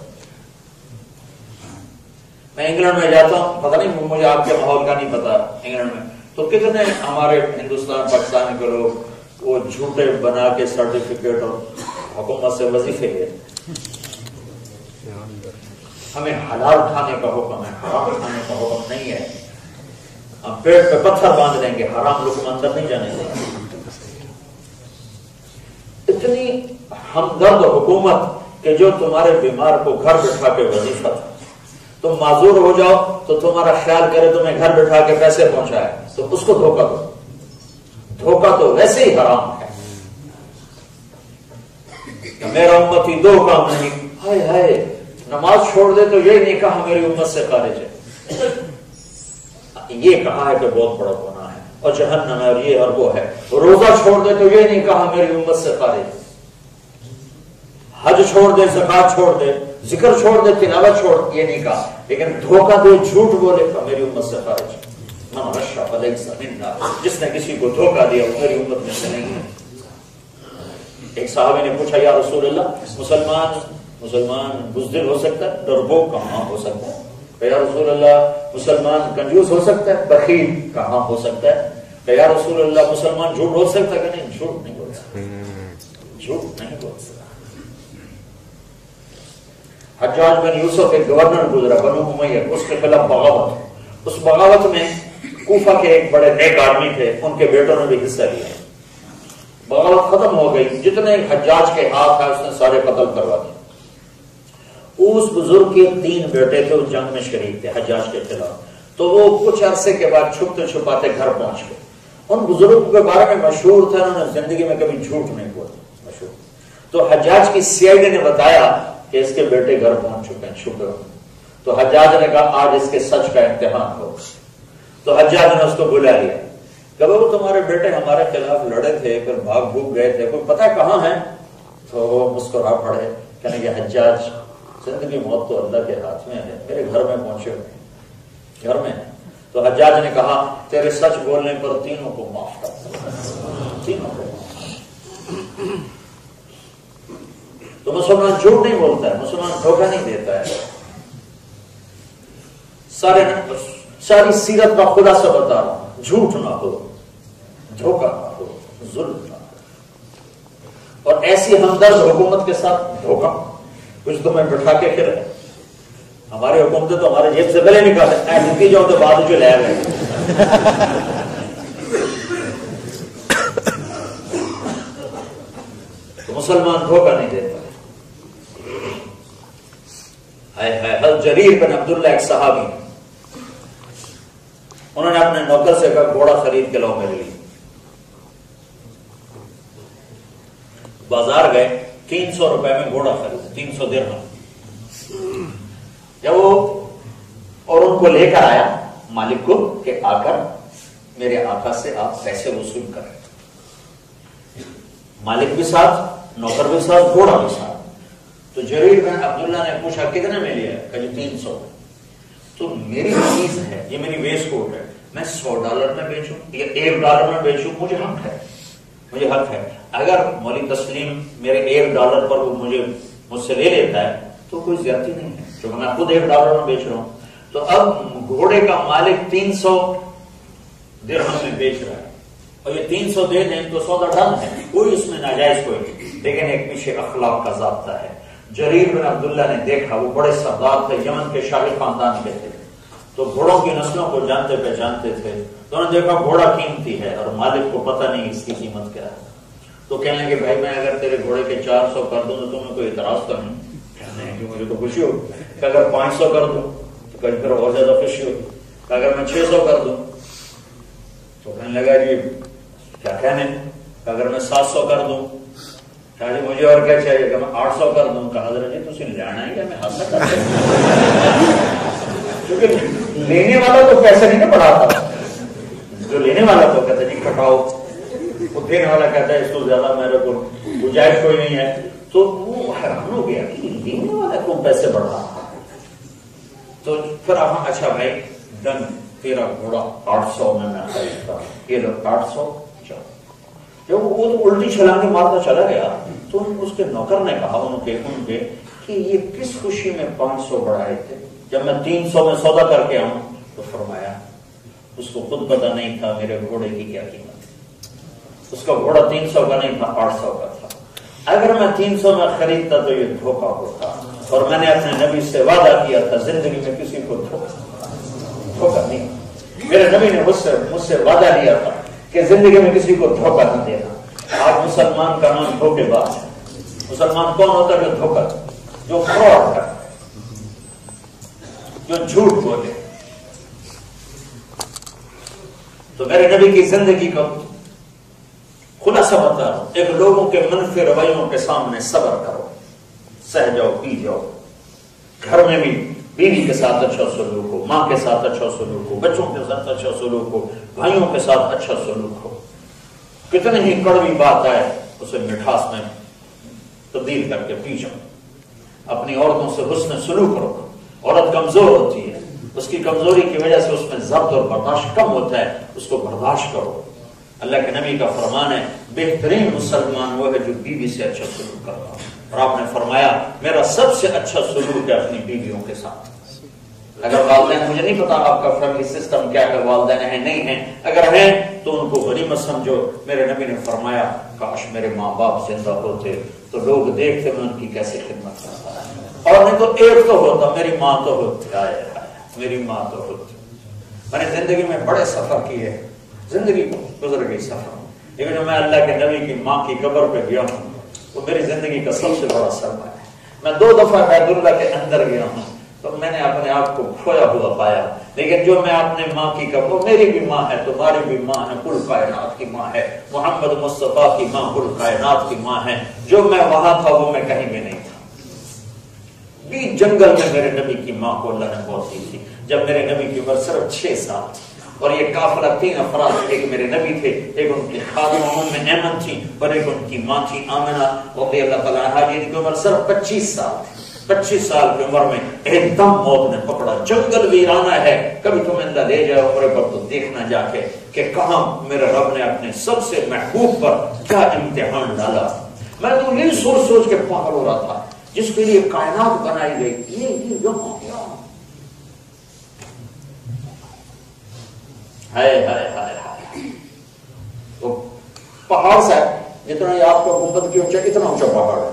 میں انگلینڈ میں جاتا ہوں، پتہ نہیں مجھے آپ کے ماحول کا نہیں پتا انگلینڈ میں تو کتنے ہمارے ہندوستان پاکستان کے لوگ وہ جھوٹے بنا کے سرٹیفکیٹ اور حکومت سے وظیفے لے. ہمیں حلال کھانے کا حکم ہے، حرام کھانے کا حکم نہیں ہے. ہم پیٹ پہ پتھر باندھ دیں گے، حرام لوگ اندر نہیں جانے دیں گے. اتنی ہمدرد حکومت کہ جو تمہارے بیمار کو گھر بٹھا کے وظیفہ تھا. تم معذور ہو جاؤ تو تمہارا خیال کرے تمہیں گھر بٹھا کے پیسے پہنچائے تو اس کو دھوکہ دو. دھوکہ تو ویسے ہی حرام ہے. میرا امتی دو کام نہیں. ہائے ہائے نماز چھوڑ دے تو یہ نہیں کہا میری امت سے خارج ہے. یہ کہا ہے کہ بہت بڑا گناہ ہے اور جہنم ہے اور یہ اور وہ ہے. روزہ چھوڑ دے تو یہ نہیں کہا میری امت سے خارج ہے. حج چھوڑ دے، زکات چھوڑ دے، ذکر چھوڑ دے، تلاوت چھوڑ، یہ نہیں کہا. لیکن دھوکہ دے، جھوٹ بولے تو میری امت سے خارج. من رشا فلیس منا، جس نے کسی کو دھوکہ دیا وہ میری امت میں سے نہیں ہے. ایک صحابی نے پوچھا یا رسول اللہ مسلمان بزدل ہو سکتا ہے؟ ڈرپوک کہاں ہو سکتا ہے؟ کہ یا رسول اللہ مسلمان کنجوس ہو سکتا ہے؟ بخیل کہاں ہو سکتا ہے؟ کہ یا رسول اللہ مسلمان جھوٹ بول سکتا ہے؟ کہ نہیں، جھوٹ نہیں بول سکتا، جھوٹ نہیں بول سکتا۔ حجاج بن یوسف ایک گورنر گزرا بنو امیہ، اس کے خلاف بغاوت، اس بغاوت میں کوفہ کے ایک بڑے نیک آدمی تھے، ان کے بیٹوں نے بھی حصہ لیا۔ بغاوت ختم ہو گئی، جتنے حجاج کے ہاتھ ہیں اس نے سارے قتل کروا دیے۔ اس بزرگ کے 3 بیٹے تھے، اس جنگ میں شریک تھے حجاج کے خلاف، تو وہ کچھ عرصے کے بعد چھپتے چھپاتے گھر پہنچ گئے۔ ان بزرگوں کے بارے میں مشہور تھا، انہوں نے زندگی میں کبھی جھوٹ نہیں بولا، مشہور۔ تو حجاج کی CID نے بتایا کہ اس کے بیٹے گھر پہنچ چکے ہیں، چھپے ہوئے۔ تو حجاج نے کہا آج اس کے سچ کا امتحان ہو۔ تو حجاج نے اس کو بلا لیا کہ وہ تمہارے بیٹے ہمارے خلاف لڑے تھے، پھر بھاگ بھوگ گئے تھے، کوئی پتہ کہاں ہے؟ تو وہ مسکرا پڑے، کہنے کہ حجاج زندگی موت تو اللہ کے ہاتھ میں ہے، میرے گھر میں پہنچے ہوئے، گھر میں ہے۔ تو حجاج نے کہا تیرے سچ بولنے پر تینوں کو معاف کر، تینوں کو۔ تو مسلمان جھوٹ نہیں بولتا ہے، مسلمان دھوکہ نہیں دیتا ہے۔ ساری سیرت کا خلاصہ بتا رہا ہوں، جھوٹ نہ ہو، دھوکہ نہ ہو، ظلم نہ ہو، اور ایسی ہمدرد حکومت کے ساتھ دھوکہ کچھ تو میں بٹھا کے پھر ہماری حکومتیں تو ہمارے جیب سے پہلے نکالے، نکل جاؤ تو بعد جو لے گئے۔ تو مسلمان دھوکہ نہیں دیتا۔ حضرت جریر بن عبداللہ ایک صحابی، انہوں نے اپنے نوکر سے کہا گھوڑا خرید کے لاؤ میرے لیے۔ بازار گئے، 300 روپے میں گھوڑا خرید، 300 درہم۔ جب وہ اور ان کو لے کر آیا مالک کو کہ آ کر میرے آقا سے آپ پیسے وصول کریں، مالک بھی ساتھ، نوکر بھی ساتھ، گھوڑا بھی ساتھ۔ تو جریر بن عبداللہ نے پوچھا کتنے میں لیا؟ کہ جی 300۔ تو میری چیز ہے، یہ میری ویسٹ کوٹ ہے، میں $100 میں بیچوں یا $1 میں بیچوں، مجھے حق ہے، مجھے حق ہے۔ اگر مولوی تسلیم میرے $1 پر وہ مجھ سے لے لیتا ہے تو کوئی زیادتی نہیں ہے، کیونکہ میں خود $1 میں بیچ رہا ہوں۔ تو اب گھوڑے کا مالک 300 درہم میں بیچ رہا ہے، اور یہ 300 دے دیں تو سودا ڈن ہے، کوئی اس میں ناجائز کوئی نہیں، لیکن ایک پیچھے اخلاق کا ضابطہ ہے۔ جریر بن عبداللہ نے دیکھا، وہ بڑے سردار تھے، یمن کے شاہی خاندان کے تھے، تو گھوڑوں کی نسلوں کو جانتے پہچانتے تھے، تو انہوں نے دیکھا گھوڑا قیمتی ہے اور مالک کو پتہ نہیں اس کی قیمت کیا ہے۔ تو کہنے لگے بھائی میں اگر تیرے گھوڑے کے 400 کر دوں تو تمہیں کوئی اعتراض تو نہیں؟ کہنے کہ مجھے تو خوشی ہوگی، کہ اگر 500 کر دوں تو کہیں پھر اور زیادہ خوشی ہوگی، کہ اگر میں 600 کر دوں تو کہنے لگا جی کیا کہنے، کہ اگر میں 700 کر دوں، کہا جی مجھے اور کیا چاہیے، کہ میں 800 کر دوں۔ کہا حضرت جی تسی لینا ہے کہ میں حاصل کر کیونکہ لینے والا تو پیسے نہیں بڑھاتا، جو لینے والا تو کہتا جی کٹاؤ، وہ دینے والا کہتا ہے اس کو زیادہ میرے کو گنجائش کوئی نہیں ہے۔ تو وہ حیران ہو گیا کہ لینے والا کیوں پیسے بڑھا۔ تو پھر اچھا بھائی ڈن، تیرا گھوڑا 800 میں خریدتا ہوں، یہ لو 800 چلو۔ جب وہ تو الٹی چھلانگیں مارتا چلا گیا تو اس کے نوکر نے کہا ان کے کہ یہ کس خوشی میں 500 بڑھائے تھے، جب میں 300 میں سودا کر کے آؤں؟ تو فرمایا اس کو خود پتا نہیں تھا میرے گھوڑے کی کیا قیمت ہے، اس کا گھوڑا 300 کا نہیں تھا، 800 کا تھا۔ اگر میں 300 میں خریدتا تو یہ دھوکہ ہوتا، اور میں نے اپنے نبی سے وعدہ کیا تھا زندگی میں کسی کو دھوکہ نہیں۔ میرے نبی نے مجھ سے وعدہ لیا تھا کہ زندگی میں کسی کو دھوکہ نہ دینا۔ آج مسلمان کا نام دھوکے باز ہے۔ مسلمان کون ہوتا ہے جو دھوکہ، جو فراڈ کرتا ہے، جو جھوٹ بولے۔ تو میرے نبی کی زندگی کا خلاصہ بتا رہا ہوں، ایک لوگوں کے منفی رویوں کے سامنے صبر کرو، سہ جاؤ، پی جاؤ۔ گھر میں بھی بیوی کے ساتھ اچھا سلوک ہو، ماں کے ساتھ اچھا سلوک ہو، بچوں کے ساتھ اچھا سلوک ہو، بھائیوں کے ساتھ اچھا سلوک ہو۔ کتنی ہی کڑوی بات آئے اسے مٹھاس میں تبدیل کر کے پی جاؤ۔ اپنی عورتوں سے حسن سلوک رکھو۔ عورت کمزور ہوتی ہے، اس کی کمزوری کی وجہ سے اس میں ضبط اور برداشت کم ہوتا ہے، اس کو برداشت کرو۔ اللہ کے نبی کا فرمان ہے بہترین مسلمان وہ ہے جو بیوی سے اچھا سلوک کرتا ہو۔ اور آپ نے فرمایا میرا سب سے اچھا سلوک ہے اپنی بیویوں کے ساتھ. اگر والدین، مجھے نہیں پتا آپ کا فیملی سسٹم کیا ہے، والدین ہیں نہیں ہیں، اگر ہیں تو ان کو غنیمت سمجھو. میرے نبی نے فرمایا کاش میرے ماں باپ زندہ ہوتے تو لوگ دیکھتے میں ان کی کیسے خدمت کرتا ہے، اور نہیں تو ایک تو ہوتا میری ماں تو ہوتی، میری ماں تو ہوتی. میں نے زندگی میں بڑے سفر کیے، زندگی گزر گئی سفر، لیکن جو میں اللہ کے نبی کی ماں کی قبر پہ گیا ہوں وہ میری زندگی کا سب سے بڑا سرمایہ ہے. میں 2 دفعہ بیت اللہ کے اندر گیا ہوں تو میں نے اپنے آپ کو کھویا ہوا پایا، لیکن جو میں اپنے ماں کی قبر، میری بھی ماں ہے، تمہاری بھی ماں ہے، کل کائنات کی ماں ہے، محمد مصطفیٰ کی ماں کل کائنات کی ماں ہے. جو میں وہاں تھا وہ میں کہیں بھی نہیں تھا. بیچ جنگل میں میرے نبی کی ماں کو اللہ نے موت دی تھی جب میرے نبی کی عمر صرف 6 سال تھی. اور یہ قافلہ 3 افراد، ایک میرے نبی تھے، ایک ان کی خادمہ ام ایمن تھی، اور ایک ان کی ماں تھی آمنہ رضی اللہ تعالیٰ عنہا، جن کی عمر صرف 25 سال تھی. 25 سال کی عمر میں ایک دم موت نے پکڑا. جنگل ویرانہ ہے، کبھی تمہیں اللہ لے جائے عمر پر تو دیکھنا جا کے کہ کہاں میرے رب نے اپنے سب سے محبوب پر کیا امتحان ڈالا. میں تو یہ سوچ سوچ کے پاگل ہو رہا تھا جس کے لیے کائنات بنائی گئی، یہ وہ پہاڑ سے جتنا یہ آپ کو گنبد کی اونچائی، اتنا اونچا پہاڑ ہے.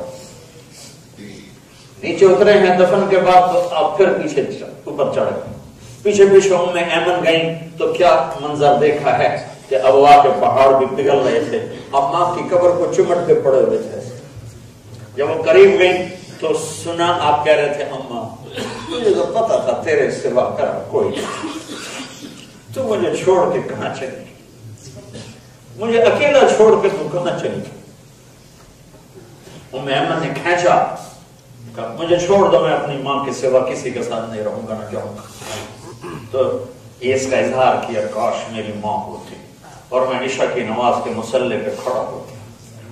نیچے اترے ہیں دفن کے بعد تو آپ پھر پیچھے اوپر چڑھ گئے. پیچھے پیچھے ام ایمن گئیں تو کیا منظر دیکھا ہے کہ ابوا کے پہاڑ بھی پگھل رہے تھے، اب ماں کی قبر کو چمٹ کے پڑے ہوئے تھے. جب وہ قریب گئی تو سنا آپ کہہ رہے تھے اماں مجھے تو پتا تھا تیرے سوا کر کوئی نہیں، تو مجھے چھوڑ کے کہاں چلی، مجھے اکیلا چھوڑ کے تو کہاں چلی. ام ایمن نے کھینچا، مجھے چھوڑ دو، میں اپنی ماں کے سوا کسی کے ساتھ نہیں رہوں گا، نہ جاؤں گا. تو یہ اس کا اظہار کیا کاش میری ماں ہوتی اور میں عشاء کی نماز کے مصلی پہ کھڑا ہوتا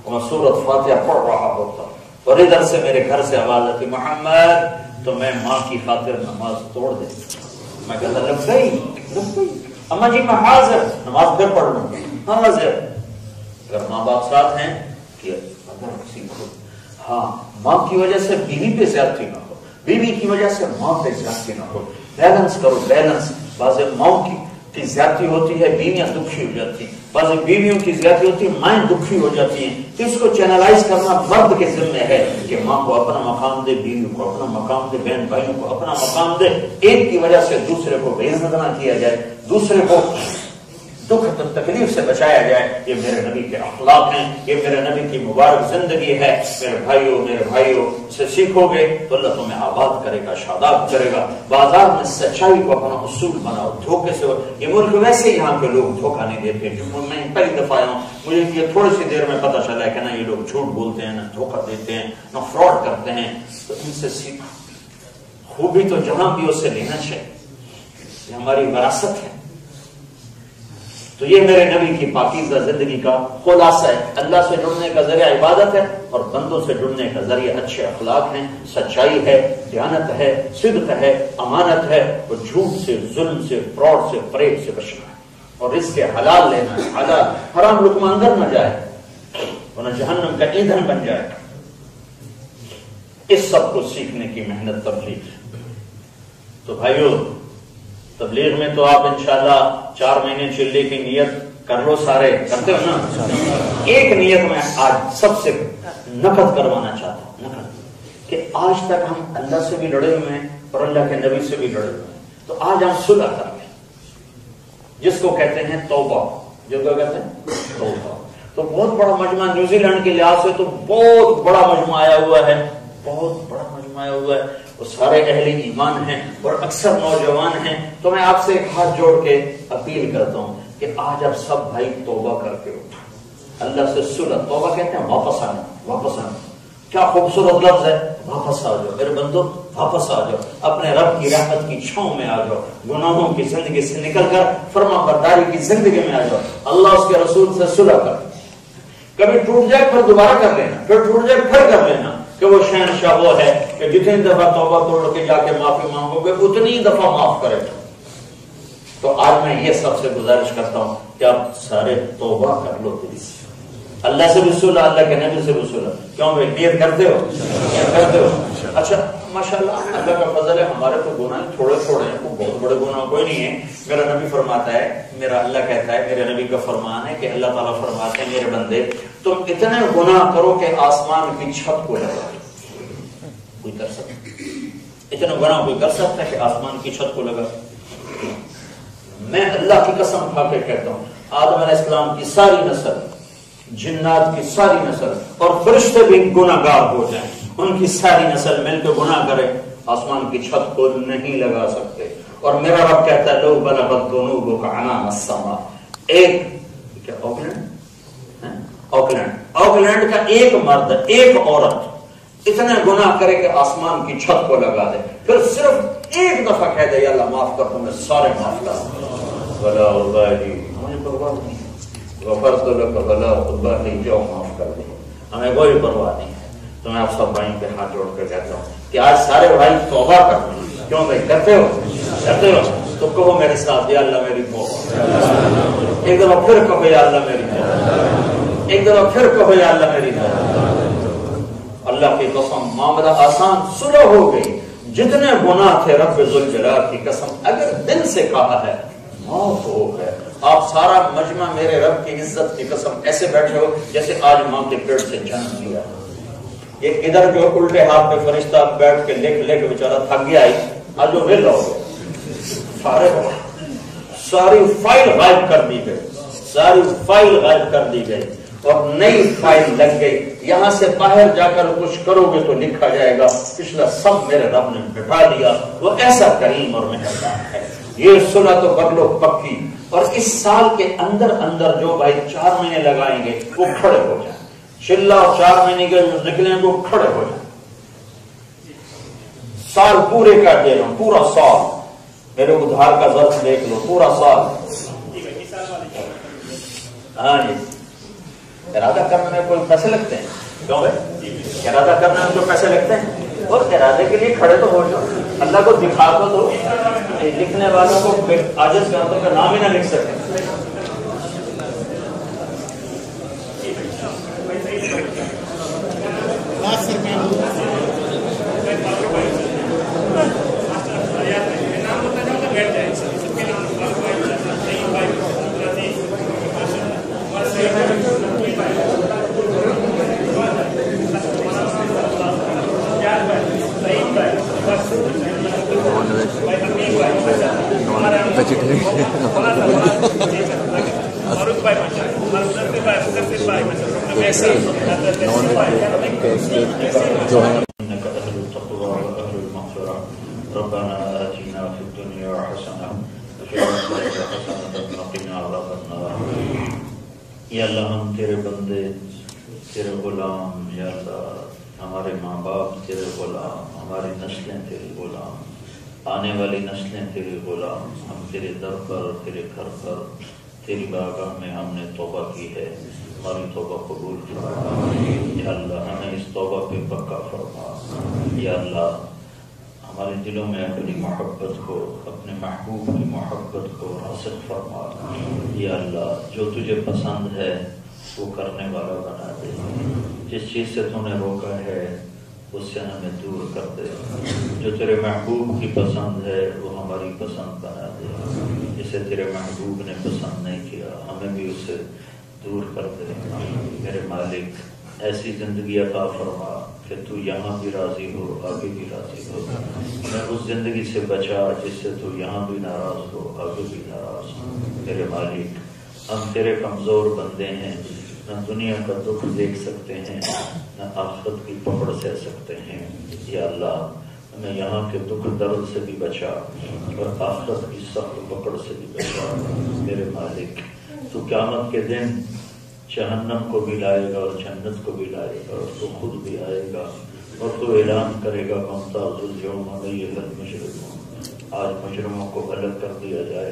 اور میں سورۃ فاتحہ پڑھ رہا ہوتا اور ادھر سے میرے گھر سے آواز آتی محمد، تو میں ماں کی خاطر نماز توڑ دے. میں کہتا لگ گئی اماں جی میں حاضر، نماز پھر پڑھ لوں گا حاضر. اگر ماں باپ ساتھ ہیں کہ سیکھو. ہاں، ماں کی وجہ سے بیوی پہ زیادتی نہ ہو، بیوی کی وجہ سے ماں پہ زیادتی نہ ہو. بیلنس کرو، بیلنس. بعض ماں کی زیادتی ہوتی ہے، بیویاں دکھی ہو جاتی ہیں، بعض بیویوں کی زیادتی ہوتی ہے، مائیں دکھی ہو جاتی ہیں. تو اس کو چینلائز کرنا مرد کے ذمہ ہے کہ ماں کو اپنا مقام دے، بیوی کو اپنا مقام دے، بہن بھائیوں کو اپنا مقام دے. ایک کی وجہ سے دوسرے کو بے عزت نہ کیا جائے، دوسرے کو دکھ تکلیف سے بچایا جائے. یہ میرے نبی کے اخلاق ہیں، یہ میرے نبی کی مبارک زندگی ہے. میرے بھائیوں سے سیکھو گے تو اللہ تمہیں آباد کرے گا، شاداب کرے گا. بازار میں سچائی کو اپنا اصول بناؤ، دھوکے سے. یہ ملک ویسے یہاں کے لوگ دھوکہ نہیں دیتے. میں پہلی دفعہ آیا ہوں، مجھے یہ تھوڑی سی دیر میں پتا چلا ہے کہ نہ یہ لوگ جھوٹ بولتے ہیں، نہ دھوکہ دیتے ہیں، نہ فراڈ کرتے ہیں. تو ان سے سیکھو. خوبی تو جہاں بھی اس سے لینا چاہیے، یہ ہماری وراثت ہے. تو یہ میرے نبی کی پاکیزہ زندگی کا خلاصہ ہے. اللہ سے جڑنے کا ذریعہ عبادت ہے اور بندوں سے جڑنے کا ذریعہ اچھے اخلاق ہیں، سچائی ہے، دیانت ہے، صدق ہے، امانت ہے، اور جھوٹ سے، ظلم سے، فراڈ سے، فریب سے بچنا ہے، اور رزق حلال لینا ہے. حلال حرام لقمہ اندر نہ جائے ورنہ جہنم کا ایندھن بن جائے. اس سب کو سیکھنے کی محنت تبلیغ. تو بھائیو، تبلیغ میں تو آپ انشاءاللہ 4 مہینے چلنے کی نیت کر لو، سارے کرتے ہو نا. ایک نیت میں آج سب سے نقد کروانا چاہتا ہوں، نقد، کہ آج تک ہم اللہ سے بھی لڑے ہوئے ہیں اور اللہ کے نبی سے بھی لڑے ہوئے ہیں. تو آج ہم صلح کر لیں، جس کو کہتے ہیں توبہ. جو کیا کہتے ہیں توبہ. تو بہت بڑا مجمع، نیوزی لینڈ کے لحاظ سے تو بہت بڑا مجمع آیا ہوا ہے، بہت بڑا مجمع آیا ہوا ہے. وہ سارے اہل ایمان ہیں اور اکثر نوجوان ہیں. تو میں آپ سے ایک ہاتھ جوڑ کے اپیل کرتا ہوں کہ آج آپ سب بھائی توبہ کر کے اٹھو، اللہ سے صلح. توبہ کہتے ہیں واپس آنا، واپس آنا. کیا خوبصورت لفظ ہے، واپس آ جاؤ میرے بندو، واپس آ جاؤ، اپنے رب کی رحمت کی چھاؤں میں آ جاؤ، گناہوں کی زندگی سے نکل کر فرما برداری کی زندگی میں آ جاؤ. اللہ اس کے رسول سے صلح کر. کبھی ٹوٹ جائے پھر دوبارہ کر لینا، پھر ٹوٹ جائے پھر کر لینا، کہ وہ شہنشاہ وہ ہے کہ جتنی دفعہ توبہ توڑ کے جا کے معافی مانگو گے اتنی دفعہ معاف کرے گا. تو آج میں یہ سب سے گزارش کرتا ہوں کہ آپ سارے توبہ کر لو دل سے. اللہ سے بھی صلح، اللہ کے نبی سے بھی صلح. کیوں بھائی نیت کرتے ہو؟ نیت کرتے ہو. اچھا ماشاءاللہ اللہ کا فضل ہے، ہمارے تو گناہ تھوڑے تھوڑے ہیں، بہت بڑے گناہ کوئی نہیں ہے. میرا نبی فرماتا ہے، میرا اللہ کہتا ہے، میرے نبی کا فرمان ہے کہ اللہ تعالیٰ فرماتے ہیں میرے بندے تم اتنے گناہ کرو کہ آسمان کی چھت کو لگا. کوئی کر سکتا؟ اتنا گناہ کوئی کر سکتا ہے کہ آسمان کی چھت کو لگا؟ میں اللہ کی قسم کھا کے کہتا ہوں آدم علیہ السلام کی ساری نسل، جنات کی ساری نسل اور فرشتے بھی گناہ گار ہو جائیں، ان کی ساری نسل مل کے گناہ کرے، آسمان کی چھت کو نہیں لگا سکتے. اور میرا رب کہتا ہے لو بلغت ذنوبک عنان السماء. ایک کیا آکلینڈ کا ایک مرد ایک عورت اتنے گناہ کرے کہ آسمان کی چھت کو لگا دے، پھر صرف ایک دفعہ کہہ دے یا اللہ معاف کر دوں، میں سارے معاف کر دوں، ولا ابالی، مجھے پرواہ نہیں، غفرت لک ولا ابالی، جو معاف کر دے، ہمیں کوئی پرواہ نہیں. تو میں آپ سب بھائیوں کے ہاتھ جوڑ کر کہتا ہوں کہ آج سارے بھائی توبہ کر دیں. کیوں بھائی کرتے ہو؟ کرتے ہو تو کہو میرے ساتھ یا اللہ میری توبہ. ایک دفعہ پھر کہو یا اللہ میری توبہ. ایک دفعہ پھر کہو یا اللہ میری توبہ. اللہ کی قسم معاملہ آسان صلح ہو گئی. جتنے گناہ تھے رب ذوالجلال کی قسم اگر دل سے کہا ہے معاف ہو گئے. آپ سارا مجمع میرے رب کی عزت کی قسم ایسے بیٹھے ہو جیسے آج ماں کے پیٹ سے جنم لیا. یہ ادھر جو الٹے ہاتھ پہ فرشتہ بیٹھ کے لکھ لے کے بیچارہ تھک گیا ہی آج وہ ویلا ہو گیا. ساری فائل غائب کر دی گئی، ساری فائل غائب کر دی گئی اور نئی فائل لگ گئی. یہاں سے باہر جا کر کچھ کرو گے تو لکھا جائے گا پچھلا سب میرے رب نے بٹھا دیا. وہ ایسا کریم اور مہربان ہے. یہ صلح تو کر لو پکی. اور اس سال کے اندر اندر جو بھائی 4 مہینے لگائیں گے وہ کھڑے ہو جائیں. چلا اور 4 مہینے کے نکلیں وہ کھڑے ہو جائیں. سال پورے کر دے رہا ہوں، پورا سال میرے ادھار کا ظرف دیکھ لو، پورا سال. ہاں جی ارادہ کرنے میں کوئی پیسے لگتے ہیں؟ کیوں بھائی ارادہ کرنے میں جو پیسے لگتے ہیں اور ارادے کے لیے کھڑے تو ہو جاؤ. اللہ کو دکھا کو دو. لکھنے والوں کو عاجز کر دو کہ نام ہی نہ لکھ سکے. جو ہے ربنا آتنا في الدنيا حسنة وفي الآخرة حسنة وقنا عذاب النار. یا اللہ ہم تیرے بندے، تیرے غلام. یا اللہ ہمارے ماں باپ تیرے غلام، ہماری نسلیں تیرے غلام، آنے والی نسلیں تیرے غلام. ہم تیرے در پر، تیرے گھر پر، تیری بارگاہ میں ہم نے توبہ کی ہے. ہماری توبہ قبول فرما. یا اللہ ہمیں اس توبہ پہ پکا فرما. یا اللہ ہمارے دلوں میں اپنی محبت کو، اپنے محبوب کی محبت کو حاصل فرما. یا اللہ جو تجھے پسند ہے وہ کرنے والا بنا دے. جس چیز سے تو نے روکا ہے اس سے ہمیں دور کر دے. جو تیرے محبوب کی پسند ہے وہ ہماری پسند بنا دے. جسے تیرے محبوب نے پسند نہیں کیا ہمیں بھی اسے دور کر دے. میرے مالک ایسی زندگی عطا فرما کہ تو یہاں بھی راضی ہو، آگے بھی راضی ہو. ہمیں اس زندگی سے بچا جس سے تو یہاں بھی ناراض ہو، آگے بھی ناراض ہو. میرے مالک ہم تیرے کمزور بندے ہیں، نہ دنیا کا دکھ دیکھ سکتے ہیں، نہ آخرت کی پکڑ سہ سکتے ہیں. یا اللہ ہمیں یہاں کے دکھ درد سے بھی بچا اور آخرت کی سخت پکڑ سے بھی بچا. میرے مالک تو قیامت کے دن جہنم کو بھی لائے گا اور جنت کو بھی لائے گا، اور تو خود بھی آئے گا اور تو اعلان کرے گا ممتاز اليوم ایھا المجرمون. آج مجرموں کو الگ کر دیا جائے.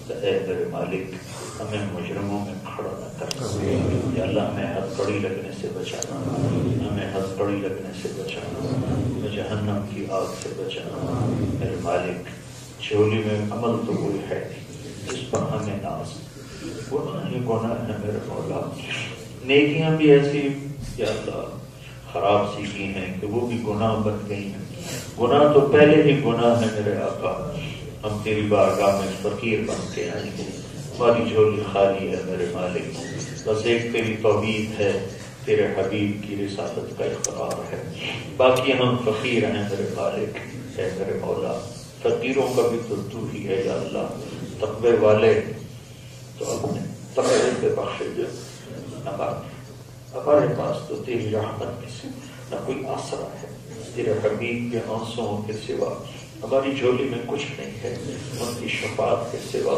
تو اے میرے مالک ہمیں مجرموں میں کھڑا نہ کر. یا اللہ ہمیں ہتھ کڑی لگنے سے بچانا، ہمیں ہتھ کڑی لگنے سے بچانا، ہمیں جہنم کی آگ سے بچانا. میرے مالک جھولی میں عمل تو کوئی ہے نہیں جس پر ہمیں ناز. گناہ ہی گناہ ہے میرے مولا. نیکیاں بھی ایسی یا اللہ خراب سی کی ہیں کہ وہ بھی گناہ بن گئی ہیں. گناہ تو پہلے ہی گناہ ہے میرے آقا. ہم تیری بارگاہ میں فقیر بن کے آئیں گے. ہماری جھولی خالی ہے میرے مالک. بس ایک تیری توحید ہے, تیرے حبیب کی رسالت کا اقرار ہے. باقی ہم فقیر ہیں میرے مالک. اے میرے مولا, فقیروں کا بھی تو ہی ہے یا اللہ. تقوی والے تو اپنے تقوی پہ بخشے جو. ہمارے پاس تو تیری رحمت میں سے نہ کوئی آسرا ہے, تیرے حبیب کے آنسوؤں کے سوا ہماری جھولی میں کچھ نہیں ہے. ان کی شفاعت کے سوا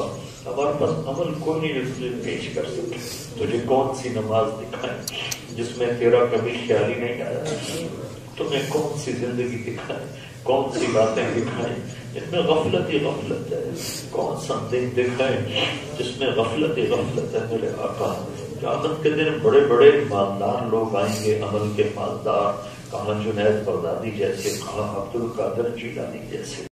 ہمارے پاس عمل کوئی نہیں جو تجھے پیش کر سکے. تجھے کون سی نماز دکھائیں جس میں تیرا کبھی خیال ہی نہیں آیا؟ تمہیں کون سی زندگی دکھائیں, کون سی باتیں دکھائیں جس میں غفلت ہی غفلت ہے؟ کون سا دن دکھائیں جس میں غفلت ہی غفلت ہے میرے آقا؟ قیامت کے دن بڑے بڑے مالدار لوگ آئیں گے, عمل کے مالدار, کالا جنید بغدادی جیسے, کالا عبد القادر جیلانی جیسے.